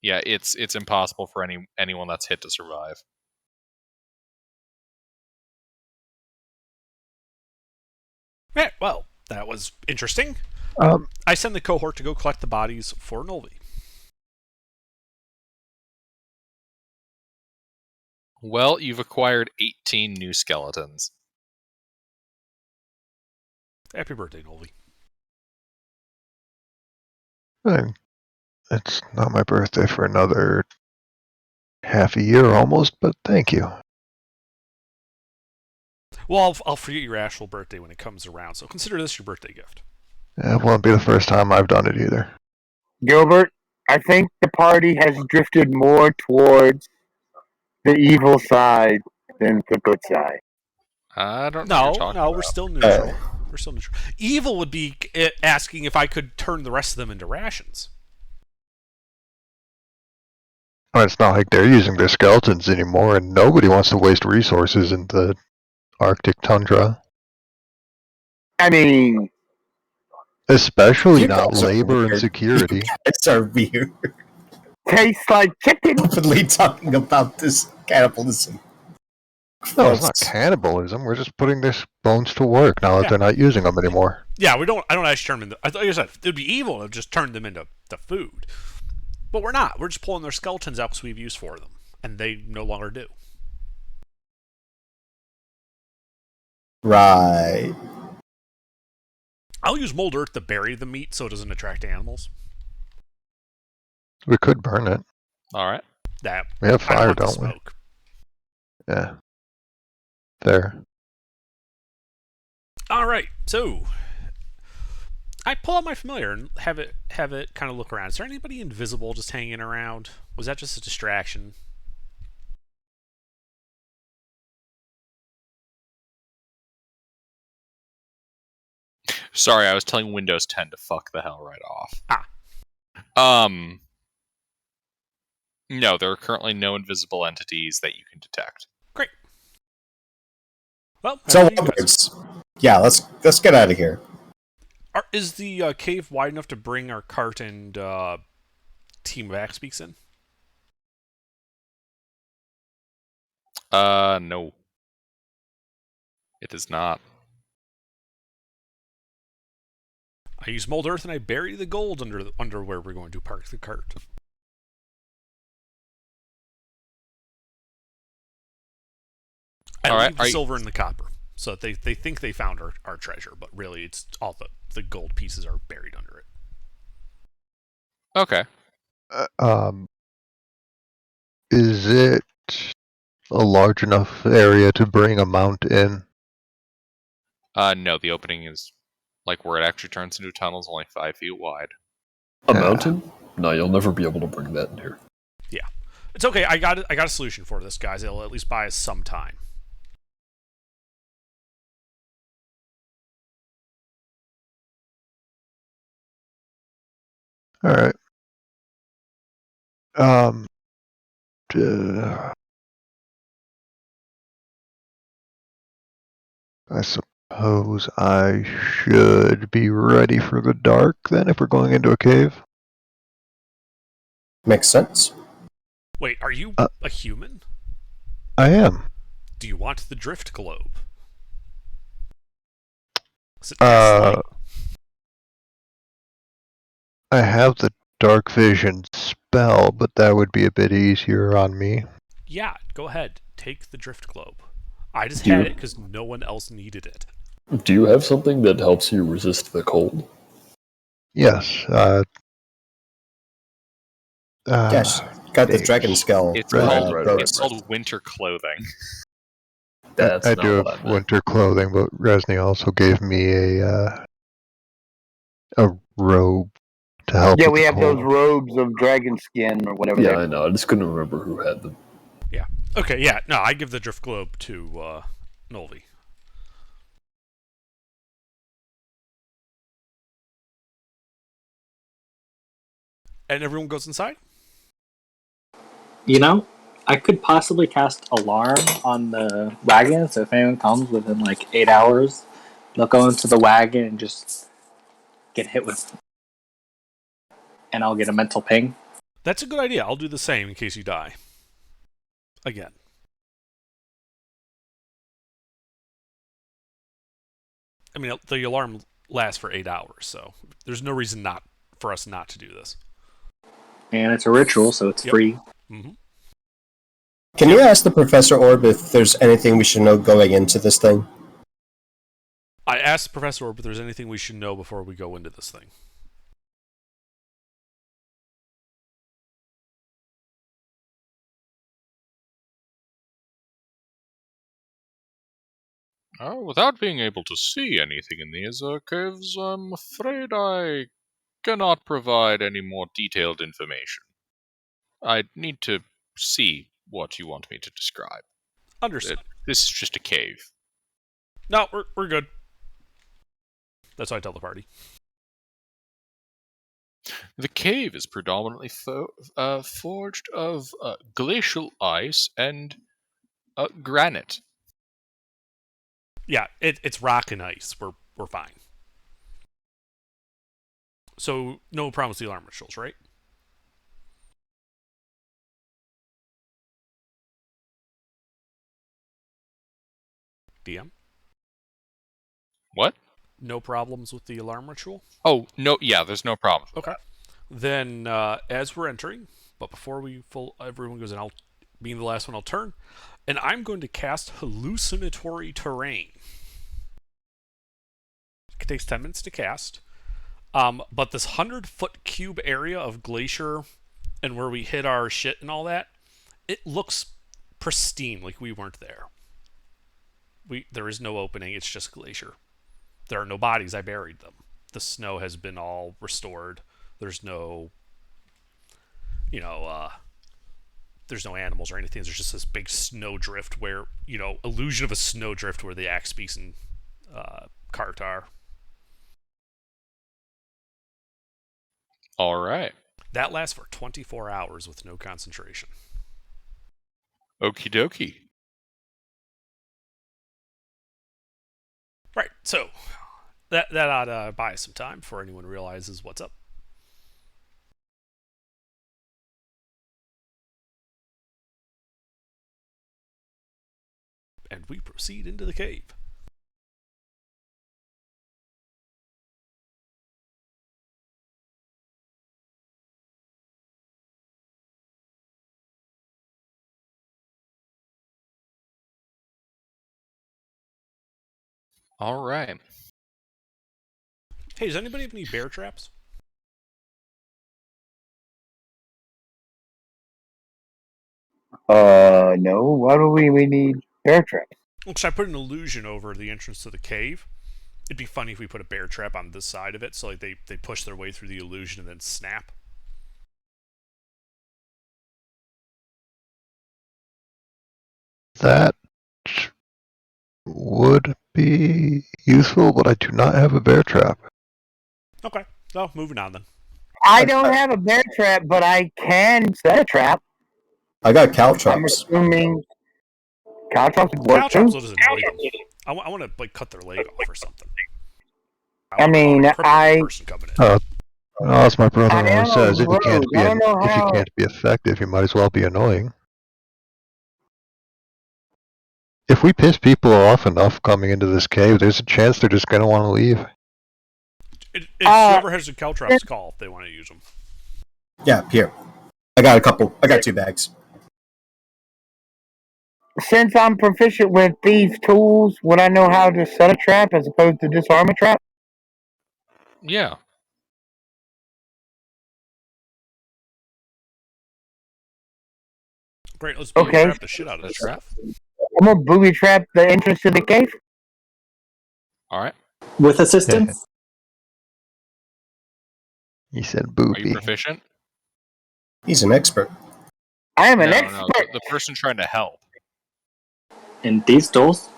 Yeah, it's impossible for anyone that's hit to survive. Yeah, well, that was interesting. I send the cohort to go collect the bodies for Nolvi. Well, you've acquired 18 new skeletons. Happy birthday, Nolvi. It's not my birthday for another half a year almost, but thank you. Well, I'll forget your actual birthday when it comes around, so consider this your birthday gift. It won't be the first time I've done it either. Gilbert, I think the party has drifted more towards the evil side than the good side. I don't know what you're talking about. We're still neutral. We're still neutral. Evil would be asking if I could turn the rest of them into rations. Well, it's not like they're using their skeletons anymore, and nobody wants to waste resources in the Arctic tundra. I mean, especially You not guys are labor and weird. security. It's are weird. Tastes like chicken. Openly talking about this cannibalism. No, it's not cannibalism. We're just putting their bones to work now that they're not using them anymore. Yeah, I don't actually turn them into... Like I said, it would be evil to just turn them into the food. But we're not. We're just pulling their skeletons out because we have use for them. And they no longer do. Right. I'll use mold earth to bury the meat so it doesn't attract animals. We could burn it. Alright. We have fire, don't we? Smoke. Yeah. There. Alright, so... I pull out my familiar and have it kind of look around. Is there anybody invisible just hanging around? Was that just a distraction? Sorry, I was telling Windows 10 to fuck the hell right off. No, there are currently no invisible entities that you can detect. Great. Well, So onwards. Yeah, let's get out of here. Is the cave wide enough to bring our cart and team of axe beaks in? No. It is not. I use mold earth and I bury the gold under where we're going to park the cart. I All right, leave the silver and the copper, so that they think they found our treasure, but really it's all the gold pieces are buried under it. Okay. Is it a large enough area to bring a mount in? No, the opening is like where it actually turns into a tunnel is only 5 feet wide. A Yeah. mountain? No, you'll never be able to bring that in here. Yeah, it's okay. I got a solution for this, guys. It'll at least buy us some time. All right. Uh, I suppose I should be ready for the dark then if we're going into a cave. Makes sense. Wait, are you a human? I am. Do you want the drift globe? Light? I have the dark vision spell, but that would be a bit easier on me. Yeah, go ahead. Take the drift globe. I just Do you- had it because no one else needed it. Do you have something that helps you resist the cold? Yes. Yes, got the dragon skull. It's Right, called robes. winter clothing. That's I not do what I have meant. winter clothing, but Resny also gave me a robe to help Yeah, with we the have cold. those robes of dragon skin or whatever. Yeah, I know. I just couldn't remember who had them. Yeah. Okay, yeah. No, I give the drift globe to Nolvi. And everyone goes inside? You know, I could possibly cast alarm on the wagon, so if anyone comes within like 8 hours, they'll go into the wagon and just get hit with, and I'll get a mental ping. That's a good idea. I'll do the same in case you die. Again. I mean, the alarm lasts for 8 hours, so there's no reason for us not to do this. And it's a ritual, so it's free. Mm-hmm. Can you ask the Professor Orb if there's anything we should know going into this thing? I asked Professor Orb if there's anything we should know before we go into this thing. Without being able to see anything in these caves, I'm afraid I cannot provide any more detailed information. I need to see what you want me to describe. Understood. This is just a cave. No, we're good. That's what I tell the party. The cave is predominantly forged of glacial ice and granite. Yeah, it's rock and ice. We're fine. So no problem with the alarm rituals, right? DM? What? No problems with the alarm ritual? Oh, no, yeah, there's no problem with that. Then, as we're entering, but before everyone goes in, being the last one, I'll turn, and I'm going to cast Hallucinatory Terrain. It takes 10 minutes to cast, but this 100-foot cube area of glacier and where we hit our shit and all that, it looks pristine, like we weren't there. There is no opening, it's just glacier. There are no bodies, I buried them. The snow has been all restored. There's no, there's no animals or anything. There's just this big snow drift where, illusion of a snow drift where the axe beaks and cart are. All right. That lasts for 24 hours with no concentration. Okie dokie. Right, so That ought to buy us some time before anyone realizes what's up. And we proceed into the cave. All right. Hey, does anybody have any bear traps? No. Why do we need bear traps? Well, 'cause I put an illusion over the entrance to the cave. It'd be funny if we put a bear trap on this side of it, so like they push their way through the illusion and then snap. That would be useful, but I do not have a bear trap. Okay. Well, moving on then. I don't have a bear trap, but I can set a trap. I got cow I'm traps. assuming cow traps would work Cow traps too. will just annoy them. I want to like cut their leg off or something. I mean, want a crippled person coming in. As my brother I am always says, a rogue. I don't know if you how. can't be effective, you might as well be annoying. If we piss people off enough coming into this cave, there's a chance they're just gonna want to leave. It's whoever has the cow traps call if they want to use them. Yeah, here. I got a couple. I got 2 bags. Since I'm proficient with thieves' tools, would I know how to set a trap as opposed to disarm a trap? Yeah. Great, let's booby Okay. trap the shit out of this trap. I'm gonna booby trap the entrance to the cave. All right. With assistance? He said Are you booby. proficient? He's an expert. I am an No, expert. the person trying to help. In these tools?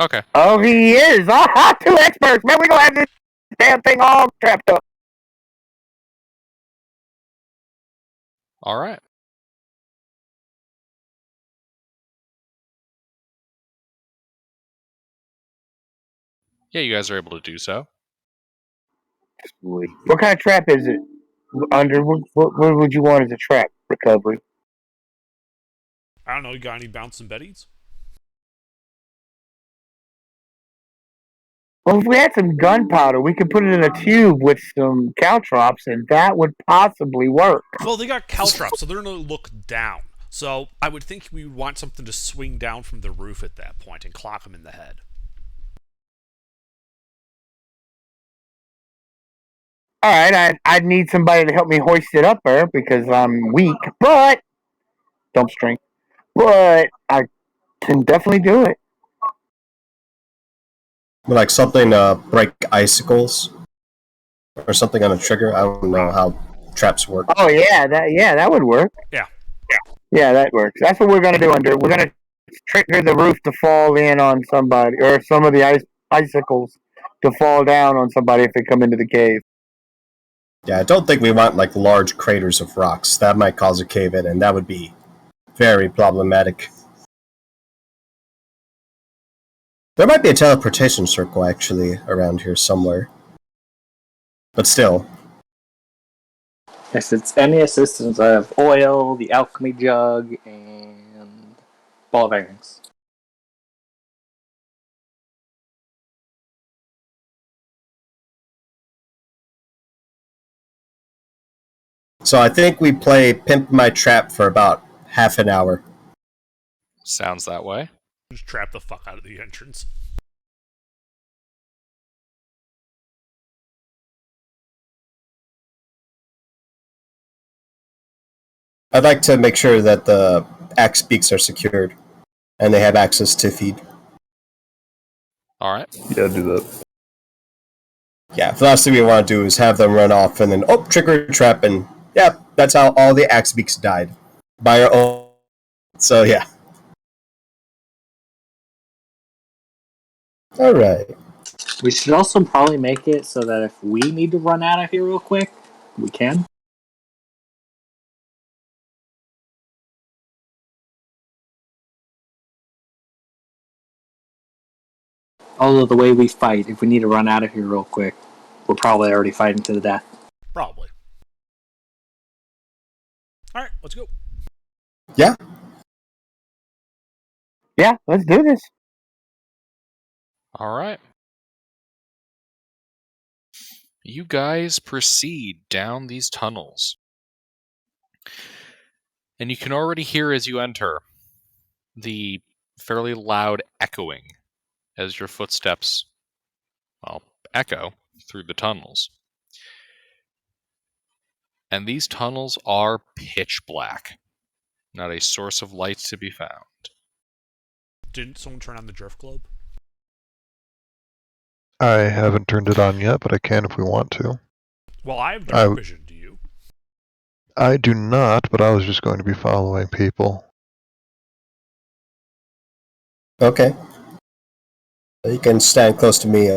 Okay. Oh, he is. Ah, 2 experts. Man, we gonna have this damn thing all trapped up. All right. Yeah, you guys are able to do so. Sweet. What kind of trap is it? Under what would you want as a trap? Recovery. I don't know, you got any bouncing betties? Well, if we had some gunpowder, we could put it in a tube with some caltrops, and that would possibly work. Well, they got caltrops, so they're going to look down. So I would think we would want something to swing down from the roof at that point and clock them in the head. All right, I'd need somebody to help me hoist it up there because I'm weak, but dump strength. But I can definitely do it. Like something break icicles or something on a trigger. I don't know how traps work. Oh that would work. Yeah. Yeah, that works. That's what we're gonna do. We're gonna trigger the roof to fall in on somebody, or some of the icicles to fall down on somebody if they come into the cave. Yeah, I don't think we want like large craters of rocks. That might cause a cave in, and that would be very problematic. There might be a teleportation circle actually around here somewhere. But still. If it's any assistance, I have oil, the alchemy jug, and ball bearings. So I think we play Pimp My Trap for about half an hour. Sounds that way. Just trap the fuck out of the entrance. I'd like to make sure that the axe beaks are secured and they have access to feed. All right. Yeah, do that. Yeah, the last thing we want to do is have them run off and then, oh, trigger trap, and yeah, that's how all the axe beaks died. By our own. So, yeah. Alright. We should also probably make it so that if we need to run out of here real quick, we can. Although the way we fight, if we need to run out of here real quick, we're probably already fighting to the death. Probably. All right, let's go. Yeah. Yeah, let's do this. All right. You guys proceed down these tunnels. And you can already hear as you enter the fairly loud echoing as your footsteps, well, echo through the tunnels. And these tunnels are pitch black. Not a source of light to be found. Didn't someone turn on the drift globe? I haven't turned it on yet, but I can if we want to. Well, I have dark vision. Do you? I do not, but I was just going to be following people. Okay. You can stand close to me,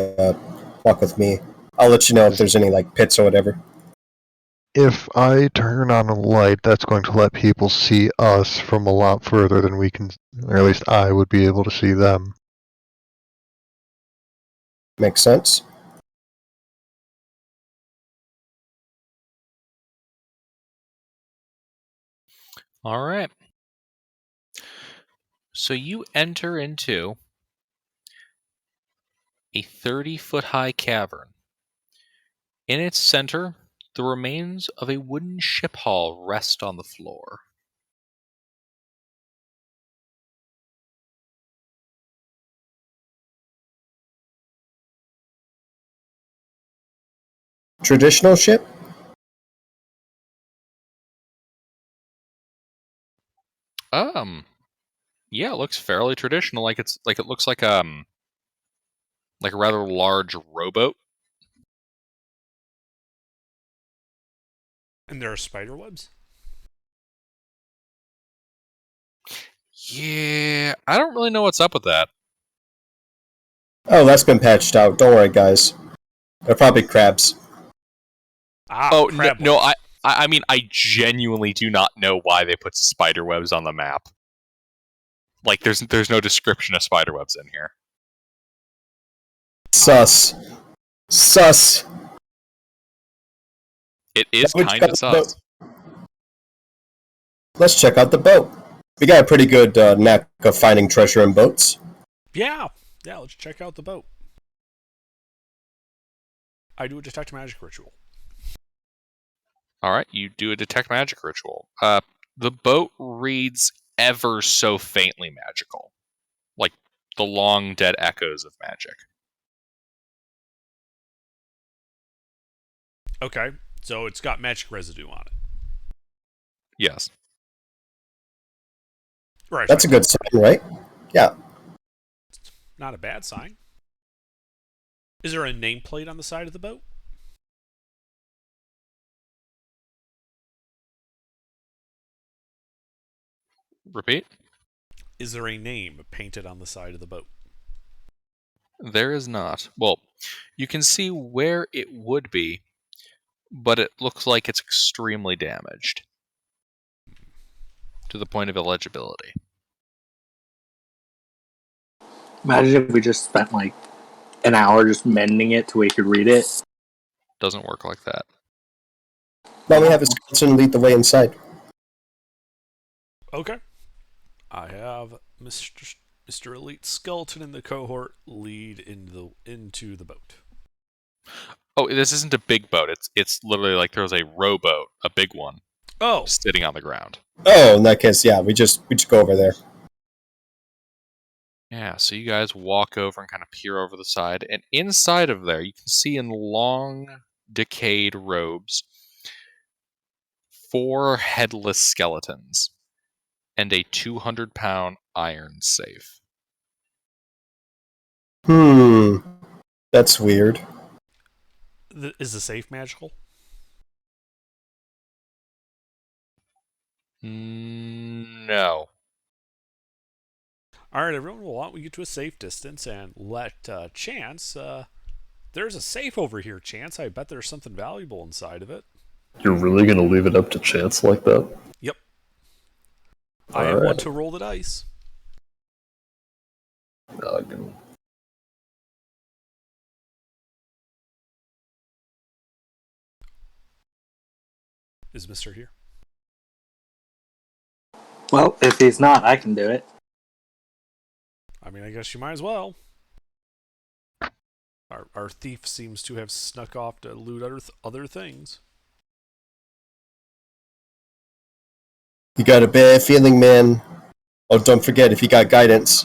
walk with me. I'll let you know if there's any like pits or whatever. If I turn on a light, that's going to let people see us from a lot further than we can, or at least I would be able to see them. Makes sense. All right. So you enter into a 30-foot high cavern. In its center, the remains of a wooden ship hull rest on the floor. Traditional ship? Yeah, it looks fairly traditional. Like it looks like a rather large rowboat. And there are spider webs? Yeah, I don't really know what's up with that. Oh, that's been patched out. Don't worry, guys. They're probably crabs. Oh crab no, webs. I mean I genuinely do not know why they put spider webs on the map. Like there's no description of spider webs in here. Sus. Sus. It is Which kind of sus. Let's check out the boat. We got a pretty good knack of finding treasure in boats. Yeah, let's check out the boat. I do a detect magic ritual. All right, you do a detect magic ritual. The boat reads ever so faintly magical, like the long dead echoes of magic. Okay, so it's got magic residue on it. Yes. Right. That's a good sign, right? Yeah. Not a bad sign. Is there a nameplate on the side of the boat? Repeat? Is there a name painted on the side of the boat? There is not. Well, you can see where it would be, but it looks like it's extremely damaged to the point of illegibility. Imagine if we just spent like an hour just mending it so we could read it. Doesn't work like that. Now we have a skeleton lead the way inside. Okay. I have Mr. Elite Skeleton in the cohort lead into the boat. Oh, this isn't a big boat. It's literally like there's a rowboat, a big one, Oh, sitting on the ground. Oh, in that case, yeah, we just go over there. Yeah, so you guys walk over and kind of peer over the side, and inside of there, you can see in long, decayed robes 4 headless skeletons and a 200-pound iron safe. That's weird. is the safe magical? No. All right, everyone. Well, why don't we get to a safe distance and let Chance? There's a safe over here, Chance. I bet there's something valuable inside of it. You're really going to leave it up to chance like that? Yep. I am one to roll the dice. Is Mister here? Well, if he's not, I can do it. I mean, I guess you might as well. Our thief seems to have snuck off to loot other things. You got a bad feeling, man. Oh, don't forget, if you got guidance.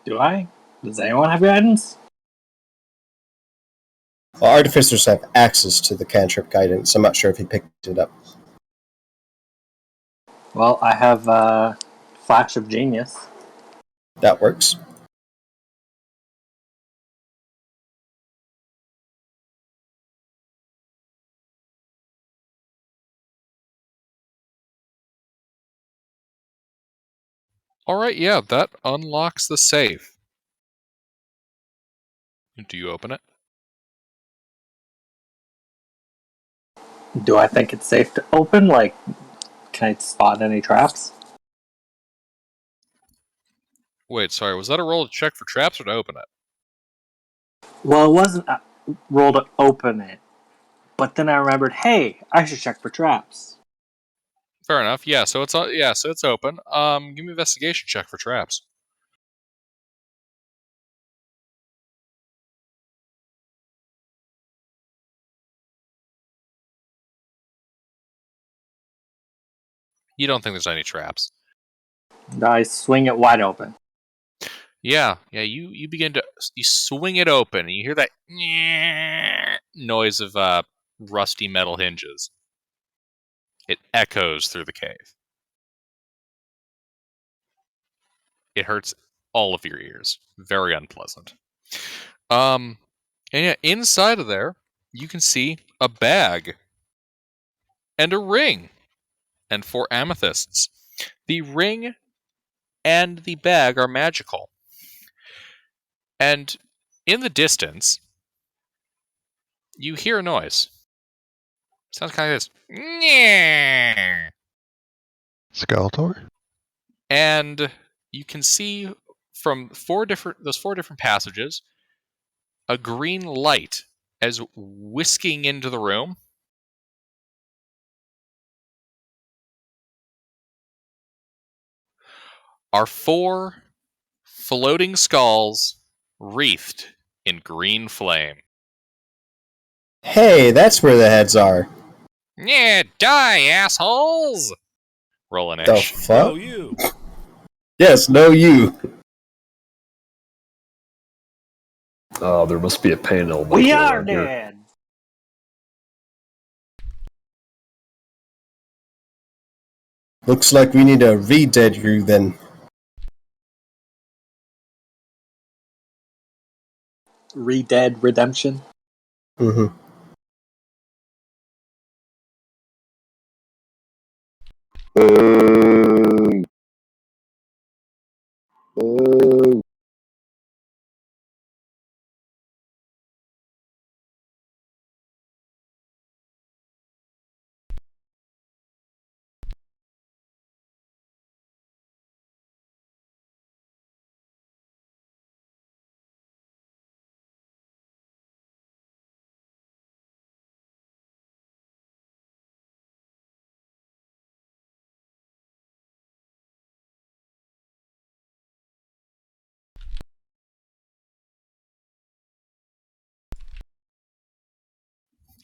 Do I? Does anyone have guidance? Well, artificers have access to the cantrip guidance. I'm not sure if he picked it up. Well, I have Flash of Genius. That works. Alright, yeah, that unlocks the safe. Do you open it? Do I think it's safe to open? Like, can I spot any traps? Wait, sorry, was that a roll to check for traps or to open it? Well, it wasn't a roll to open it, but then I remembered, hey, I should check for traps. Fair enough. Yeah, so it's open. Give me an investigation check for traps. You don't think there's any traps? I swing it wide open. Yeah. You begin to swing it open, and you hear that noise of rusty metal hinges. It echoes through the cave. It hurts all of your ears. Very unpleasant. And yeah, inside of there, you can see a bag and a ring and 4 amethysts. The ring and the bag are magical. And in the distance, you hear a noise. Sounds kind of this. Skeletor? And you can see from those four different passages a green light as whisking into the room. Are 4 floating skulls wreathed in green flame. Hey, that's where the heads are. Yeah, die, assholes! Roll an The inch. No, fuck? you. Yes, no you. There must be a pain element. We are around here. dead! Looks like we need a re-dead you then. Re-dead redemption. Mm-hmm.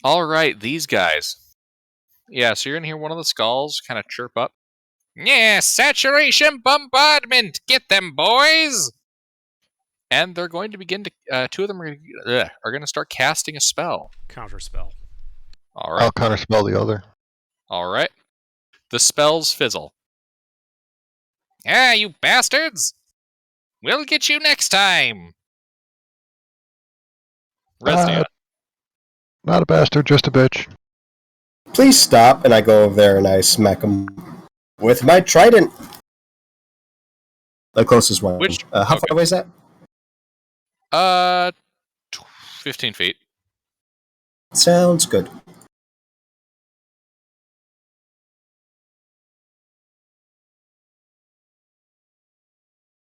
Alright, these guys. Yeah, so you're gonna hear one of the skulls kind of chirp up. Yeah, saturation bombardment! Get them, boys! And they're going to begin to. 2 of them are going to start casting a spell. Counterspell. Alright. I'll counterspell the other. Alright. The spells fizzle. Ah, you bastards! We'll get you next time! Resnian. Not a bastard, just a bitch. Please stop, and I go over there and I smack him with my trident. The closest one. How far away is that? 15 feet. Sounds good.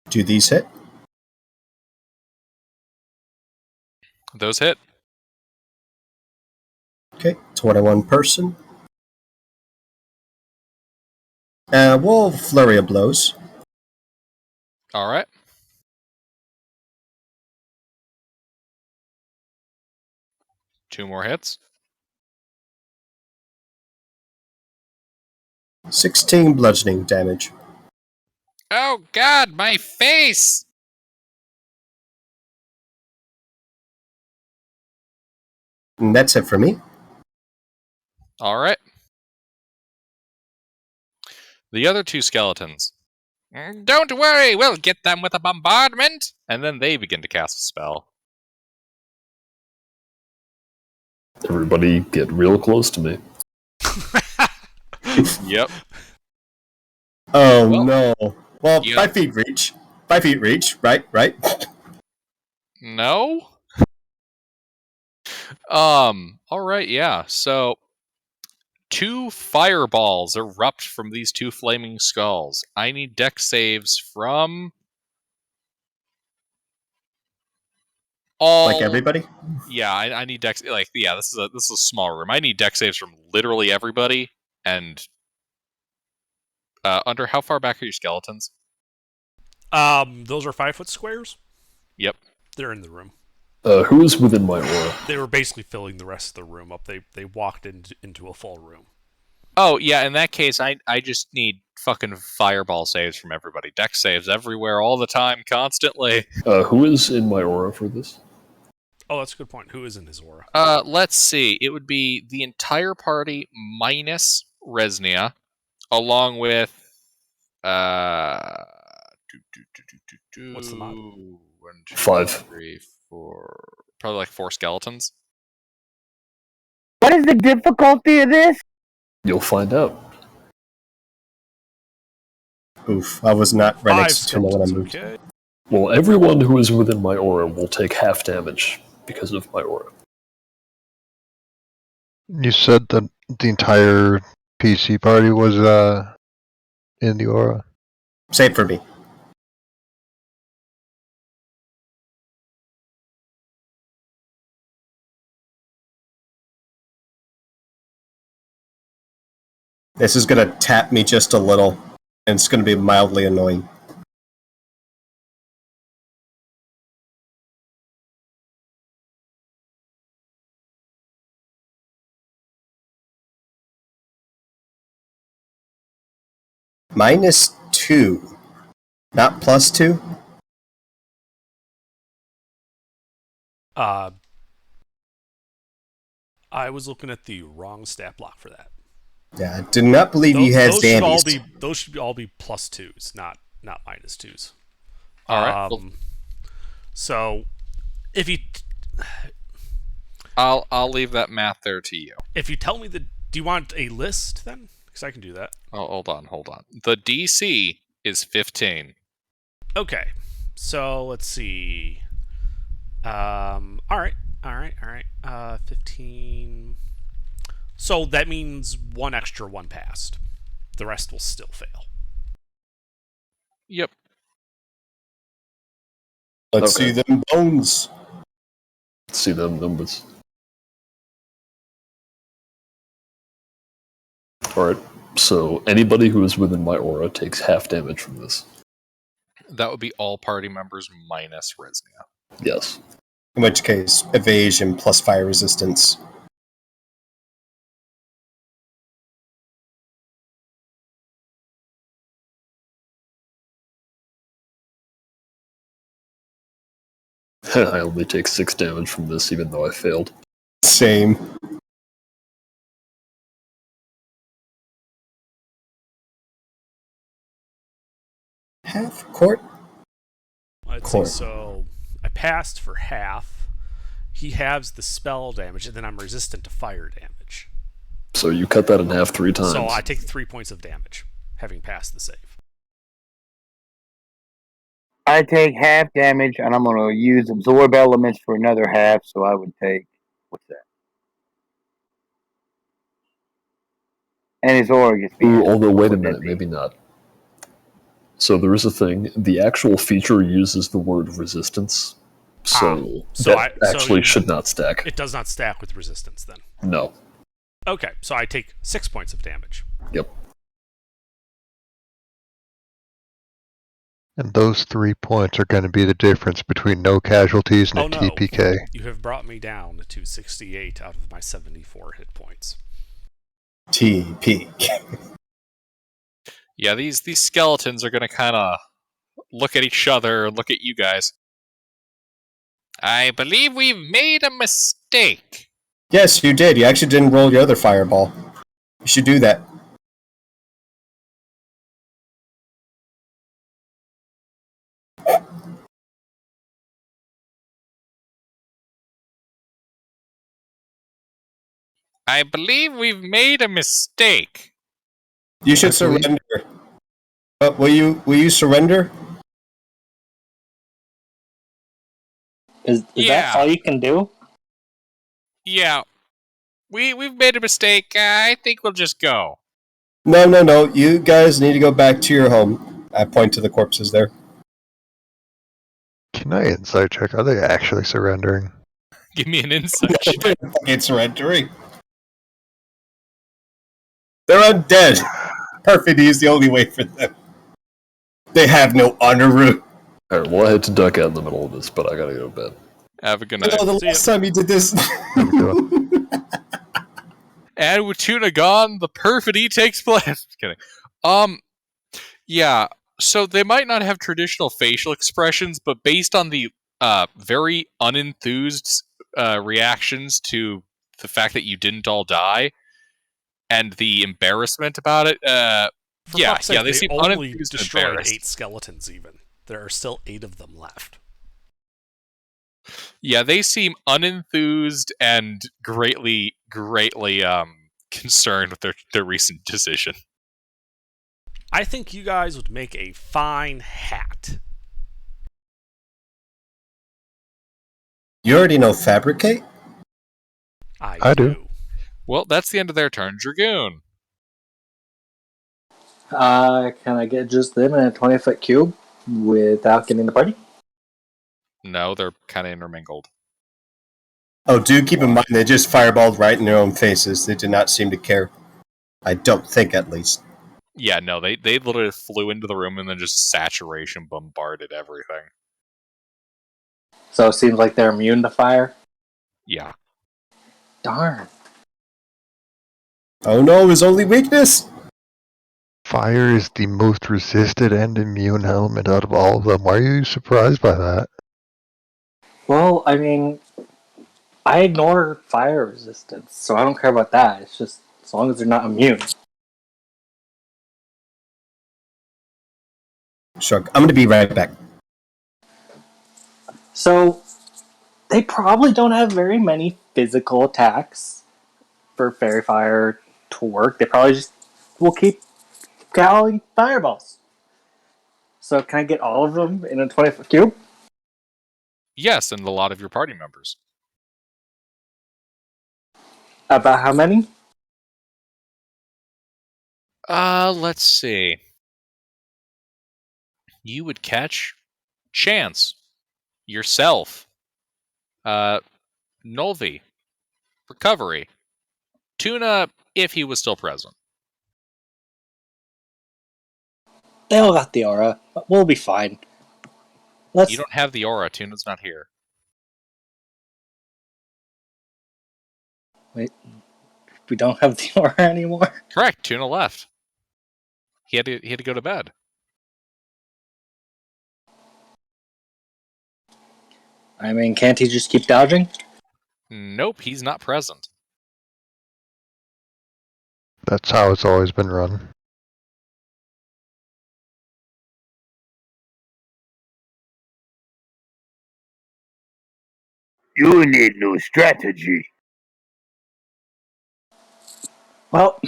Do these hit? Those hit. Okay, 21 person. We'll flurry of blows. All right. Two more hits. 16 bludgeoning damage. Oh God, my face! And that's it for me. All right. The other two skeletons. Don't worry, we'll get them with a bombardment. And then they begin to cast a spell. Everybody get real close to me. Yep. Oh Well, no. Well, yeah. 5 feet reach. 5 feet reach, right? No? All right, yeah. So 2 fireballs erupt from these 2 flaming skulls. I need dex saves from all. Like everybody? Yeah, I need dex. Like, yeah, this is a small room. I need dex saves from literally everybody. And under how far back are your skeletons? Those are 5-foot squares. Yep. They're in the room. Who is within my aura? They were basically filling the rest of the room up. They walked into a full room. Oh yeah, in that case, I just need fucking fireball saves from everybody. Dex saves everywhere, all the time, constantly. Who is in my aura for this? Oh, that's a good point. Who is in his aura? Let's see. It would be the entire party minus Resnia, along with What's the mod? 1, 2, 5. 3, 4, probably like 4 skeletons. What is the difficulty of this? You'll find out. Oof, I was not right 5 next to him when I skeletons. moved. Okay. Well, everyone who is within my aura will take half damage because of my aura. You said that the entire PC party was in the aura. Save for me. This is going to tap me just a little, and it's going to be mildly annoying. -2, not +2. I was looking at the wrong stat block for that. Yeah, I do not believe he has dandies. Those should all be +2s, not -2s. All right. Well, so if you I'll leave that math there to you. if you tell me do you want a list then? Because I can do that. Oh, hold on. The DC is 15. Okay, so let's see. All right. 15. So that means 1 extra, 1 passed. The rest will still fail. Yep. Let's see them bones. Let's see them numbers. Alright, so anybody who is within my aura takes half damage from this. That would be all party members minus Resnia. Yes. In which case, evasion plus fire resistance. I only take 6 damage from this, even though I failed. Same. Half court? Let's see. So I passed for half. He halves the spell damage, and then I'm resistant to fire damage. So you cut that in half 3 times. So I take 3 points of damage, having passed the save. I take half damage, and I'm going to use absorb elements for another half. So I would take what's that? And his aura gets beat. Although, wait a minute, maybe not. So there is a thing. The actual feature uses the word resistance. So that actually should not stack. It does not stack with resistance then. No. Okay, so I take 6 points of damage. Yep. And those 3 points are going to be the difference between no casualties and Oh a no. TPK. You have brought me down to 68 out of my 74 hit points. TP. Yeah, these skeletons are gonna kind of look at each other and look at you guys. I believe we've made a mistake. Yes, you did. You actually didn't roll your other fireball. You should do that. I believe we've made a mistake. You should I believe- surrender. Will you surrender? Is Yeah. that all you can do? Yeah, we've made a mistake. I think we'll just go. No. You guys need to go back to your home. I point to the corpses there. Can I insight check? Are they actually surrendering? Give me an insight check. It's surrendering. They're undead. Perfidy is the only way for them. They have no honor root. Alright, well, I had to duck out in the middle of this, but I gotta go to bed. Have a good You night. know, the last time you did this. And with Tuna gone, the perfidy takes place. Just kidding. Yeah. So they might not have traditional facial expressions, but based on the very unenthused reactions to the fact that you didn't all die and the embarrassment about it, For yeah, fuck's sake, they they seem only unenthused and destroyed embarrassed. 8 skeletons even. There are still 8 of them left. Yeah, they seem unenthused and greatly concerned with their recent decision. I think you guys would make a fine hat. You already know fabricate? I do. Well, that's the end of their turn. Dragoon. Can I get just them in a 20-foot cube without getting the party? No, they're kind of intermingled. Oh, do keep in mind they just fireballed right in their own faces. They did not seem to care. I don't think, at least. Yeah, no, they literally flew into the room and then just saturation bombarded everything. So it seems like they're immune to fire. Yeah. Darn. Oh no, his only weakness? Fire is the most resisted and immune element out of all of them. Why are you surprised by that? Well, I mean, I ignore fire resistance, so I don't care about that. It's just as long as they're not immune. Shrug. I'm gonna be right back. So they probably don't have very many physical attacks for fairy fire to work. They probably just will keep calling fireballs. So can I get all of them in a 20-foot cube? Yes, and a lot of your party members. About how many? Let's see. You would catch Chance, yourself, Nolvi, Recovery, Tuna, if he was still present. They all got the aura. We'll be fine. Let's. You don't have the aura. Tuna's not here. Wait. We don't have the aura anymore. Correct. Tuna left. He had to go to bed. I mean, can't he just keep dodging? Nope, he's not present. That's how it's always been run. You need new strategy. Well,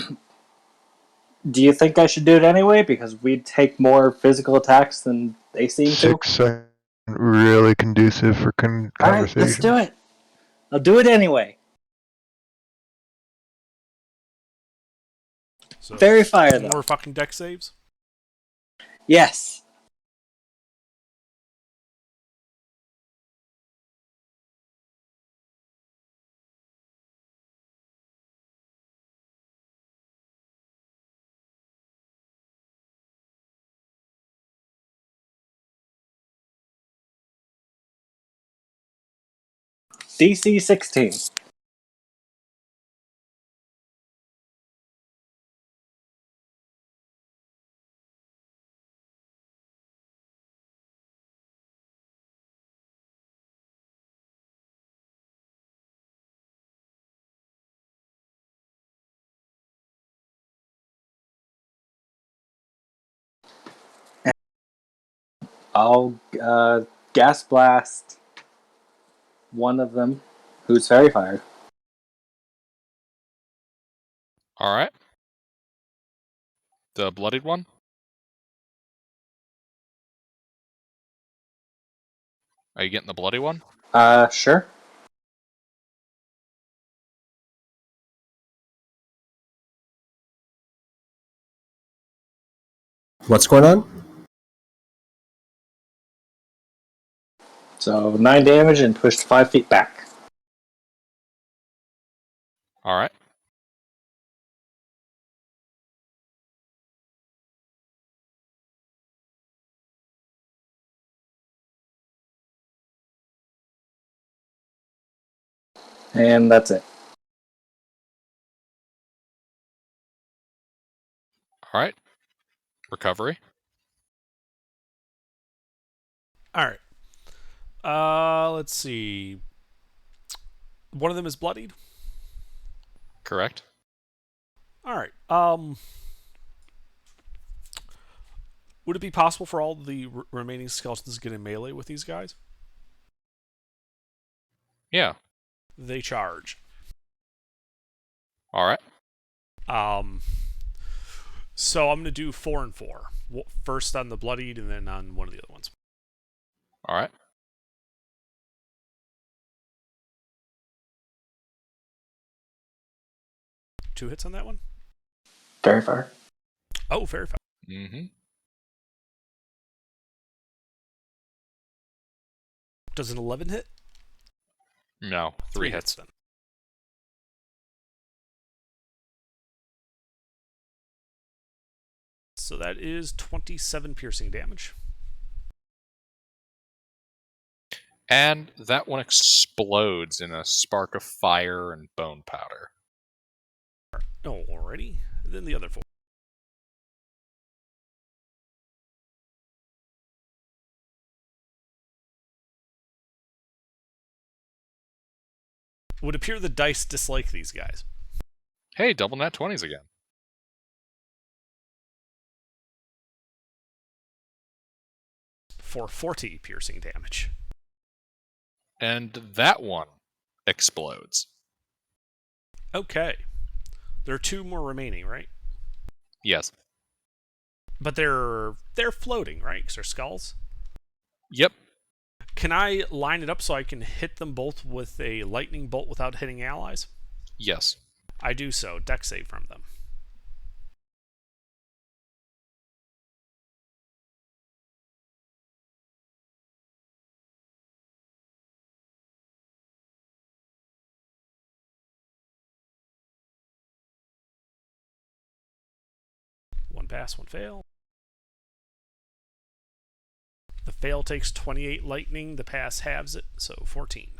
do you think I should do it anyway? Because we take more physical attacks than they seem to. 6 seconds, really conducive for Alright, conversation. let's do it. I'll do it anyway. So Fairy fire, though. more fucking deck saves? Yes. DC 16. I'll gas blast one of them who's fairy fired. All right. The bloodied one? Are you getting the bloody one? Sure. What's going on? So 9 damage and pushed 5 feet back. All right. And that's it. All right. Recovery. All right. Let's see. One of them is bloodied. Correct. All right. Would it be possible for all the remaining skeletons to get in melee with these guys? Yeah. They charge. All right. So I'm gonna do 4 and 4. First on the bloodied, and then on one of the other ones. All right. Two hits on that one. Fairy fire. Oh, fair. Mm-hmm. Does an 11 hit? No. 3 hits. Then. So that is 27 piercing damage. And that one explodes in a spark of fire and bone powder. Alrighty. Then the other 4. Would appear the dice dislike these guys. Hey, double nat 20s again. For 40 piercing damage. And that one explodes. Okay. There are 2 more remaining, right? Yes. But they're floating, right? Because they're skulls. Yep. Can I line it up so I can hit them both with a lightning bolt without hitting allies? Yes. I do so. Dex save from them. One pass, one fail. The fail takes 28 lightning. The pass halves it, so 14.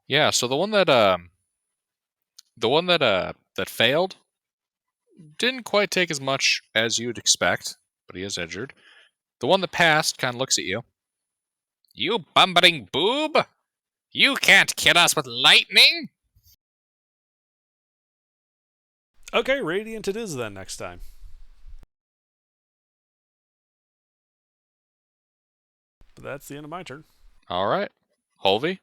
Yeah, so the one that that failed didn't quite take as much as you'd expect, but he is injured. The one that passed kind of looks at you. You bumbling boob! You can't kill us with lightning! Okay, Radiant it is then next time. But that's the end of my turn. All right. Holvey?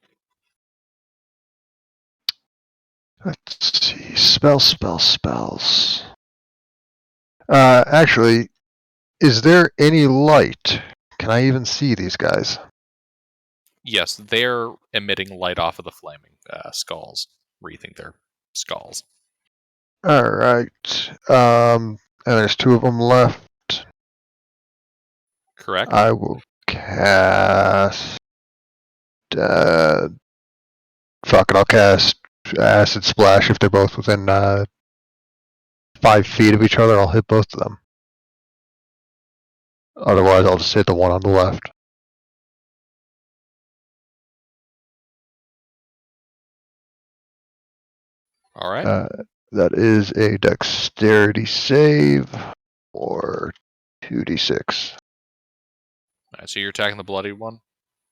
Let's see. Spells. Actually, is there any light? Can I even see these guys? Yes, they're emitting light off of the flaming skulls, wreathing their skulls. Alright. And there's 2 of them left. Correct? I will cast. Fuck it, I'll cast Acid Splash if they're both within 5 feet of each other. I'll hit both of them. Otherwise, I'll just hit the one on the left. All right. That is a dexterity save or 2d6. All right. So you're attacking the bloodied one,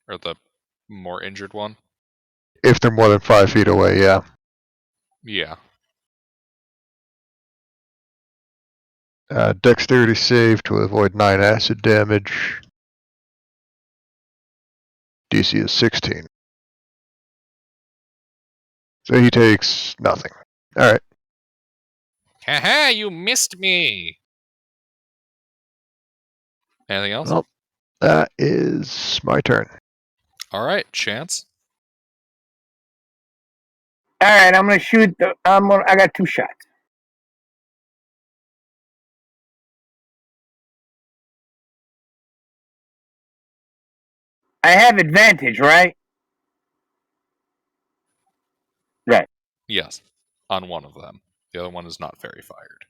or the more injured one? If they're more than 5 feet away, yeah. Yeah. Dexterity save to avoid 9 acid damage. DC is 16. So he takes nothing. Alright. Haha! You missed me. Anything else? Well, that is my turn. All right. Chance. All right, I'm gonna shoot. I got 2 shots. I have advantage, right? Right. Yes. On one of them. The other one is not very fired.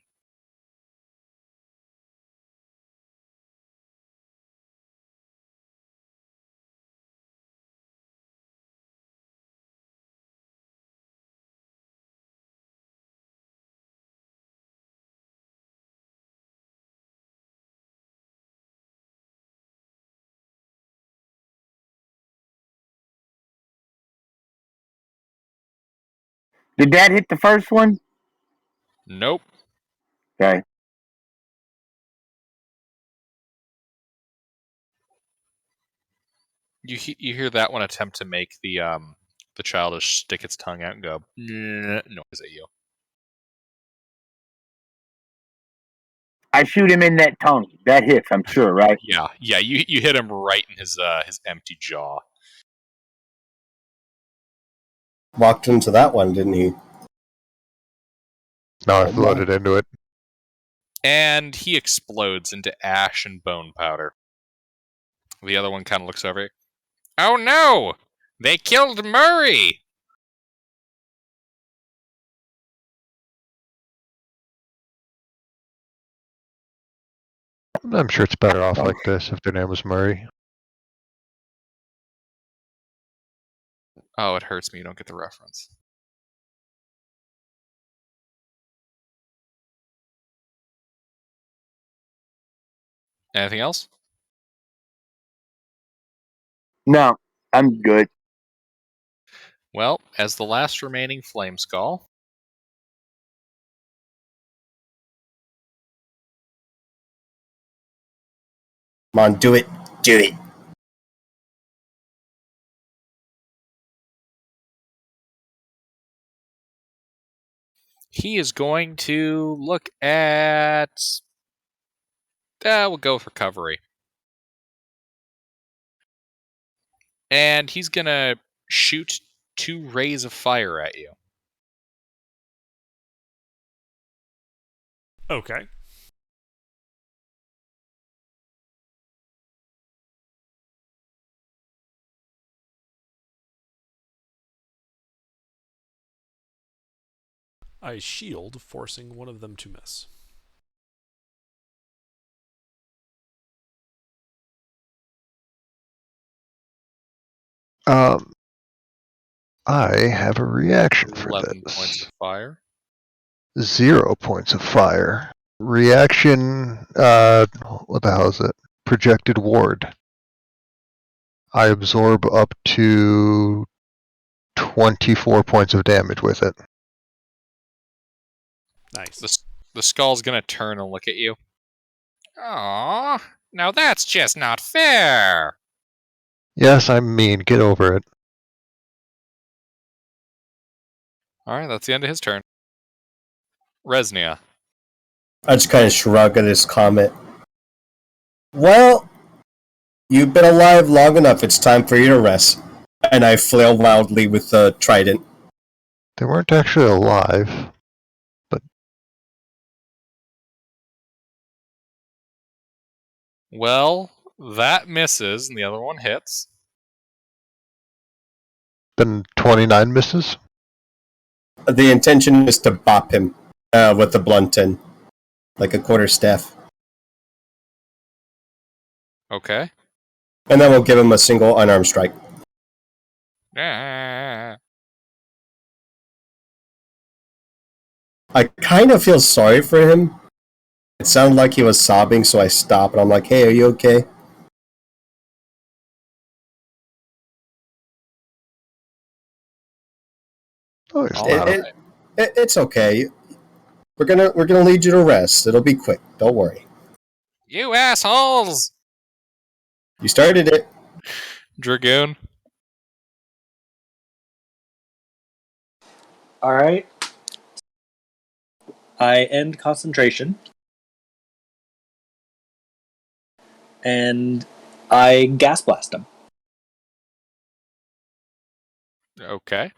Did that hit the first one? Nope. Okay. You hear that one attempt to make the childish stick its tongue out and go noise at you. I shoot him in that tongue. That hits, I'm sure, right? Yeah. You hit him right in his empty jaw. Walked into that one, didn't he? Now Oh I've my. floated into it. And he explodes into ash and bone powder. The other one kind of looks over. Oh no! They killed Murray! I'm sure it's better off like this if their name was Murray. Oh, it hurts me you don't get the reference. Anything else? No, I'm good. Well, as the last remaining flame skull, Come on, do it. Do it. he is going to look at. We'll go with recovery. And he's going to shoot 2 rays of fire at you. Okay. I shield, forcing one of them to miss. I have a reaction for 11 this. points of fire. 0 points of fire. Reaction, what the hell is it? Projected ward. I absorb up to 24 points of damage with it. Nice. The skull's going to turn and look at you. Aww, now that's just not fair. Yes, I'm mean. Get over it. Alright, that's the end of his turn. Resnia. I just kind of shrug at his comment. Well, you've been alive long enough. It's time for you to rest. And I flail wildly with the trident. They weren't actually alive. Well, that misses, and the other one hits. Then 29 misses. The intention is to bop him with the blunt end, like a quarterstaff. Okay. And then we'll give him a single unarmed strike. Ah. I kind of feel sorry for him. It sounded like he was sobbing, so I stopped and I'm like, "Hey, are you okay?" Oh, he's All It, not. right. it's okay. We're gonna lead you to rest. It'll be quick. Don't worry. You assholes! You started it. Dragoon. All right. I end concentration, and I gas blast him. Okay.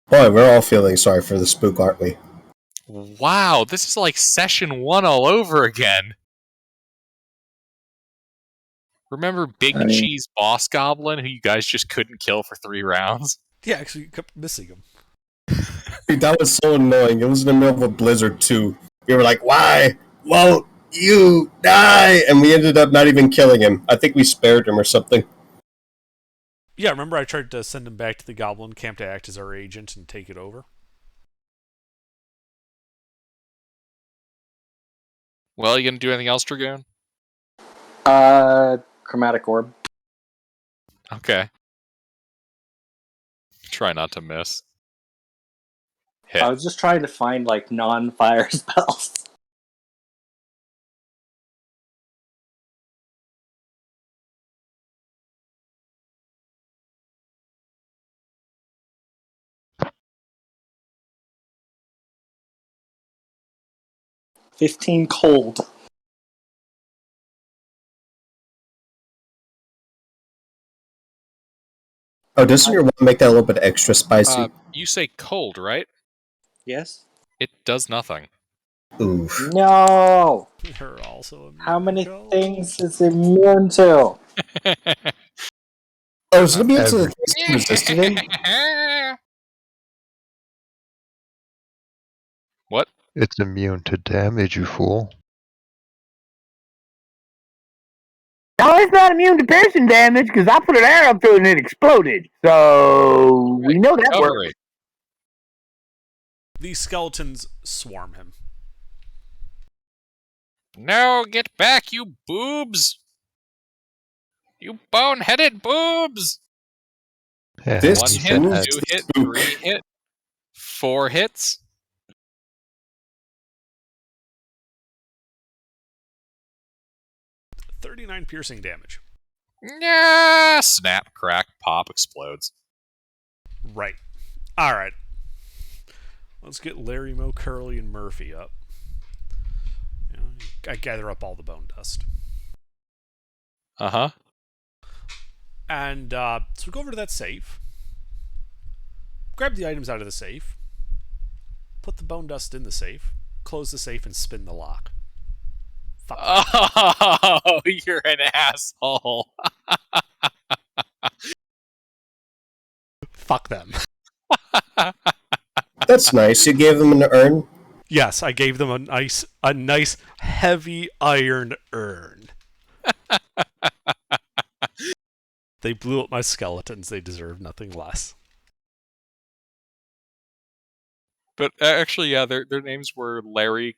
Boy, we're all feeling sorry for the spook, aren't we? Wow, this is like session 1 all over again. Remember Big I mean, Cheese Boss Goblin, who you guys just couldn't kill for 3 rounds? Yeah, actually, you kept missing him. Dude, that was so annoying. It was in the middle of a blizzard too. We were like, "Why won't you die?" And we ended up not even killing him. I think we spared him or something. Yeah, remember I tried to send him back to the Goblin Camp to act as our agent and take it over? Well, you gonna do anything else, Dragoon? Chromatic orb. Okay. Try not to miss. Hit. I was just trying to find like non-fire spells. $15 cold. Oh, doesn't your one make that a little bit extra spicy? You say cold, right? Yes. It does nothing. Oof. No. They're also immune How many to cold. things is immune to? Oh, is it immune to the Every- things that resisted him? What? It's immune to damage, you fool. No, it's not immune to piercing damage because I put an arrow through it and it exploded. So we know that works. Recovery. These skeletons swarm him. No, get back, you boobs! You boneheaded boobs! Yeah, This 1 he hit, said moves that. 2 the hit, spook. 3 hit, 4 hits. .39 piercing damage. Yeah, snap, crack, pop, explodes. Right. All right. Let's get Larry, Mo, Curly, and Murphy up. You know, I gather up all the bone dust. Uh-huh. And so we go over to that safe. Grab the items out of the safe. Put the bone dust in the safe. Close the safe and spin the lock. Fuck. Oh, you're an asshole. Fuck them. That's nice. You gave him an urn. Yes, I gave them a nice heavy iron urn. They blew up my skeletons. They deserve nothing less. But actually, yeah, their names were Larry,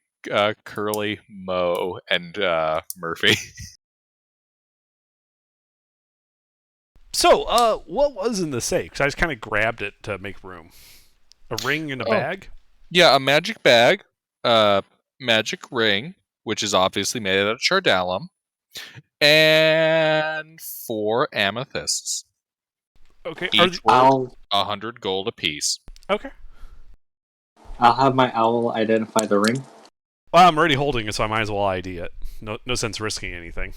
Curly, Mo, and Murphy. So, what was in the safe? Because I just kind of grabbed it to make room. A ring in a Oh. bag? Yeah, a magic bag, magic ring, which is obviously made out of chardalum, and 4 amethysts, Okay. each worth 100 gold apiece. Okay. I'll have my owl identify the ring. Well, I'm already holding it, so I might as well ID it. No sense risking anything.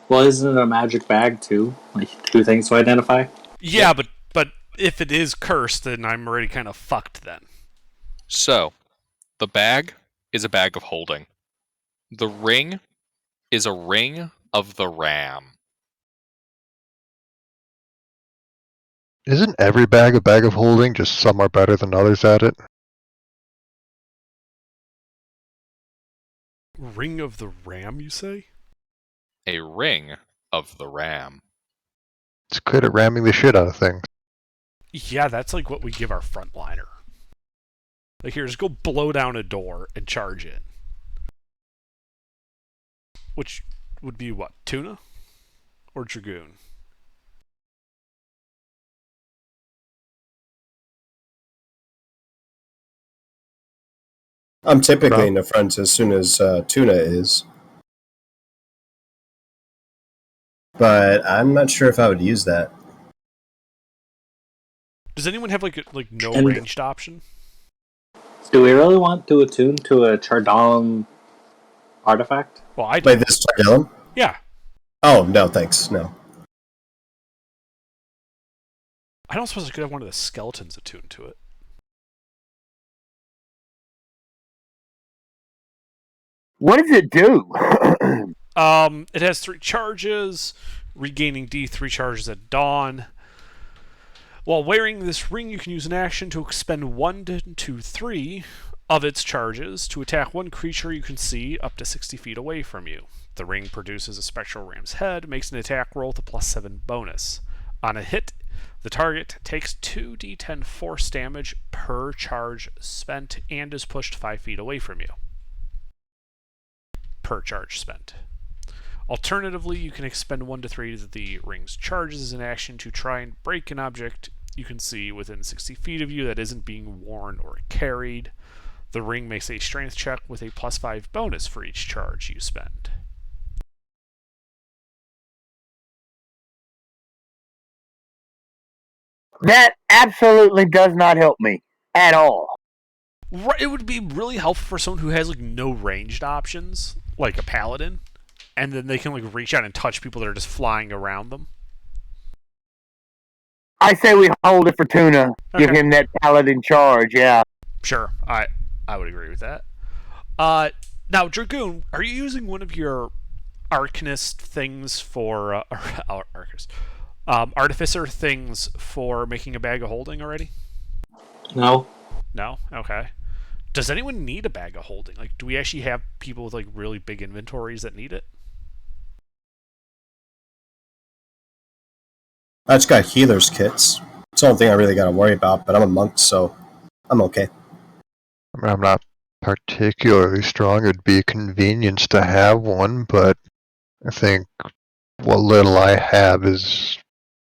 Well, isn't it a magic bag too? Like 2 things to identify? Yeah, but if it is cursed, then I'm already kind of fucked then. So, the bag is a bag of holding. The ring is a ring of the ram. Isn't every bag a bag of holding, just some are better than others at it? Ring of the Ram, you say? A ring of the ram. It's good at ramming the shit out of things. Yeah, that's like what we give our frontliner. Like, here, just go blow down a door and charge in. Which would be what? Tuna? Or Dragoon? I'm typically in the front as soon as Tuna is. But I'm not sure if I would use that. Does anyone have like no And- ranged option? Do we really want to attune to a Chardon artifact? Well, I do. Like this Targillum? Yeah. Oh, no, thanks. No. I don't suppose I could have one of the skeletons attuned to it. What does it do? It has 3 charges, regaining D3 charges at dawn. While wearing this ring, you can use an action to expend 1 to 3 of its charges to attack one creature you can see up to 60 feet away from you. The ring produces a spectral ram's head, makes an attack roll with a +7 bonus. On a hit, the target takes 2d10 force damage per charge spent and is pushed 5 feet away from you. Per charge spent. Alternatively, you can expend 1 to 3 of the ring's charges as an action to try and break an object you can see within 60 feet of you that isn't being worn or carried. The ring makes a strength check with a +5 bonus for each charge you spend. That absolutely does not help me at all. It would be really helpful for someone who has like no ranged options, like a paladin, and then they can like reach out and touch people that are just flying around them. I say we hold it for Tuna. Give Okay. him that paladin charge, yeah. Sure, I would agree with that. Now Dragoon, are you using one of your Arcanist things for Artificer things for making a bag of holding already? No. No? Okay. Does anyone need a bag of holding? Like, do we actually have people with like really big inventories that need it? I just got healer's kits. It's the only thing I really got to worry about, but I'm a monk, so I'm okay. I mean, I'm not particularly strong. It'd be a convenience to have one, but I think what little I have is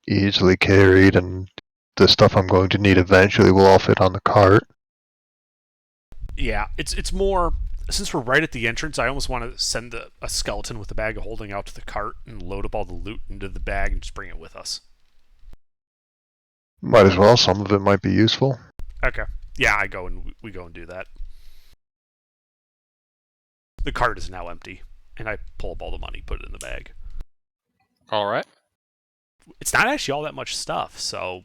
easily carried, and the stuff I'm going to need eventually will all fit on the cart. Yeah, it's more, since we're right at the entrance, I almost want to send a skeleton with a bag of holding out to the cart and load up all the loot into the bag and just bring it with us. Might as well. Some of it might be useful. Okay. Yeah, we go and do that. The cart is now empty, and I pull up all the money, put it in the bag. All right. It's not actually all that much stuff, so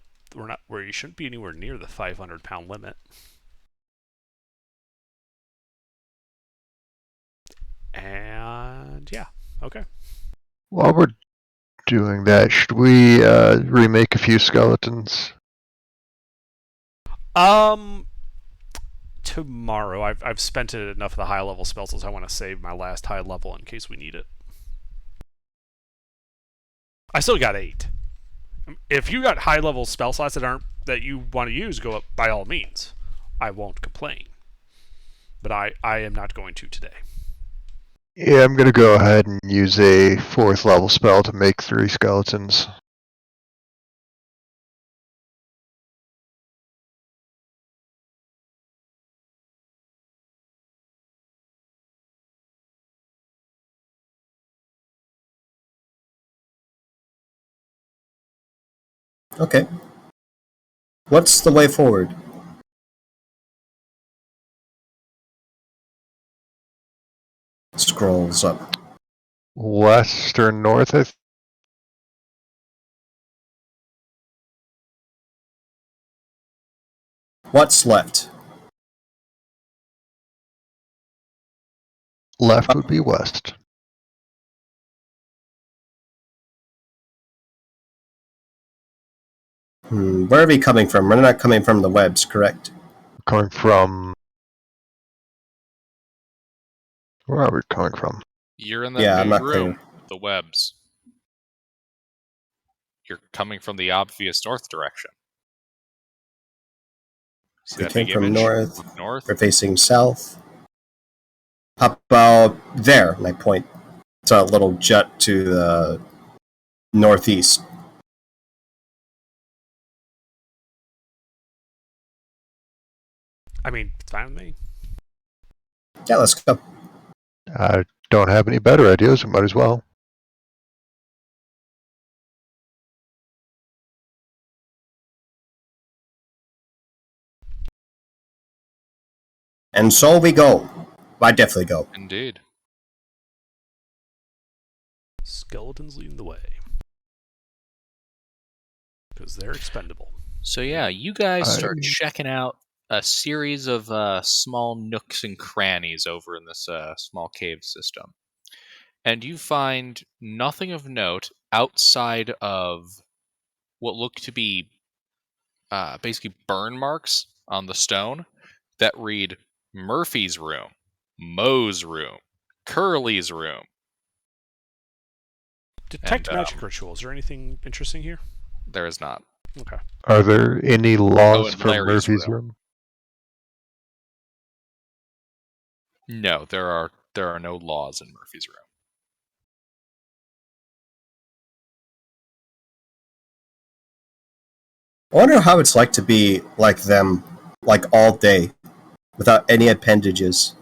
we shouldn't be anywhere near the 500-pound limit. And yeah, okay. While we're doing that, should we remake a few skeletons? Tomorrow. I've spent enough of the high level spells, so I want to save my last high level in case we need it. I still got 8. If you got high level spell slots that you want to use, go up by all means. I won't complain. But I am not going to today. Yeah, I'm gonna go ahead and use a 4th level spell to make 3 skeletons. Okay. What's the way forward? Scrolls up. West or north, What's left? left would be west. Where are we coming from? We're not coming from the webs, correct? Coming from... Where are we coming from? You're in that Yeah, I'm big not room clear. with the webs. You're coming from the obvious north direction. See We that came big from image? north. Look north. We're facing south. How about there? And I point to a little jut to the northeast. I mean, it's fine with me. Yeah, let's go. I don't have any better ideas. We might as well. And so we go. I definitely go. Indeed. Skeletons leading the way. Because they're expendable. So yeah, you guys start checking out a series of small nooks and crannies over in this small cave system. And you find nothing of note outside of what look to be basically burn marks on the stone that read Murphy's room, Moe's room, Curly's room. Detect And magic ritual. Is there anything interesting here? there is not. Okay. Are there any laws and for Larry's Murphy's room. room? No, there are no laws in Murphy's room. I wonder how it's like to be like them, like all day, without any appendages.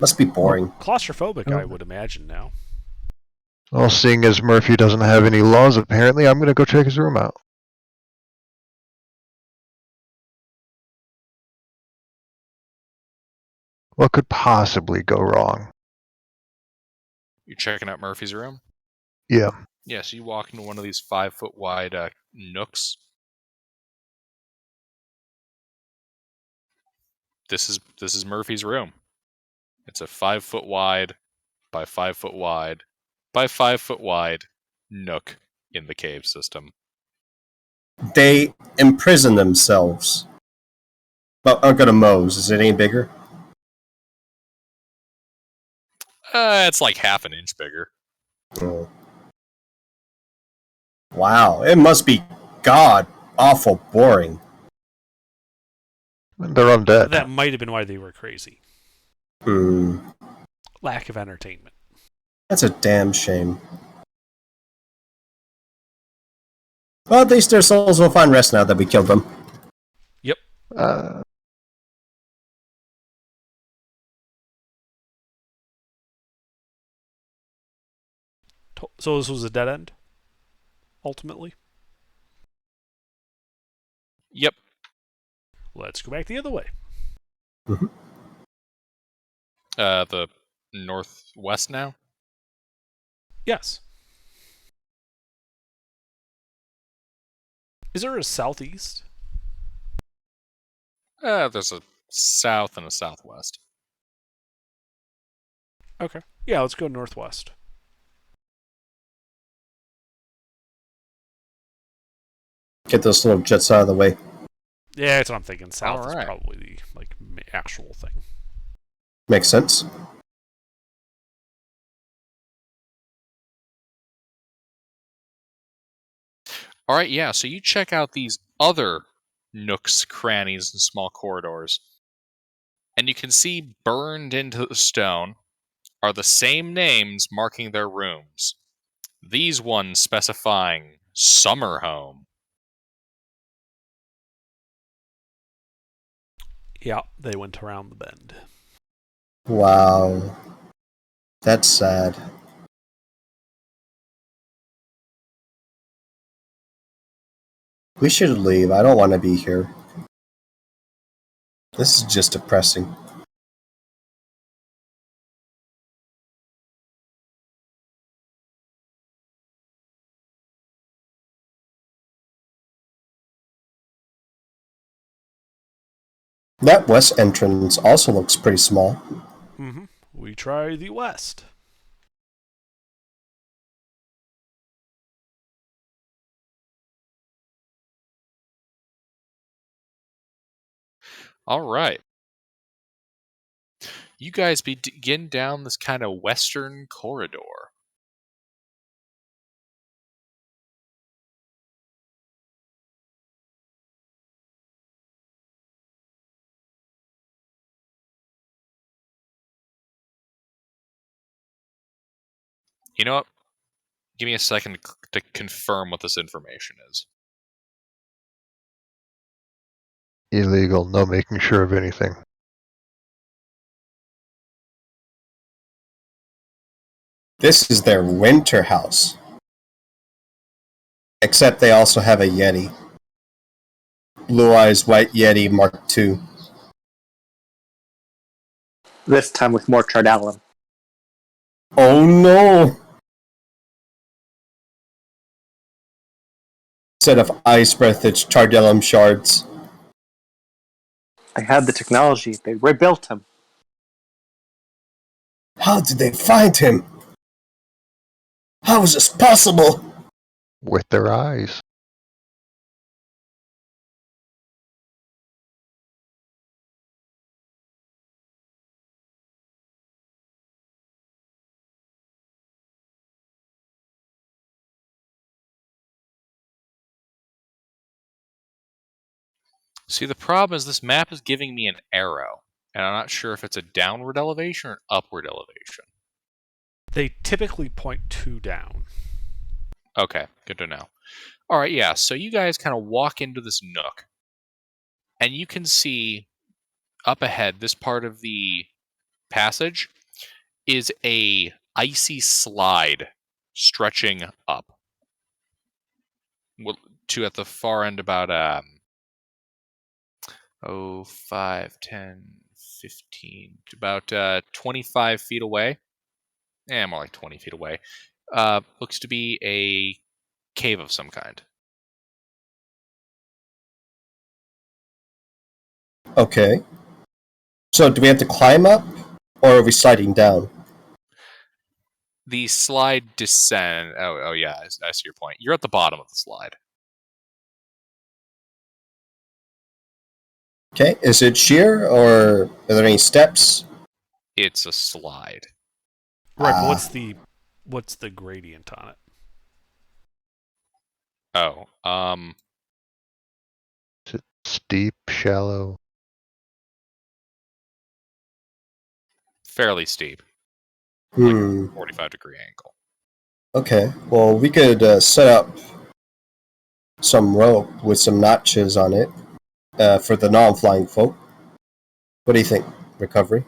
Must be boring. Claustrophobic, I Oh. would imagine now. Well, seeing as Murphy doesn't have any laws, apparently, I'm going to go check his room out. What could possibly go wrong? You're checking out Murphy's room? Yeah. Yeah, so you walk into one of these 5-foot wide nooks. This is Murphy's room. It's a 5-foot wide by 5-foot wide by 5-foot wide nook in the cave system. They imprison themselves. But I'll go to Moe's. Is it any bigger? It's like half an inch bigger. Oh. Wow, it must be god awful boring. They're undead. That might have been why they were crazy. Lack of entertainment. That's a damn shame. Well, at least their souls will find rest now that we killed them. Yep. So this was a dead end? Ultimately? Yep. Let's go back the other way. The northwest now? Yes. Is there a southeast? There's a south and a southwest. Okay. Yeah, let's go northwest. Get those little jets out of the way. Yeah, that's what I'm thinking. South Alright. is probably the actual thing. Makes sense. Alright, yeah, so you check out these other nooks, crannies, and small corridors. And you can see burned into the stone are the same names marking their rooms. These ones specifying summer home. Yeah, they went around the bend. Wow. That's sad. We should leave. I don't want to be here. This is just depressing. That west entrance also looks pretty small. Mm-hmm. We try the west. Alright. You guys begin down this kind of western corridor. You know what? Give me a second to confirm what this information is. Illegal. No making sure of anything. This is their winter house. Except they also have a Yeti. Blue Eyes White Yeti Mark II. This time with more Chardalum. Oh no! Instead of ice breath, it's Chardellum shards. They had the technology. They rebuilt him. How did they find him? How is this possible? With their eyes. See, the problem is this map is giving me an arrow, and I'm not sure if it's a downward elevation or an upward elevation. They typically point 2 down. Okay, good to know. All right, yeah, so you guys kind of walk into this nook, and you can see up ahead, this part of the passage is a icy slide stretching up. To at the far end about 5, 10, 15, about 25 feet away. More like 20 feet away. Looks to be a cave of some kind. Okay. So do we have to climb up, or are we sliding down? The slide descend. Oh yeah, I see your point. You're at the bottom of the slide. Okay, is it sheer, or are there any steps? It's a slide. Right, but what's the gradient on it? Is it steep, shallow? Fairly steep. Like a 45-degree angle. Okay, well, we could set up some rope with some notches on it for the non-flying folk. What do you think, Recovery?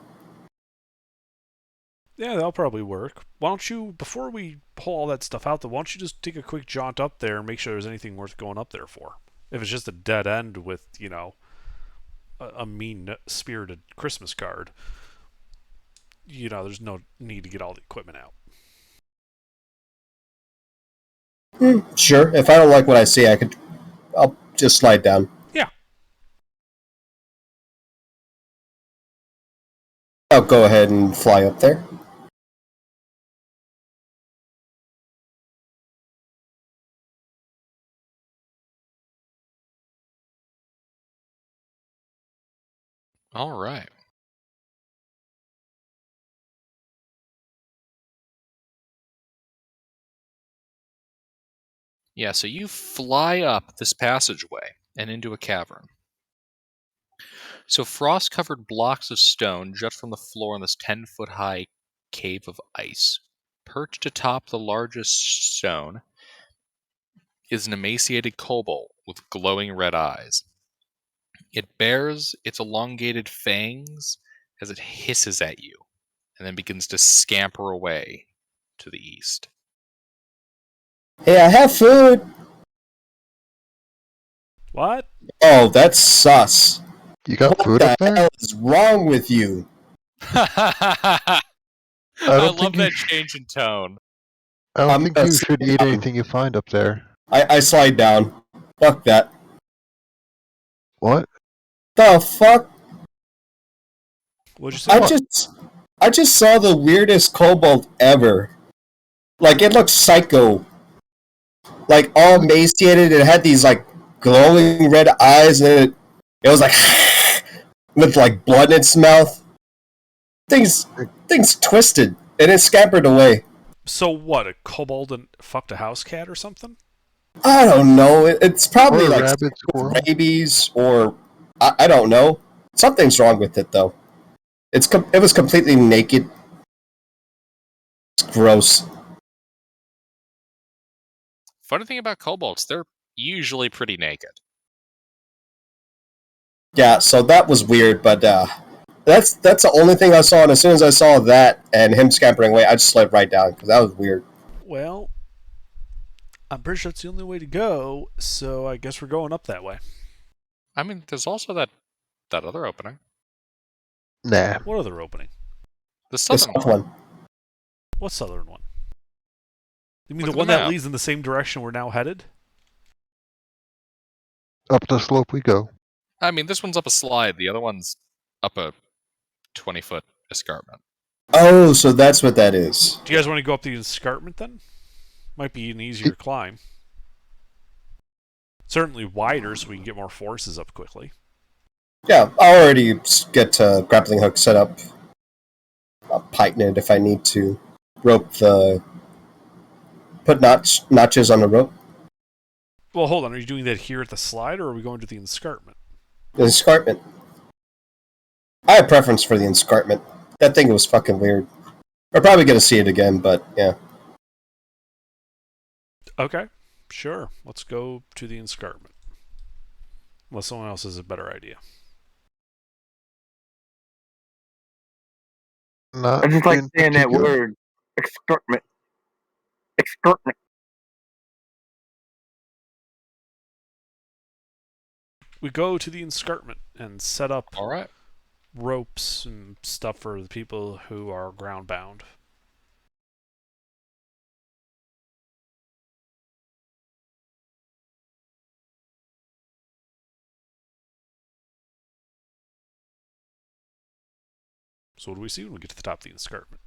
Yeah, that'll probably work. Why don't you, before we pull all that stuff out, though, why don't you just take a quick jaunt up there and make sure there's anything worth going up there for? If it's just a dead end with, a mean-spirited Christmas card, there's no need to get all the equipment out. Sure, if I don't like what I see, I'll just slide down. Yeah. I'll go ahead and fly up there. All right. Yeah, so you fly up this passageway and into a cavern. So frost-covered blocks of stone jut from the floor in this 10-foot-high cave of ice. Perched atop the largest stone is an emaciated kobold with glowing red eyes. It bares its elongated fangs as it hisses at you, and then begins to scamper away to the east. Hey, I have food! What? Oh, that's sus. You got What food the up there? hell is wrong with you? I don't love think you that change in tone. I don't I'm think gonna you sit should eat down. anything you find up there. I slide down. Fuck that. What? The fuck? What'd you say? I just saw the weirdest kobold ever. Like, it looked psycho. Like, all emaciated. It had these, like, glowing red eyes, and it was like with, like, blood in its mouth. Things twisted, and it scampered away. So what, a kobold and fucked a house cat or something? I don't know. It's probably Or a like rabid squirrel. rabies, or I don't know. Something's wrong with it, though. It was completely naked. It's gross. Funny thing about kobolds, they're usually pretty naked. Yeah, so that was weird, but that's the only thing I saw. And as soon as I saw that and him scampering away, I just slid right down because that was weird. Well, I'm pretty sure it's the only way to go, so I guess we're going up that way. I mean, there's also that other opening. Nah. What other opening? The The southern south one. one. What southern one? You mean Look the at one the that map. leads in the same direction we're now headed? Up the slope we go. I mean, this one's up a slide. The other one's up a 20-foot escarpment. Oh, so that's what that is. Do you guys want to go up the escarpment then? Might be an easier climb. Certainly wider, so we can get more forces up quickly. Yeah, I'll already get grappling hook set up. I'll pike it if I need to. Put notches on the rope. Well, hold on. Are you doing that here at the slide, or are we going to the escarpment? The escarpment. I have preference for the escarpment. That thing was fucking weird. We're probably going to see it again, but yeah. Okay, sure. Let's go to the escarpment. Unless someone else has a better idea. Not I just like in saying that particular. word. Experiment. Experiment. We go to the escarpment and set up All right. ropes and stuff for the people who are ground bound. So what do we see when we get to the top of the escarpment?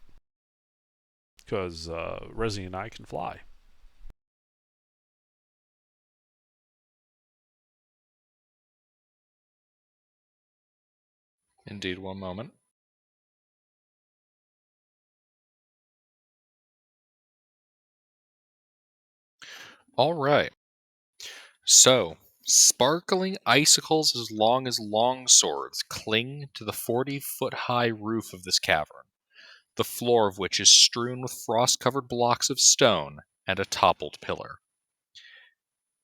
Because Resi and I can fly. Indeed, one moment. All right. So, sparkling icicles as long as long swords cling to the 40-foot-high roof of this cavern, the floor of which is strewn with frost-covered blocks of stone and a toppled pillar.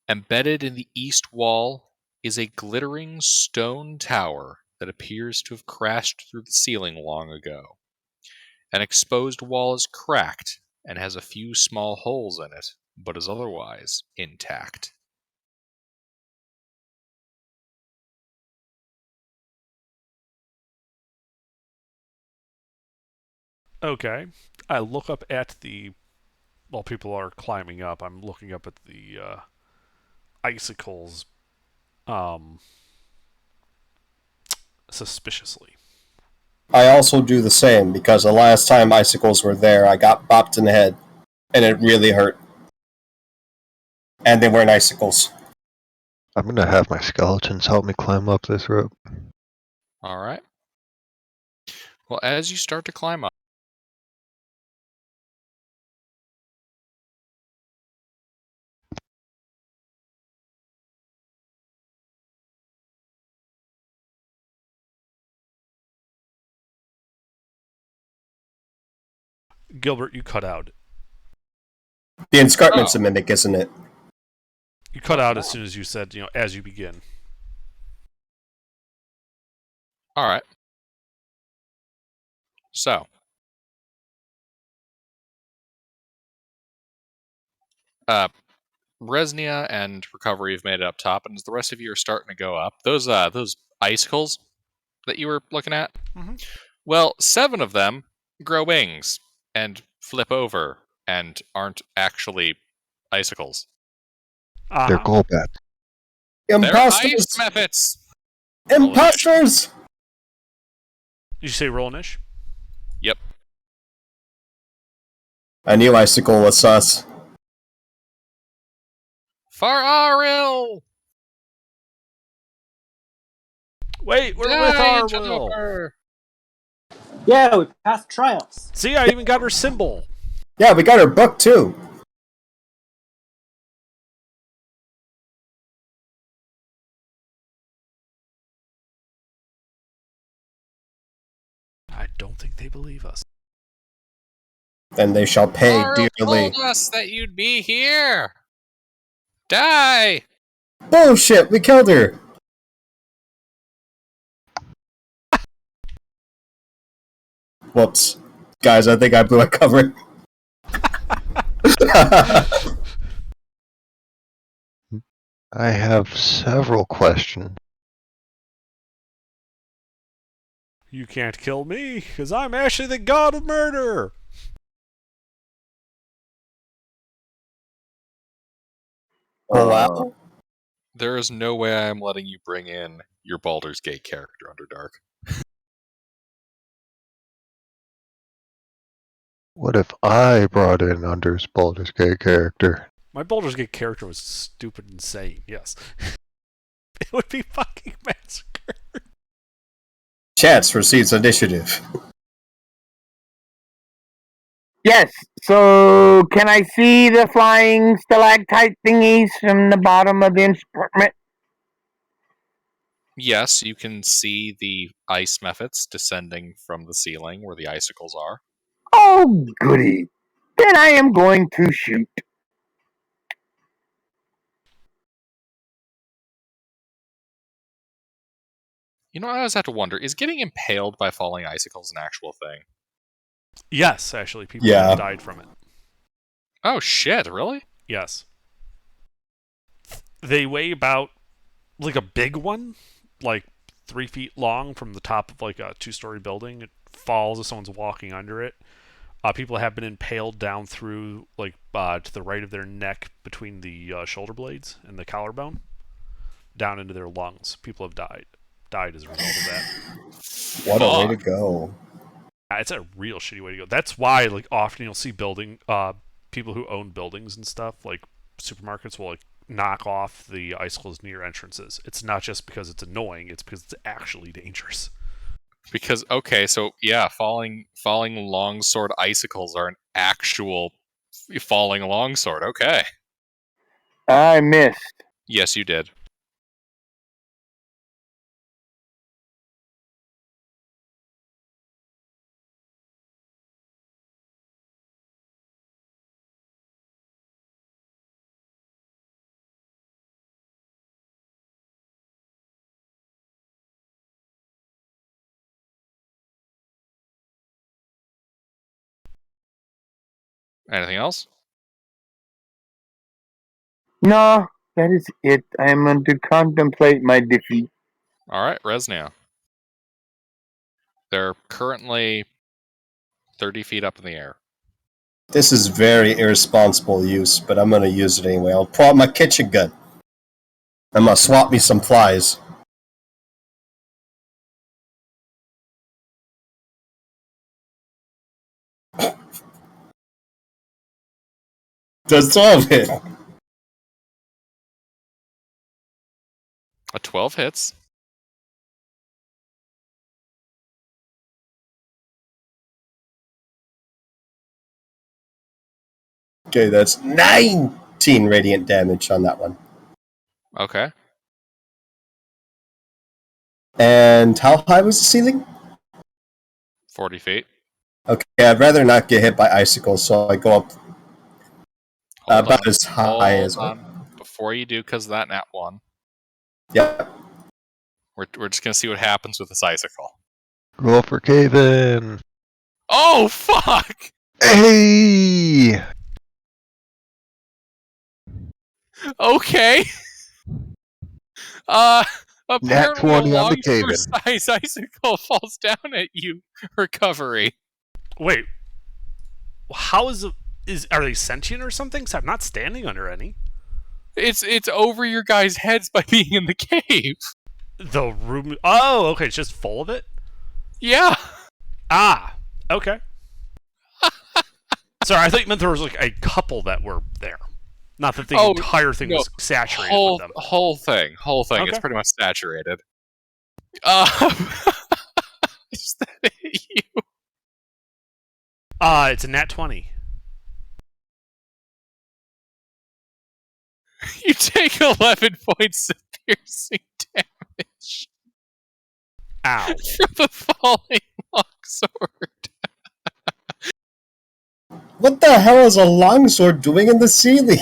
Embedded in the east wall is a glittering stone tower that appears to have crashed through the ceiling long ago. An exposed wall is cracked and has a few small holes in it, but is otherwise intact. Okay. I look up at the. While people are climbing up, I'm looking up at the icicles suspiciously. I also do the same because the last time icicles were there, I got bopped in the head, and it really hurt. And they weren't icicles. I'm gonna have my skeletons help me climb up this rope. All right. Well, as you start to climb up, Gilbert, you cut out. The escarpment's a mimic, isn't it? You cut out as soon as you said, as you begin. all right. So, Resnia and Recovery have made it up top, and as the rest of you are starting to go up, those icicles that you were looking at, well, 7 of them grow wings and flip over and aren't actually icicles. They're Golbat. They're Imposters! ice methods! Imposters! Did you say Rollinish? Yep. I knew icicle was sus. Fararil! Wait, we're with our will. Interloper! Yeah, we passed trials. See, I even got her symbol. Yeah, we got her book too. I don't think they believe us. Then they shall pay Fararil dearly. told us that you'd be here! Die! Bullshit, we killed her! Whoops. Guys, I think I blew a cover. I have several questions. You can't kill me, because I'm actually the god of murder. Oh, wow. There is no way I am letting you bring in your Baldur's Gate character, Underdark. What if I brought in Under's Baldur's Gate character? My Baldur's Gate character was stupid insane, yes. It would be fucking massacre. Chance receives initiative. Yes. So can I see the flying stalactite thingies from the bottom of the instrument? Yes, you can see the ice methods descending from the ceiling where the icicles are. Oh, goody. Then I am going to shoot. You know, I always have to wonder, is getting impaled by falling icicles an actual thing? Yes, actually, people Yeah. have died from it. Oh shit, really? Yes. They weigh about, like a big one, like 3 feet long from the top of like a 2-story building. It falls if someone's walking under it. People have been impaled down through, like, to the right of their neck between the shoulder blades and the collarbone, down into their lungs. People have died as a result of that. What a way to go. It's a real shitty way to go. That's why, like, often you'll see people who own buildings and stuff, like supermarkets, will like knock off the icicles near entrances. It's not just because it's annoying; it's because it's actually dangerous. Because okay, so yeah, falling longsword icicles are an actual falling longsword. Okay. I missed. Yes, you did. Anything else? No, that is it. I am going to contemplate my defeat. All right, Resnea. They're currently 30 feet up in the air. This is very irresponsible use, but I'm gonna use it anyway. I'll pull out my kitchen gun. I'm gonna swap me some flies. Does 12 hit? A 12 hits. Okay, that's 19 radiant damage on that one. Okay. And how high was the ceiling? 40 feet. Okay, I'd rather not get hit by icicles, so I go up Hold about on. as high as Hold on. Before you do, because of that nat 1, Yep. we're just going to see what happens with this icicle. Roll for cave-in. Oh, fuck! Hey! Okay. Nat Apparently 20 a on the cave-in. longsword-sized icicle falls down at you. Recovery. Wait, how are they sentient or something? Because I'm not standing under any. It's over your guys' heads by being in the cave. The room. Oh, okay. It's just full of it. Yeah. Ah, okay. Sorry, I thought you meant there was like a couple that were there. Not that the entire thing was saturated with them. Whole thing. Okay. It's pretty much saturated. Is that you? It's a nat 20. You take 11 points of piercing damage Ow. from the falling longsword. What the hell is a longsword doing in the ceiling?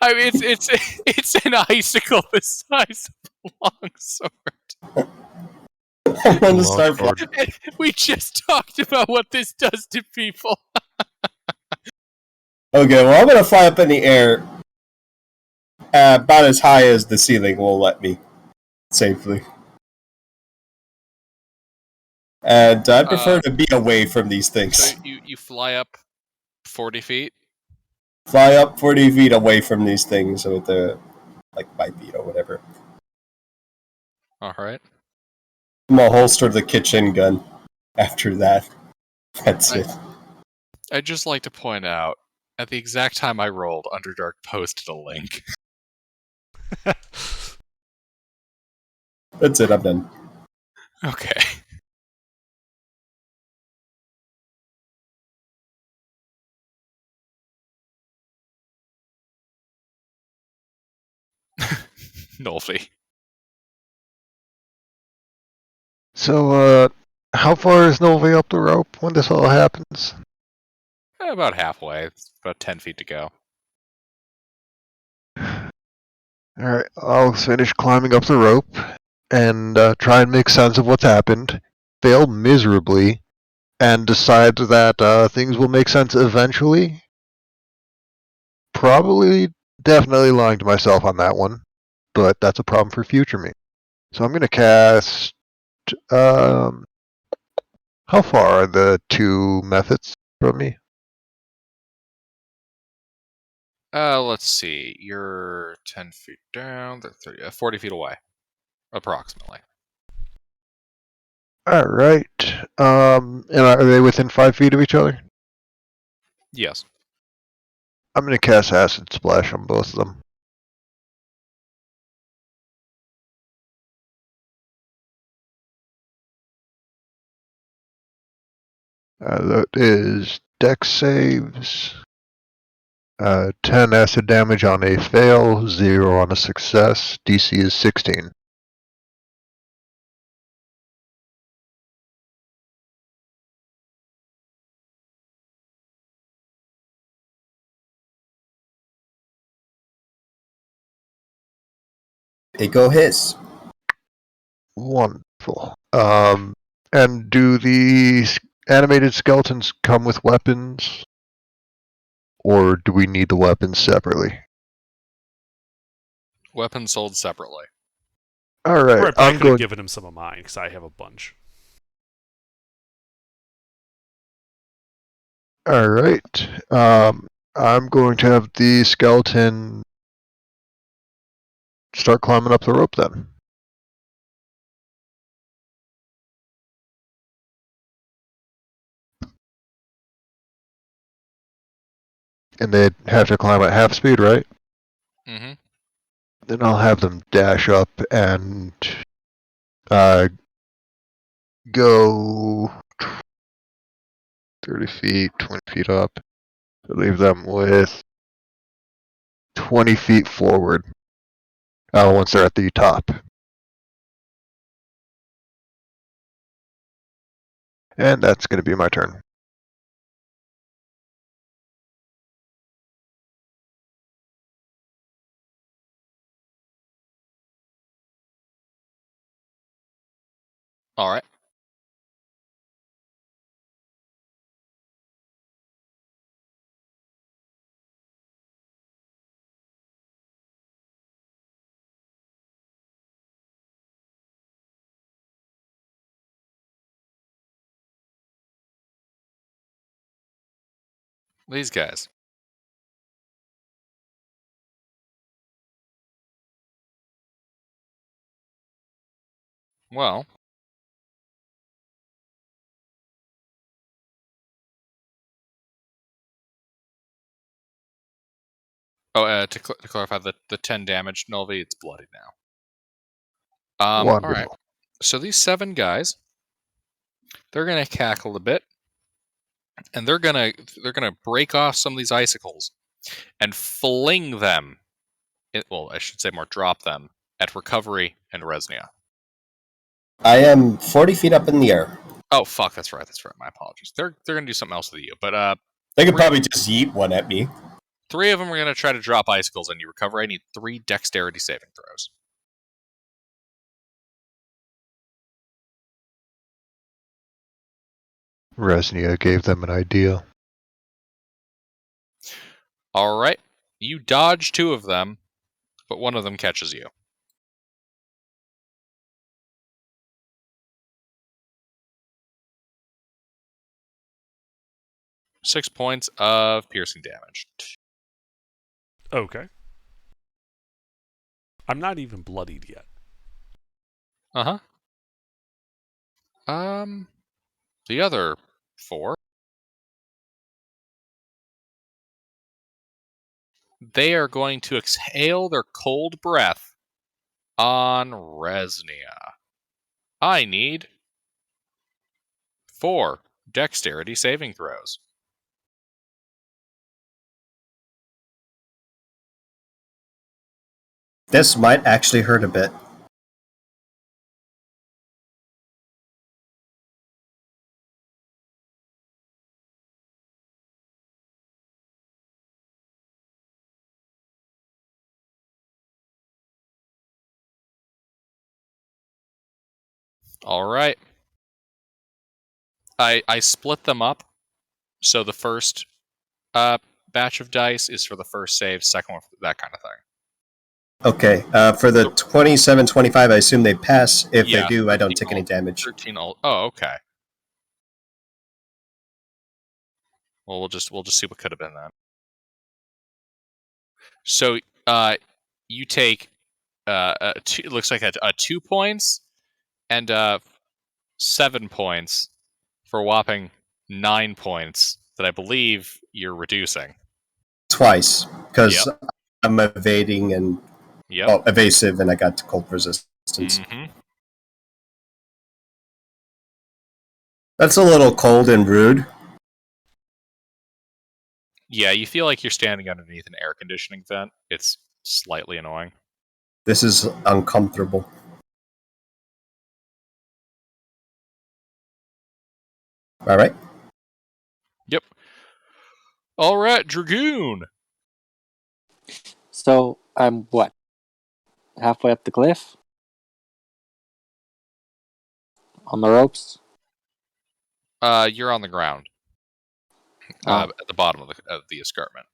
I mean, it's an icicle the size of a long sword. I'm going to Long start sword. flying. And we just talked about what this does to people. Okay, well, I'm going to fly up in the air about as high as the ceiling will let me safely. And I prefer to be away from these So things. you fly up 40 feet. Fly up 40 feet away from these things with the, like, 5 feet or whatever. All right. I'm going to holster the kitchen gun after that. That's it. I'd just like to point out, at the exact time I rolled, Underdark posted a link. That's it, I'm done. Okay. Nolfi. So, how far is Nolve up the rope when this all happens? About halfway. It's about 10 feet to go. Alright, I'll finish climbing up the rope and try and make sense of what's happened, fail miserably, and decide that things will make sense eventually. Probably, definitely lying to myself on that one, but that's a problem for future me. So I'm going to cast. How far are the two methods from me? Let's see. You're 10 feet down. They're 30, 40 feet away. Approximately. Alright. And are they within 5 feet of each other? Yes. I'm going to cast Acid Splash on both of them. That is Dex saves. 10 acid damage on a fail, 0 on a success. DC is 16. They go hiss. Wonderful. And do the animated skeletons come with weapons? Or do we need the weapons separately? Weapons sold separately. Alright, Right, but I I'm could have going. given him some of mine because I have a bunch. Alright. I'm going to have the skeleton start climbing up the rope then. And they'd have to climb at half speed, right? Mm-hmm. Then I'll have them dash up and uh, go 30 feet, 20 feet up. Leave them with 20 feet forward once they're at the top. And that's going to be my turn. All right. These guys. Well. Oh, to clarify, the 10 damage, Nolvi, it's bloody now. All right. Wonderful. So these 7 guys, they're gonna cackle a bit, and they're gonna break off some of these icicles and fling them. Well, I should say more, drop them at Recovery and Resnia. I am 40 feet up in the air. Oh fuck, that's right. My apologies. They're gonna do something else with you, but They could probably just yeet one at me. 3 of them are going to try to drop icicles on you. Recover. I need 3 dexterity saving throws. Resnia gave them an idea. All right. You dodge 2 of them, but one of them catches you. Six points of piercing damage. Okay. I'm not even bloodied yet. Uh-huh. The other 4. They are going to exhale their cold breath on Resnia. I need 4 dexterity saving throws. This might actually hurt a bit. All right. I split them up. So the first batch of dice is for the first save, second one for that kind of thing. Okay, for the 27, 25, I assume they pass. If they Yeah, do, I don't take 13 any damage. 13 all. Oh, okay. Well, we'll just see what could have been then. So, you take it looks like a 2 points and 7 points for a whopping 9 points that I believe you're reducing. Twice, because Yep. I'm evading and Yep. evasive, and I got cold resistance. Mm-hmm. That's a little cold and rude. Yeah, you feel like you're standing underneath an air conditioning vent. It's slightly annoying. This is uncomfortable. All right. Yep. All right, Dragoon. So I'm what? Halfway up the cliff? On the ropes? You're on the ground Oh. at the bottom of the escarpment.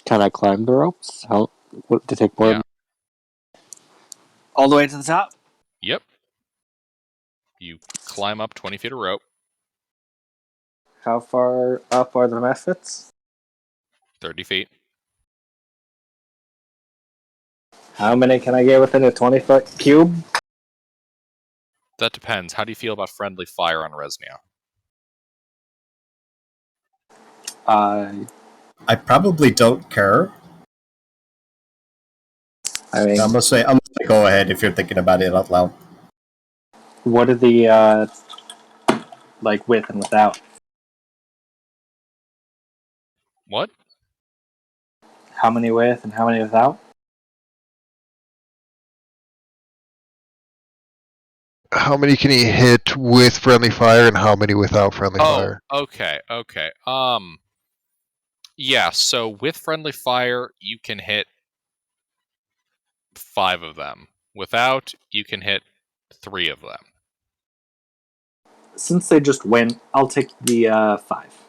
Can I climb the ropes? How? What to take more? Yeah. All the way to the top? Yep. You climb up 20 feet of rope. How far up are the methods? 30 feet. How many can I get within a 20-foot cube? That depends. How do you feel about friendly fire on Resnia? I probably don't care. I mean, I'm gonna say go ahead if you're thinking about it out loud. what are the like with and without? What? How many with and how many without? How many can he hit with friendly fire and how many without friendly fire? Okay. Yeah, so with friendly fire, you can hit 5 of them. Without, you can hit 3 of them. Since they just went, I'll take the 5.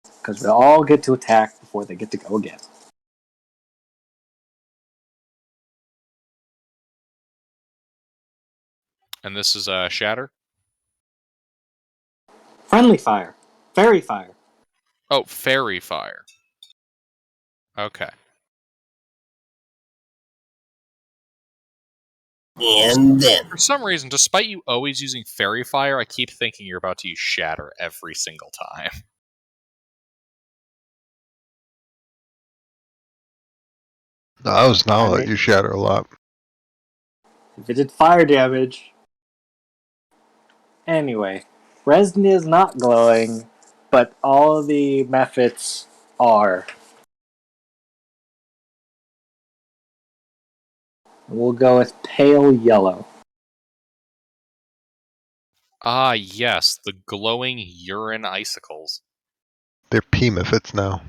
Because we all get to attack before they get to go again. And this is Shatter? Friendly fire. Fairy fire. Oh, fairy fire. Okay. And then For some reason, despite you always using fairy fire, I keep thinking you're about to use Shatter every single time. No, I was now I that mean- you shatter a lot. If it did fire damage. Anyway, resin is not glowing, but all the methods are. We'll go with pale yellow. Ah, yes, the glowing urine icicles. They're P-Methets now.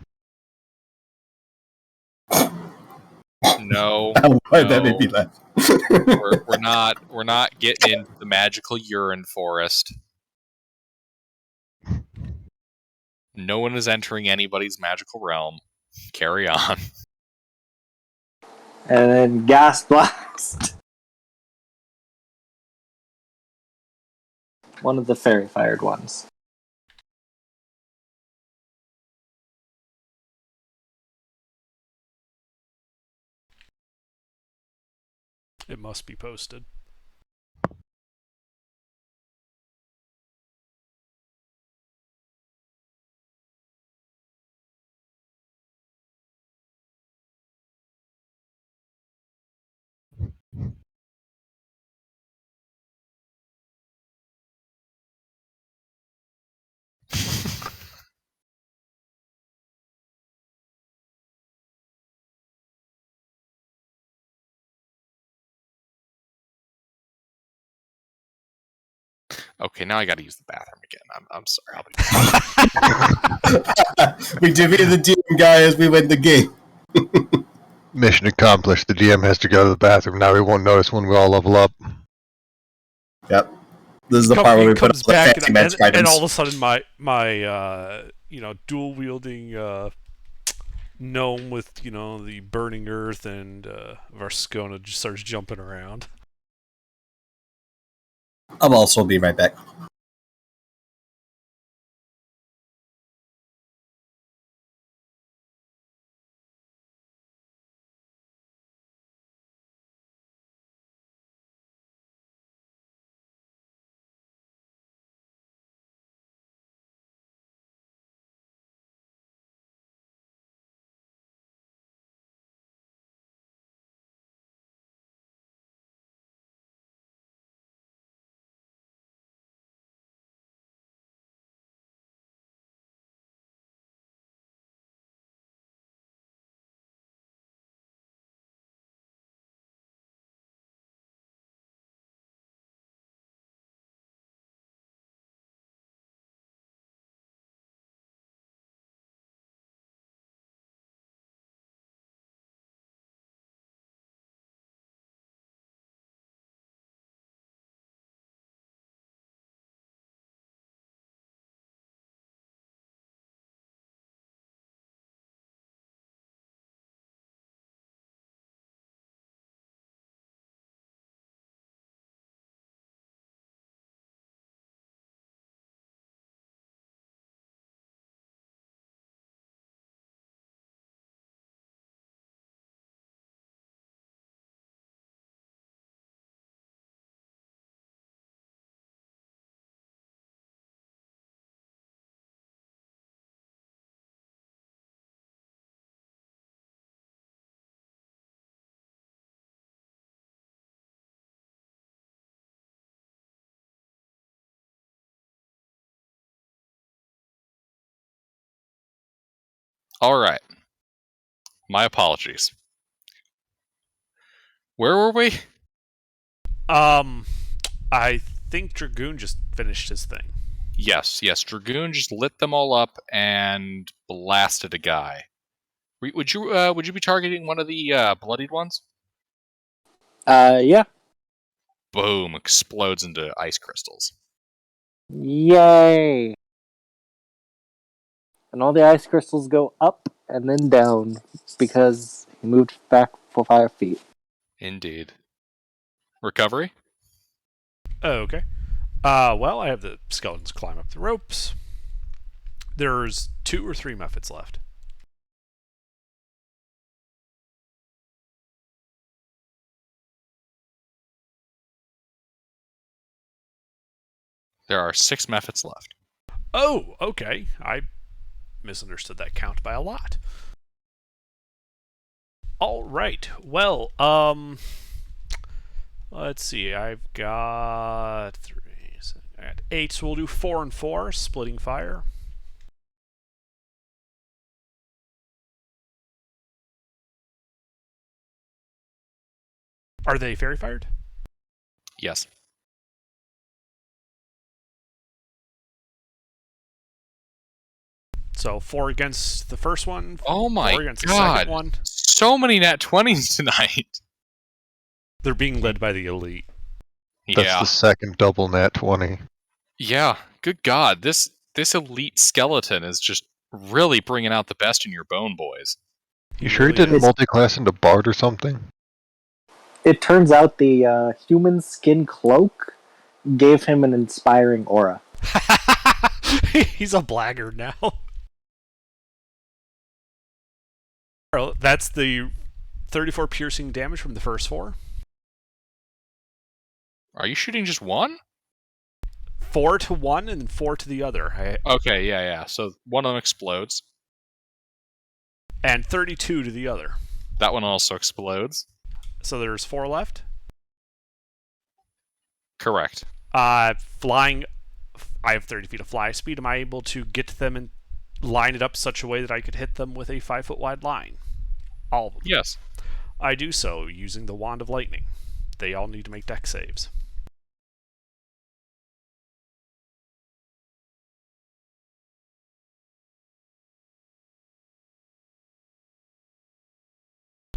No, Why that made me no, laugh. we're not getting into the magical urine forest. No one is entering anybody's magical realm. Carry on. And then gas blast. One of the fairy fired ones. It must be posted. Okay, now I got to use the bathroom again. I'm sorry. I'll be We defeated the DM guy as we win the game. Mission accomplished. The DM has to go to the bathroom. Now he won't notice when we all level up. Yep. This is the part where we put all the fancy magic items. And all of a sudden, my dual wielding gnome with the burning earth and Varscona just starts jumping around. I'll also be right back. All right. My apologies. Where were we? I think Dragoon just finished his thing. Yes. Dragoon just lit them all up and blasted a guy. Would you be targeting one of the bloodied ones? Yeah. Boom! Explodes into ice crystals. Yay! And all the ice crystals go up and then down because he moved back for 5 feet. Indeed. Recovery? Okay. Well, I have the skeletons climb up the ropes. There's 2 or 3 Mephits left. There are 6 Mephits left. Oh, okay. I misunderstood that count by a lot. All right. Well, let's see. I've got 3. So I got 8. So we'll do 4 and 4, splitting fire. Are they fairy fired? Yes. So 4 against the first one, Oh my 4 against the god. second one. So many nat 20s tonight. They're being led by the elite. That's Yeah. the second double nat 20. Yeah. Good god. This elite skeleton is just really bringing out the best in your bone boys. You sure he didn't multi-class into Bard or something? It turns out the human skin cloak gave him an inspiring aura. He's a blackguard now. That's the 34 piercing damage from the first 4. Are you shooting just one? 4 to one and then 4 to the other. Okay, yeah. So one of them explodes. And 32 to the other. That one also explodes. So there's 4 left. Correct. Flying, I have 30 feet of fly speed. Am I able to get to them and line it up such a way that I could hit them with a 5-foot wide line? All of them. Yes. I do so using the Wand of Lightning. They all need to make dex saves.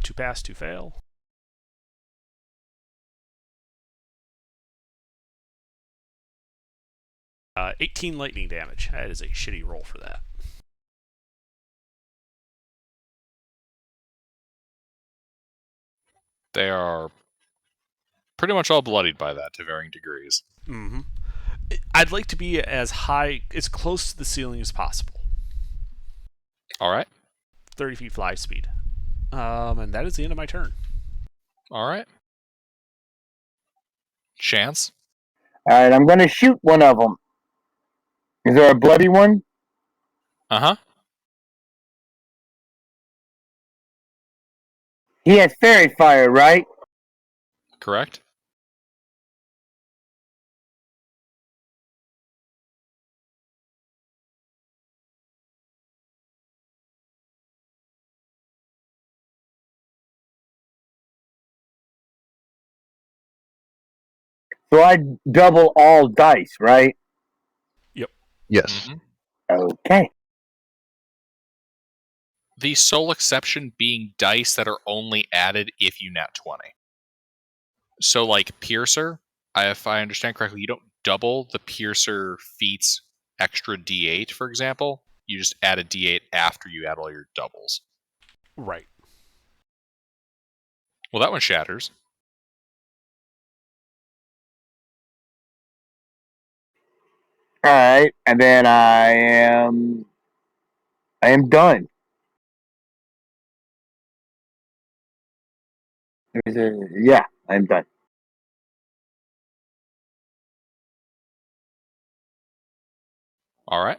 Two pass, two fail. Uh, 18 lightning damage. That is a shitty roll for that. They are pretty much all bloodied by that to varying degrees. Mm-hmm. I'd like to be as high, as close to the ceiling as possible. All right. 30 feet fly speed. And that is the end of my turn. All right. Chance? Alright, I'm gonna shoot one of them. Is there a bloody one? Uh-huh. He has fairy fire, right? Correct. So I double all dice, right? Yes. Mhm. Okay. The sole exception being dice that are only added if you nat 20. So, like Piercer, if I understand correctly, you don't double the Piercer feat's extra d8, for example. You just add a d8 after you add all your doubles. Right. Well, that one shatters. Alright, and then I am done. Yeah, I'm done. All right.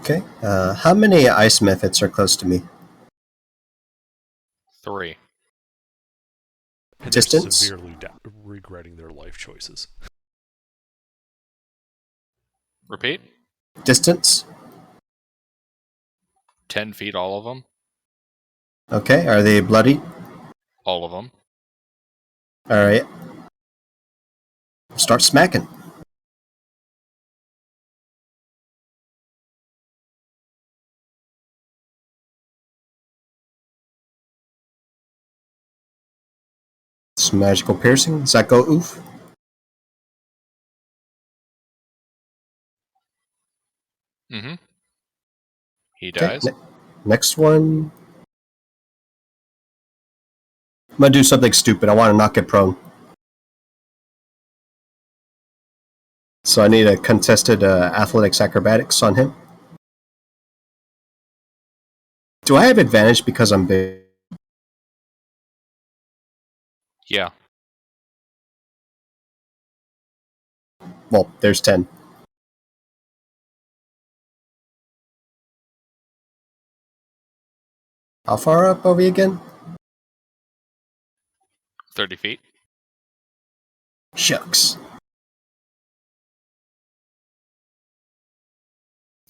Okay. How many ice methods are close to me? 3. And Distance? they're severely regretting their life choices. Repeat. Distance? 10 feet, all of them. Okay. Are they bloody? All of them. All right. Start smacking. Some magical piercing. Does that go oof? Mm-hmm. He Okay. dies. Next one. I'm gonna do something stupid. I want to knock it prone. So I need a contested athletics acrobatics on him. Do I have advantage because I'm big? Yeah. Well, there's 10. How far up are we again? 30 feet. Shucks.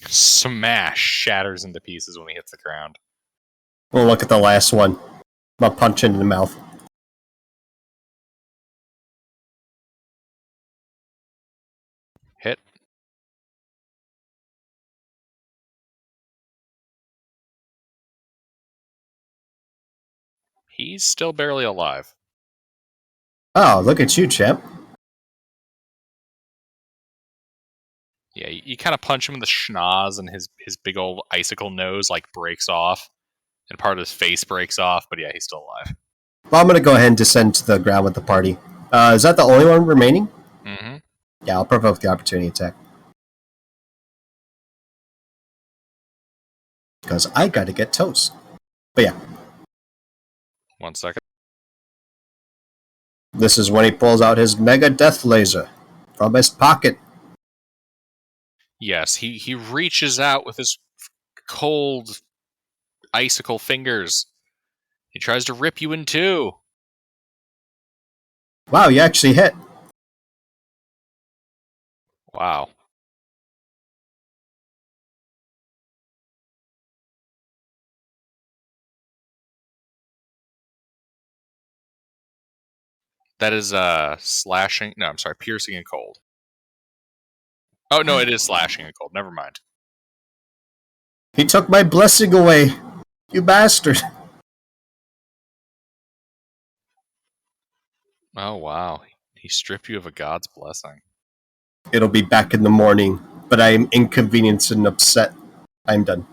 Smash. Shatters into pieces when he hits the ground. We'll look at the last one. I'll punch in the mouth. Hit. He's still barely alive. Oh, look at you, champ. Yeah, you kind of punch him in the schnoz, and his big old icicle nose like breaks off, and part of his face breaks off. But yeah, he's still alive. Well, I'm going to go ahead and descend to the ground with the party. Is that the only one remaining? Mm-hmm. Yeah, I'll provoke the opportunity attack. Because I got to get toast. But yeah, 1 second. this is when he pulls out his mega death laser from his pocket. Yes, he reaches out with his cold icicle fingers. He tries to rip you in two. Wow, you actually hit. Wow. That is slashing. No, I'm sorry, piercing and cold. Oh no, it is slashing and cold. Never mind. He took my blessing away. You bastard. Oh wow, he stripped you of a god's blessing. It'll be back in the morning, but I am inconvenienced and upset. I'm done.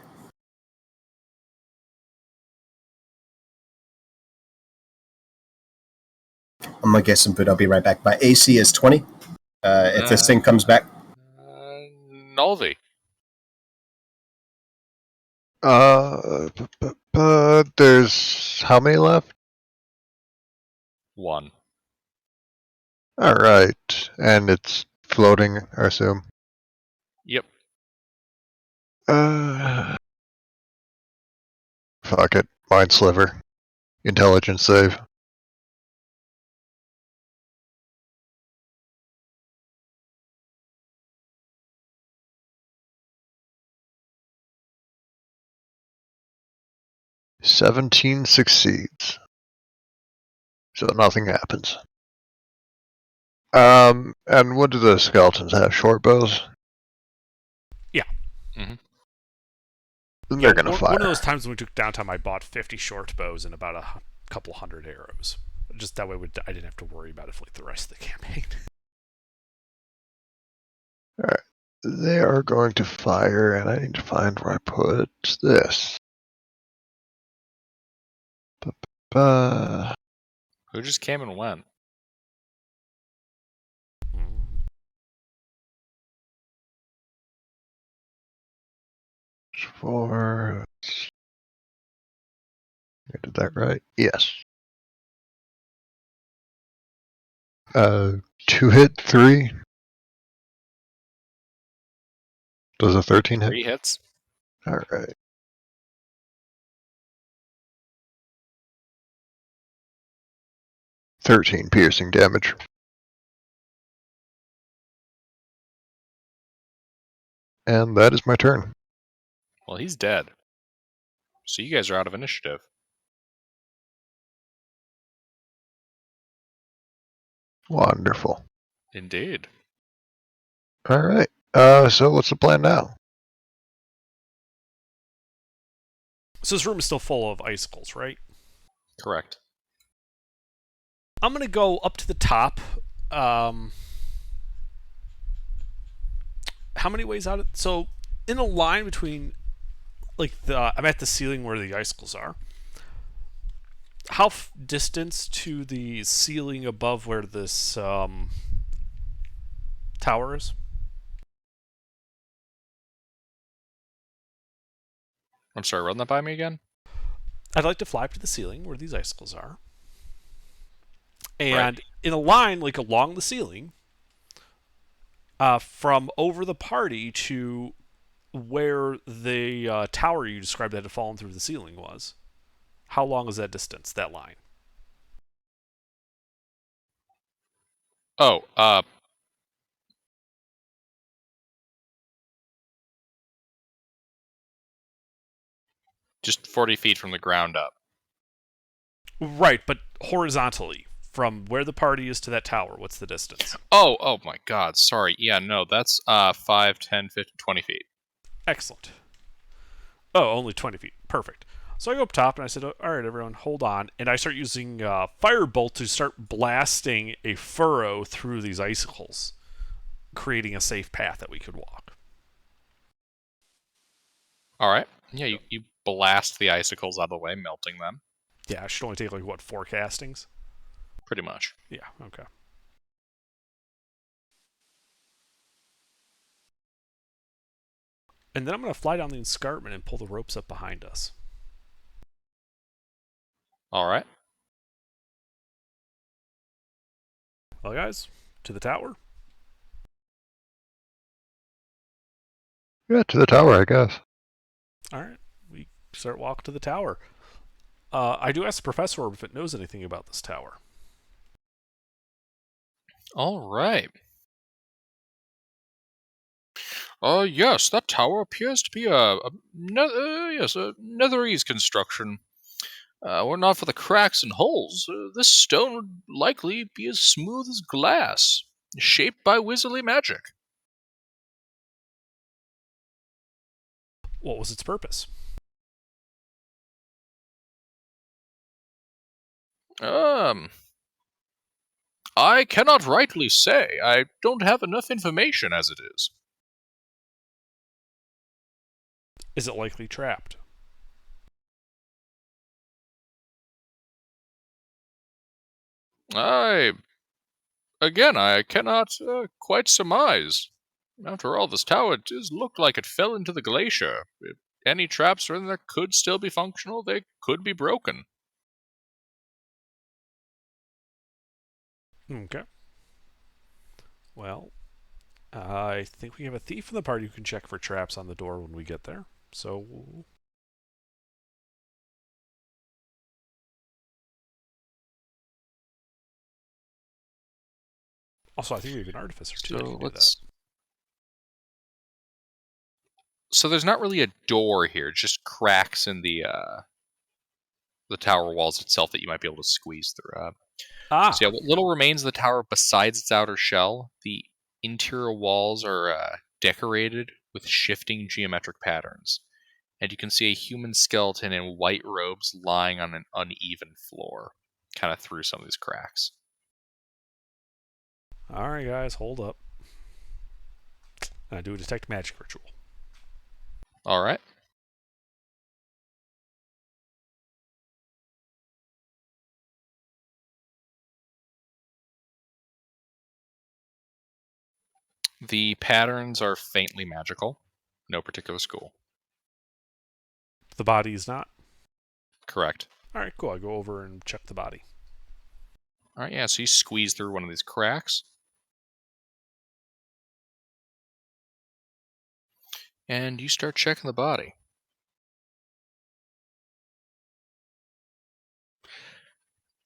I'm gonna get some food. I'll be right back. My AC is 20. If this thing comes back, Nolvi. There's how many left? 1. Alright. And it's floating, I assume. Yep. Fuck it. Mind sliver. Intelligence save. "17 succeeds. So nothing happens. And what do the skeletons have? Short bows? Yeah. Mm-hmm. Then they're gonna fire. One of those times when we took downtime, I bought 50 short bows and about a couple hundred arrows. Just that way, I didn't have to worry about it for like the rest of the campaign. Alright. They are going to fire, and I need to find where I put this. Who just came and went? Four. I did that right? Yes. 2 hit, 3. Does a 13 hit? 3 hits. Alright. 13 piercing damage. And that is my turn. Well, he's dead. So you guys are out of initiative. Wonderful. Indeed. Alright. So what's the plan now? So this room is still full of icicles, right? Correct. I'm gonna go up to the top. How many ways out? So in a line between, like I'm at the ceiling where the icicles are. How distance to the ceiling above where this tower is? I'm sorry, run that by me again? I'd like to fly up to the ceiling where these icicles are. And Right. in a line, like along the ceiling, from over the party to where the tower you described that had fallen through the ceiling was. How long is that distance, that line? Oh, just 40 feet from the ground up. Right, but horizontally from where the party is to that tower. What's the distance? Oh my God. Sorry. Yeah, no, that's 5, 10, 15, 20 feet. Excellent. Oh, only 20 feet. Perfect. So I go up top and I said, all right, everyone, hold on. And I start using Firebolt to start blasting a furrow through these icicles, creating a safe path that we could walk. All right. Yeah, you blast the icicles out of the way, melting them. Yeah, it should only take, 4 castings? Pretty much. Yeah, okay. And then I'm going to fly down the escarpment and pull the ropes up behind us. All right. Well, guys, to the tower. Yeah, to the tower, I guess. All right, we start walking to the tower. I do ask the professor if it knows anything about this tower. All right. Yes, that tower appears to be a Netherese construction. Were it not for the cracks and holes, this stone would likely be as smooth as glass, shaped by wizardly magic. What was its purpose? I cannot rightly say. I don't have enough information as it is. Is it likely trapped? I cannot quite surmise. After all, this tower does look like it fell into the glacier. If any traps are in there could still be functional, they could be broken. Okay. Well, I think we have a thief in the party who can check for traps on the door when we get there. So. Also, I think we have an artificer too. So let's. So there's not really a door here, just cracks in the tower walls itself that you might be able to squeeze through. So yeah, what little remains of the tower besides its outer shell, the interior walls are decorated with shifting geometric patterns, and you can see a human skeleton in white robes lying on an uneven floor, kind of through some of these cracks. All right, guys, hold up. I do a detect magic ritual. All right. The patterns are faintly magical. No particular school. The body is not? Correct. All right, cool. I go over and check the body. All right, yeah, so you squeeze through one of these cracks. And you start checking the body.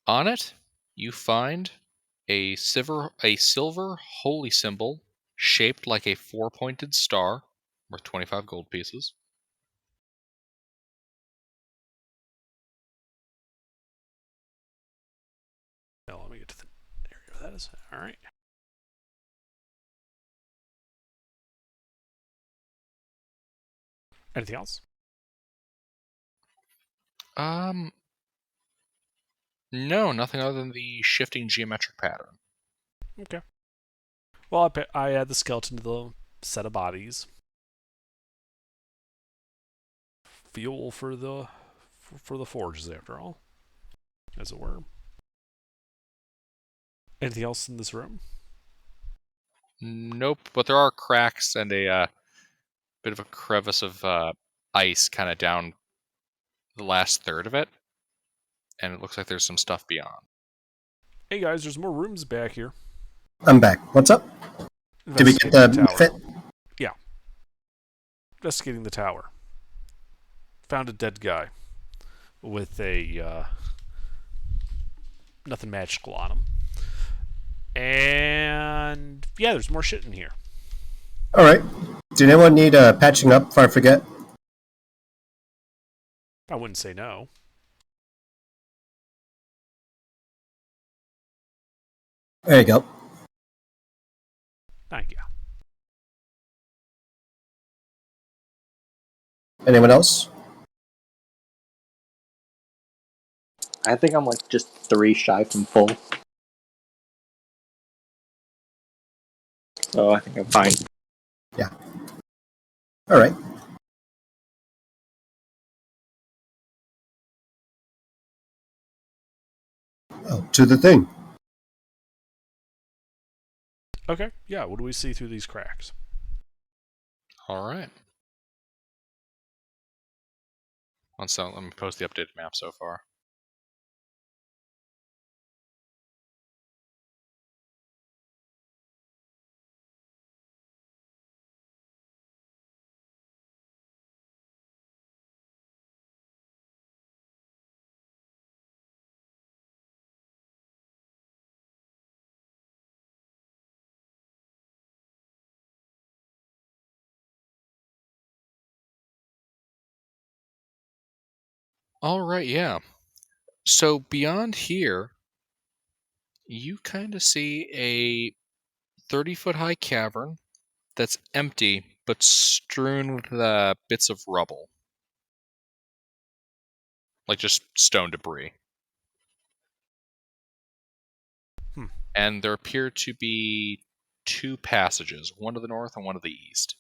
On it, you find a silver holy symbol shaped like a 4-pointed star, worth 25 gold pieces. Now, let me get to the area that is. All right. Anything else? No, nothing other than the shifting geometric pattern. Okay. Well, I add the skeleton to the set of bodies. Fuel for the forges, after all, as it were. Anything else in this room? Nope, but there are cracks and a bit of a crevice of ice kind of down the last third of it, and it looks like there's some stuff beyond. Hey guys, there's more rooms back here. I'm back. What's up? Did we get the fit? Yeah. Investigating the tower. Found a dead guy with a nothing magical on him. And yeah, there's more shit in here. All right. Did anyone need patching up before I forget? I wouldn't say no. There you go. Thank you. Anyone else? I think I'm like just 3 shy from full. So I think I'm fine. Yeah. All right. Oh, to the thing. Okay, yeah, what do we see through these cracks? All right. One second, let me post the updated map so far. All right, yeah. So beyond here, you kind of see a 30-foot high cavern that's empty but strewn with bits of rubble, like just stone debris. Hmm. And there appear to be 2 passages, one to the north and one to the east.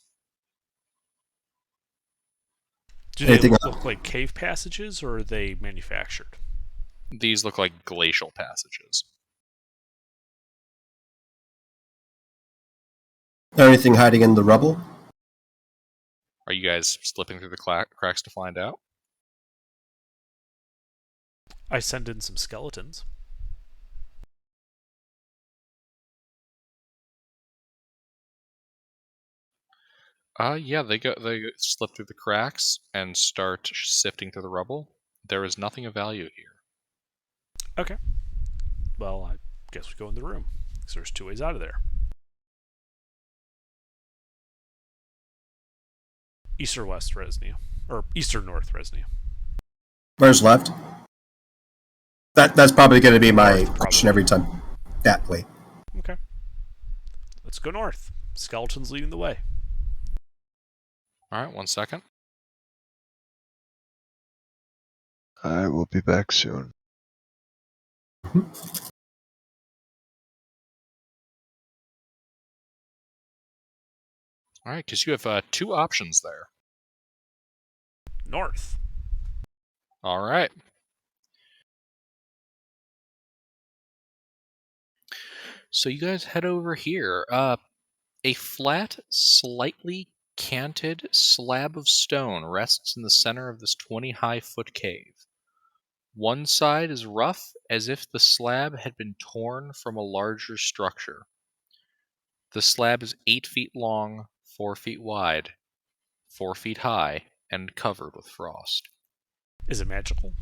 Do they Anything? look like cave passages, or are they manufactured? These look like glacial passages. Anything hiding in the rubble? Are you guys slipping through the cracks to find out? I send in some skeletons. Yeah, they slip through the cracks and start sifting through the rubble. There is nothing of value here. Okay. Well, I guess we go in the room. So there's 2 ways out of there. East or west, Resnia. Or east or north, Resnia. Where's left? That's probably going to be my North, question every time. That way. Okay. Let's go north. Skeletons leading the way. All right, 1 second. I will be back soon. All right, because you have 2 options there. North. All right. So you guys head over here. A flat, slightly canted slab of stone rests in the center of this 20-high-foot cave. One side is rough, as if the slab had been torn from a larger structure. The slab is 8 feet long, 4 feet wide, 4 feet high, and covered with frost. Is it magical?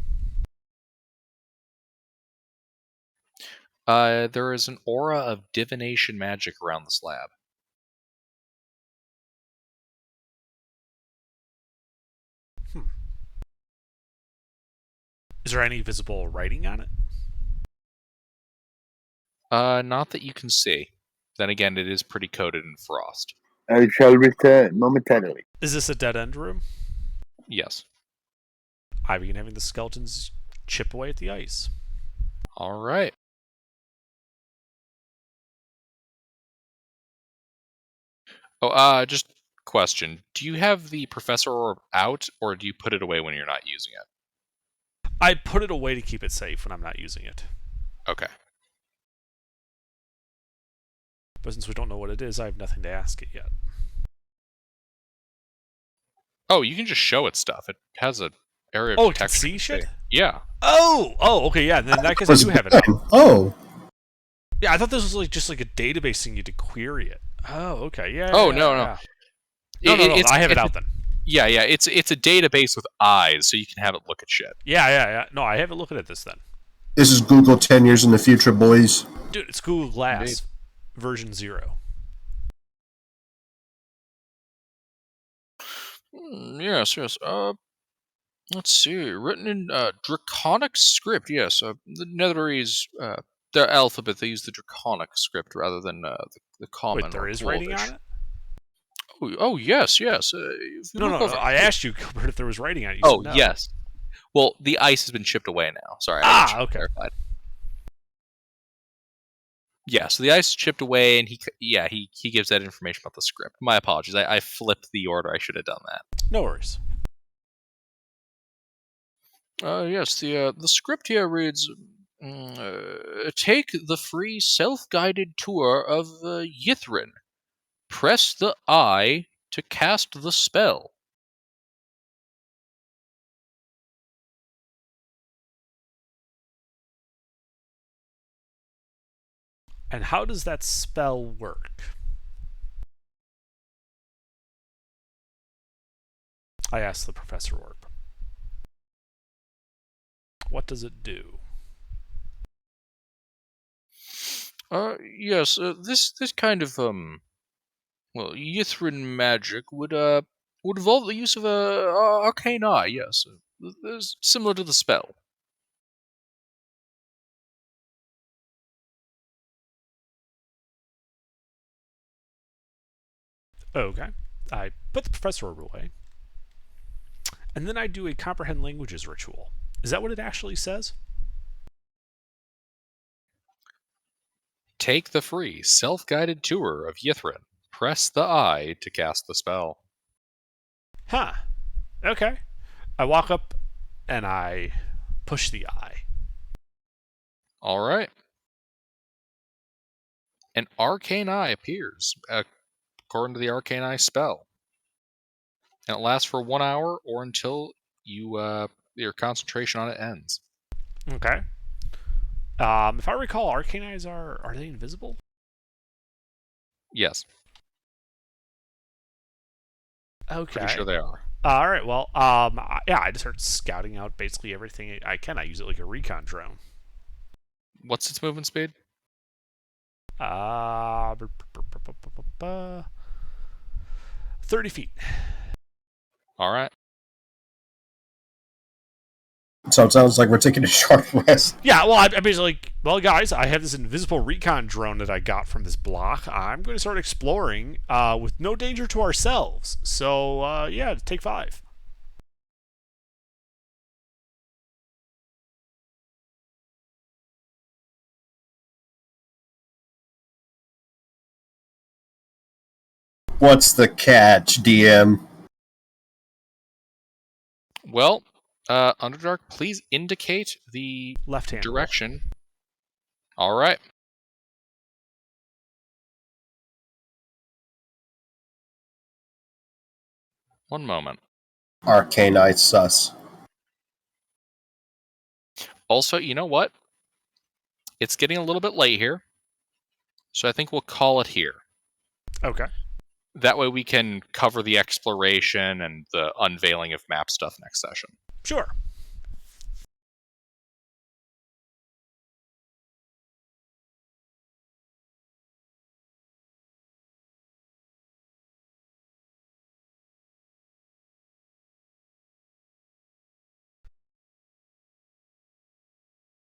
There is an aura of divination magic around the slab. Is there any visible writing on it? Not that you can see. Then again, it is pretty coated in frost. I shall return momentarily. Is this a dead end room? Yes. I begin having the skeletons chip away at the ice. All right. Oh, just question. Do you have the Professor Orb out, or do you put it away when you're not using it? I put it away to keep it safe when I'm not using it. Okay. But since we don't know what it is, I have nothing to ask it yet. Oh, you can just show it stuff. It has an area of Oh, it can detection. see shit? Yeah. Oh, okay, yeah. Then in that case, I do have it out. Oh. Yeah, I thought this was like just like a database thing you to query it. Oh, okay, yeah. Oh, yeah, no. yeah. No, I have it out then. Yeah. It's a database with eyes, so you can have it look at shit. Yeah. No, I have it looking at this then. This is Google 10 years in the future, boys. Dude, it's Google Glass Indeed. version 0. Yes. Let's see. Written in Draconic script. Yes. The Netherese Their alphabet, they use the Draconic script rather than the common. Wait, there or is writing Dwarvish. on it? Oh, yes. If you No, look no. over I here. asked you, Gilbert, if there was writing on it. You Oh, said no. yes. Well, the ice has been chipped away now. Sorry, I should have Okay. clarified. Yeah, so the ice is chipped away, and he gives that information about the script. My apologies. I flipped the order. I should have done that. No worries. Yes, the script here reads, take the free self-guided tour of Yithrin. Press the I to cast the spell. And how does that spell work? I asked the Professor Orb. What does it do? Yes, this kind of Yithrin magic would involve the use of arcane eye. Yes, similar to the spell. Okay. I put the Professor Orb away. And then I do a comprehend languages ritual. Is that what it actually says? Take the free self-guided tour of Yithrin. Press the I to cast the spell. Huh. Okay. I walk up and I push the I. All right. An arcane eye appears, according to the arcane eye spell, and it lasts for 1 hour or until your concentration on it ends. Okay. If I recall, arcane eyes are they invisible? Yes, Okay. pretty sure they are. All right. Well, yeah, I just start scouting out basically everything I can. I use it like a recon drone. What's its movement speed? 30 feet. All right. So it sounds like we're taking a short rest. Yeah, well, I'm basically like, well, guys, I have this invisible recon drone that I got from this block. I'm going to start exploring with no danger to ourselves. So, yeah, take 5. What's the catch, DM? Well, Underdark, please indicate the Left-hand direction. All right. One moment. Arcane Eye sus. Also, you know what? It's getting a little bit late here, so I think we'll call it here. Okay. That way we can cover the exploration and the unveiling of map stuff next session. Sure.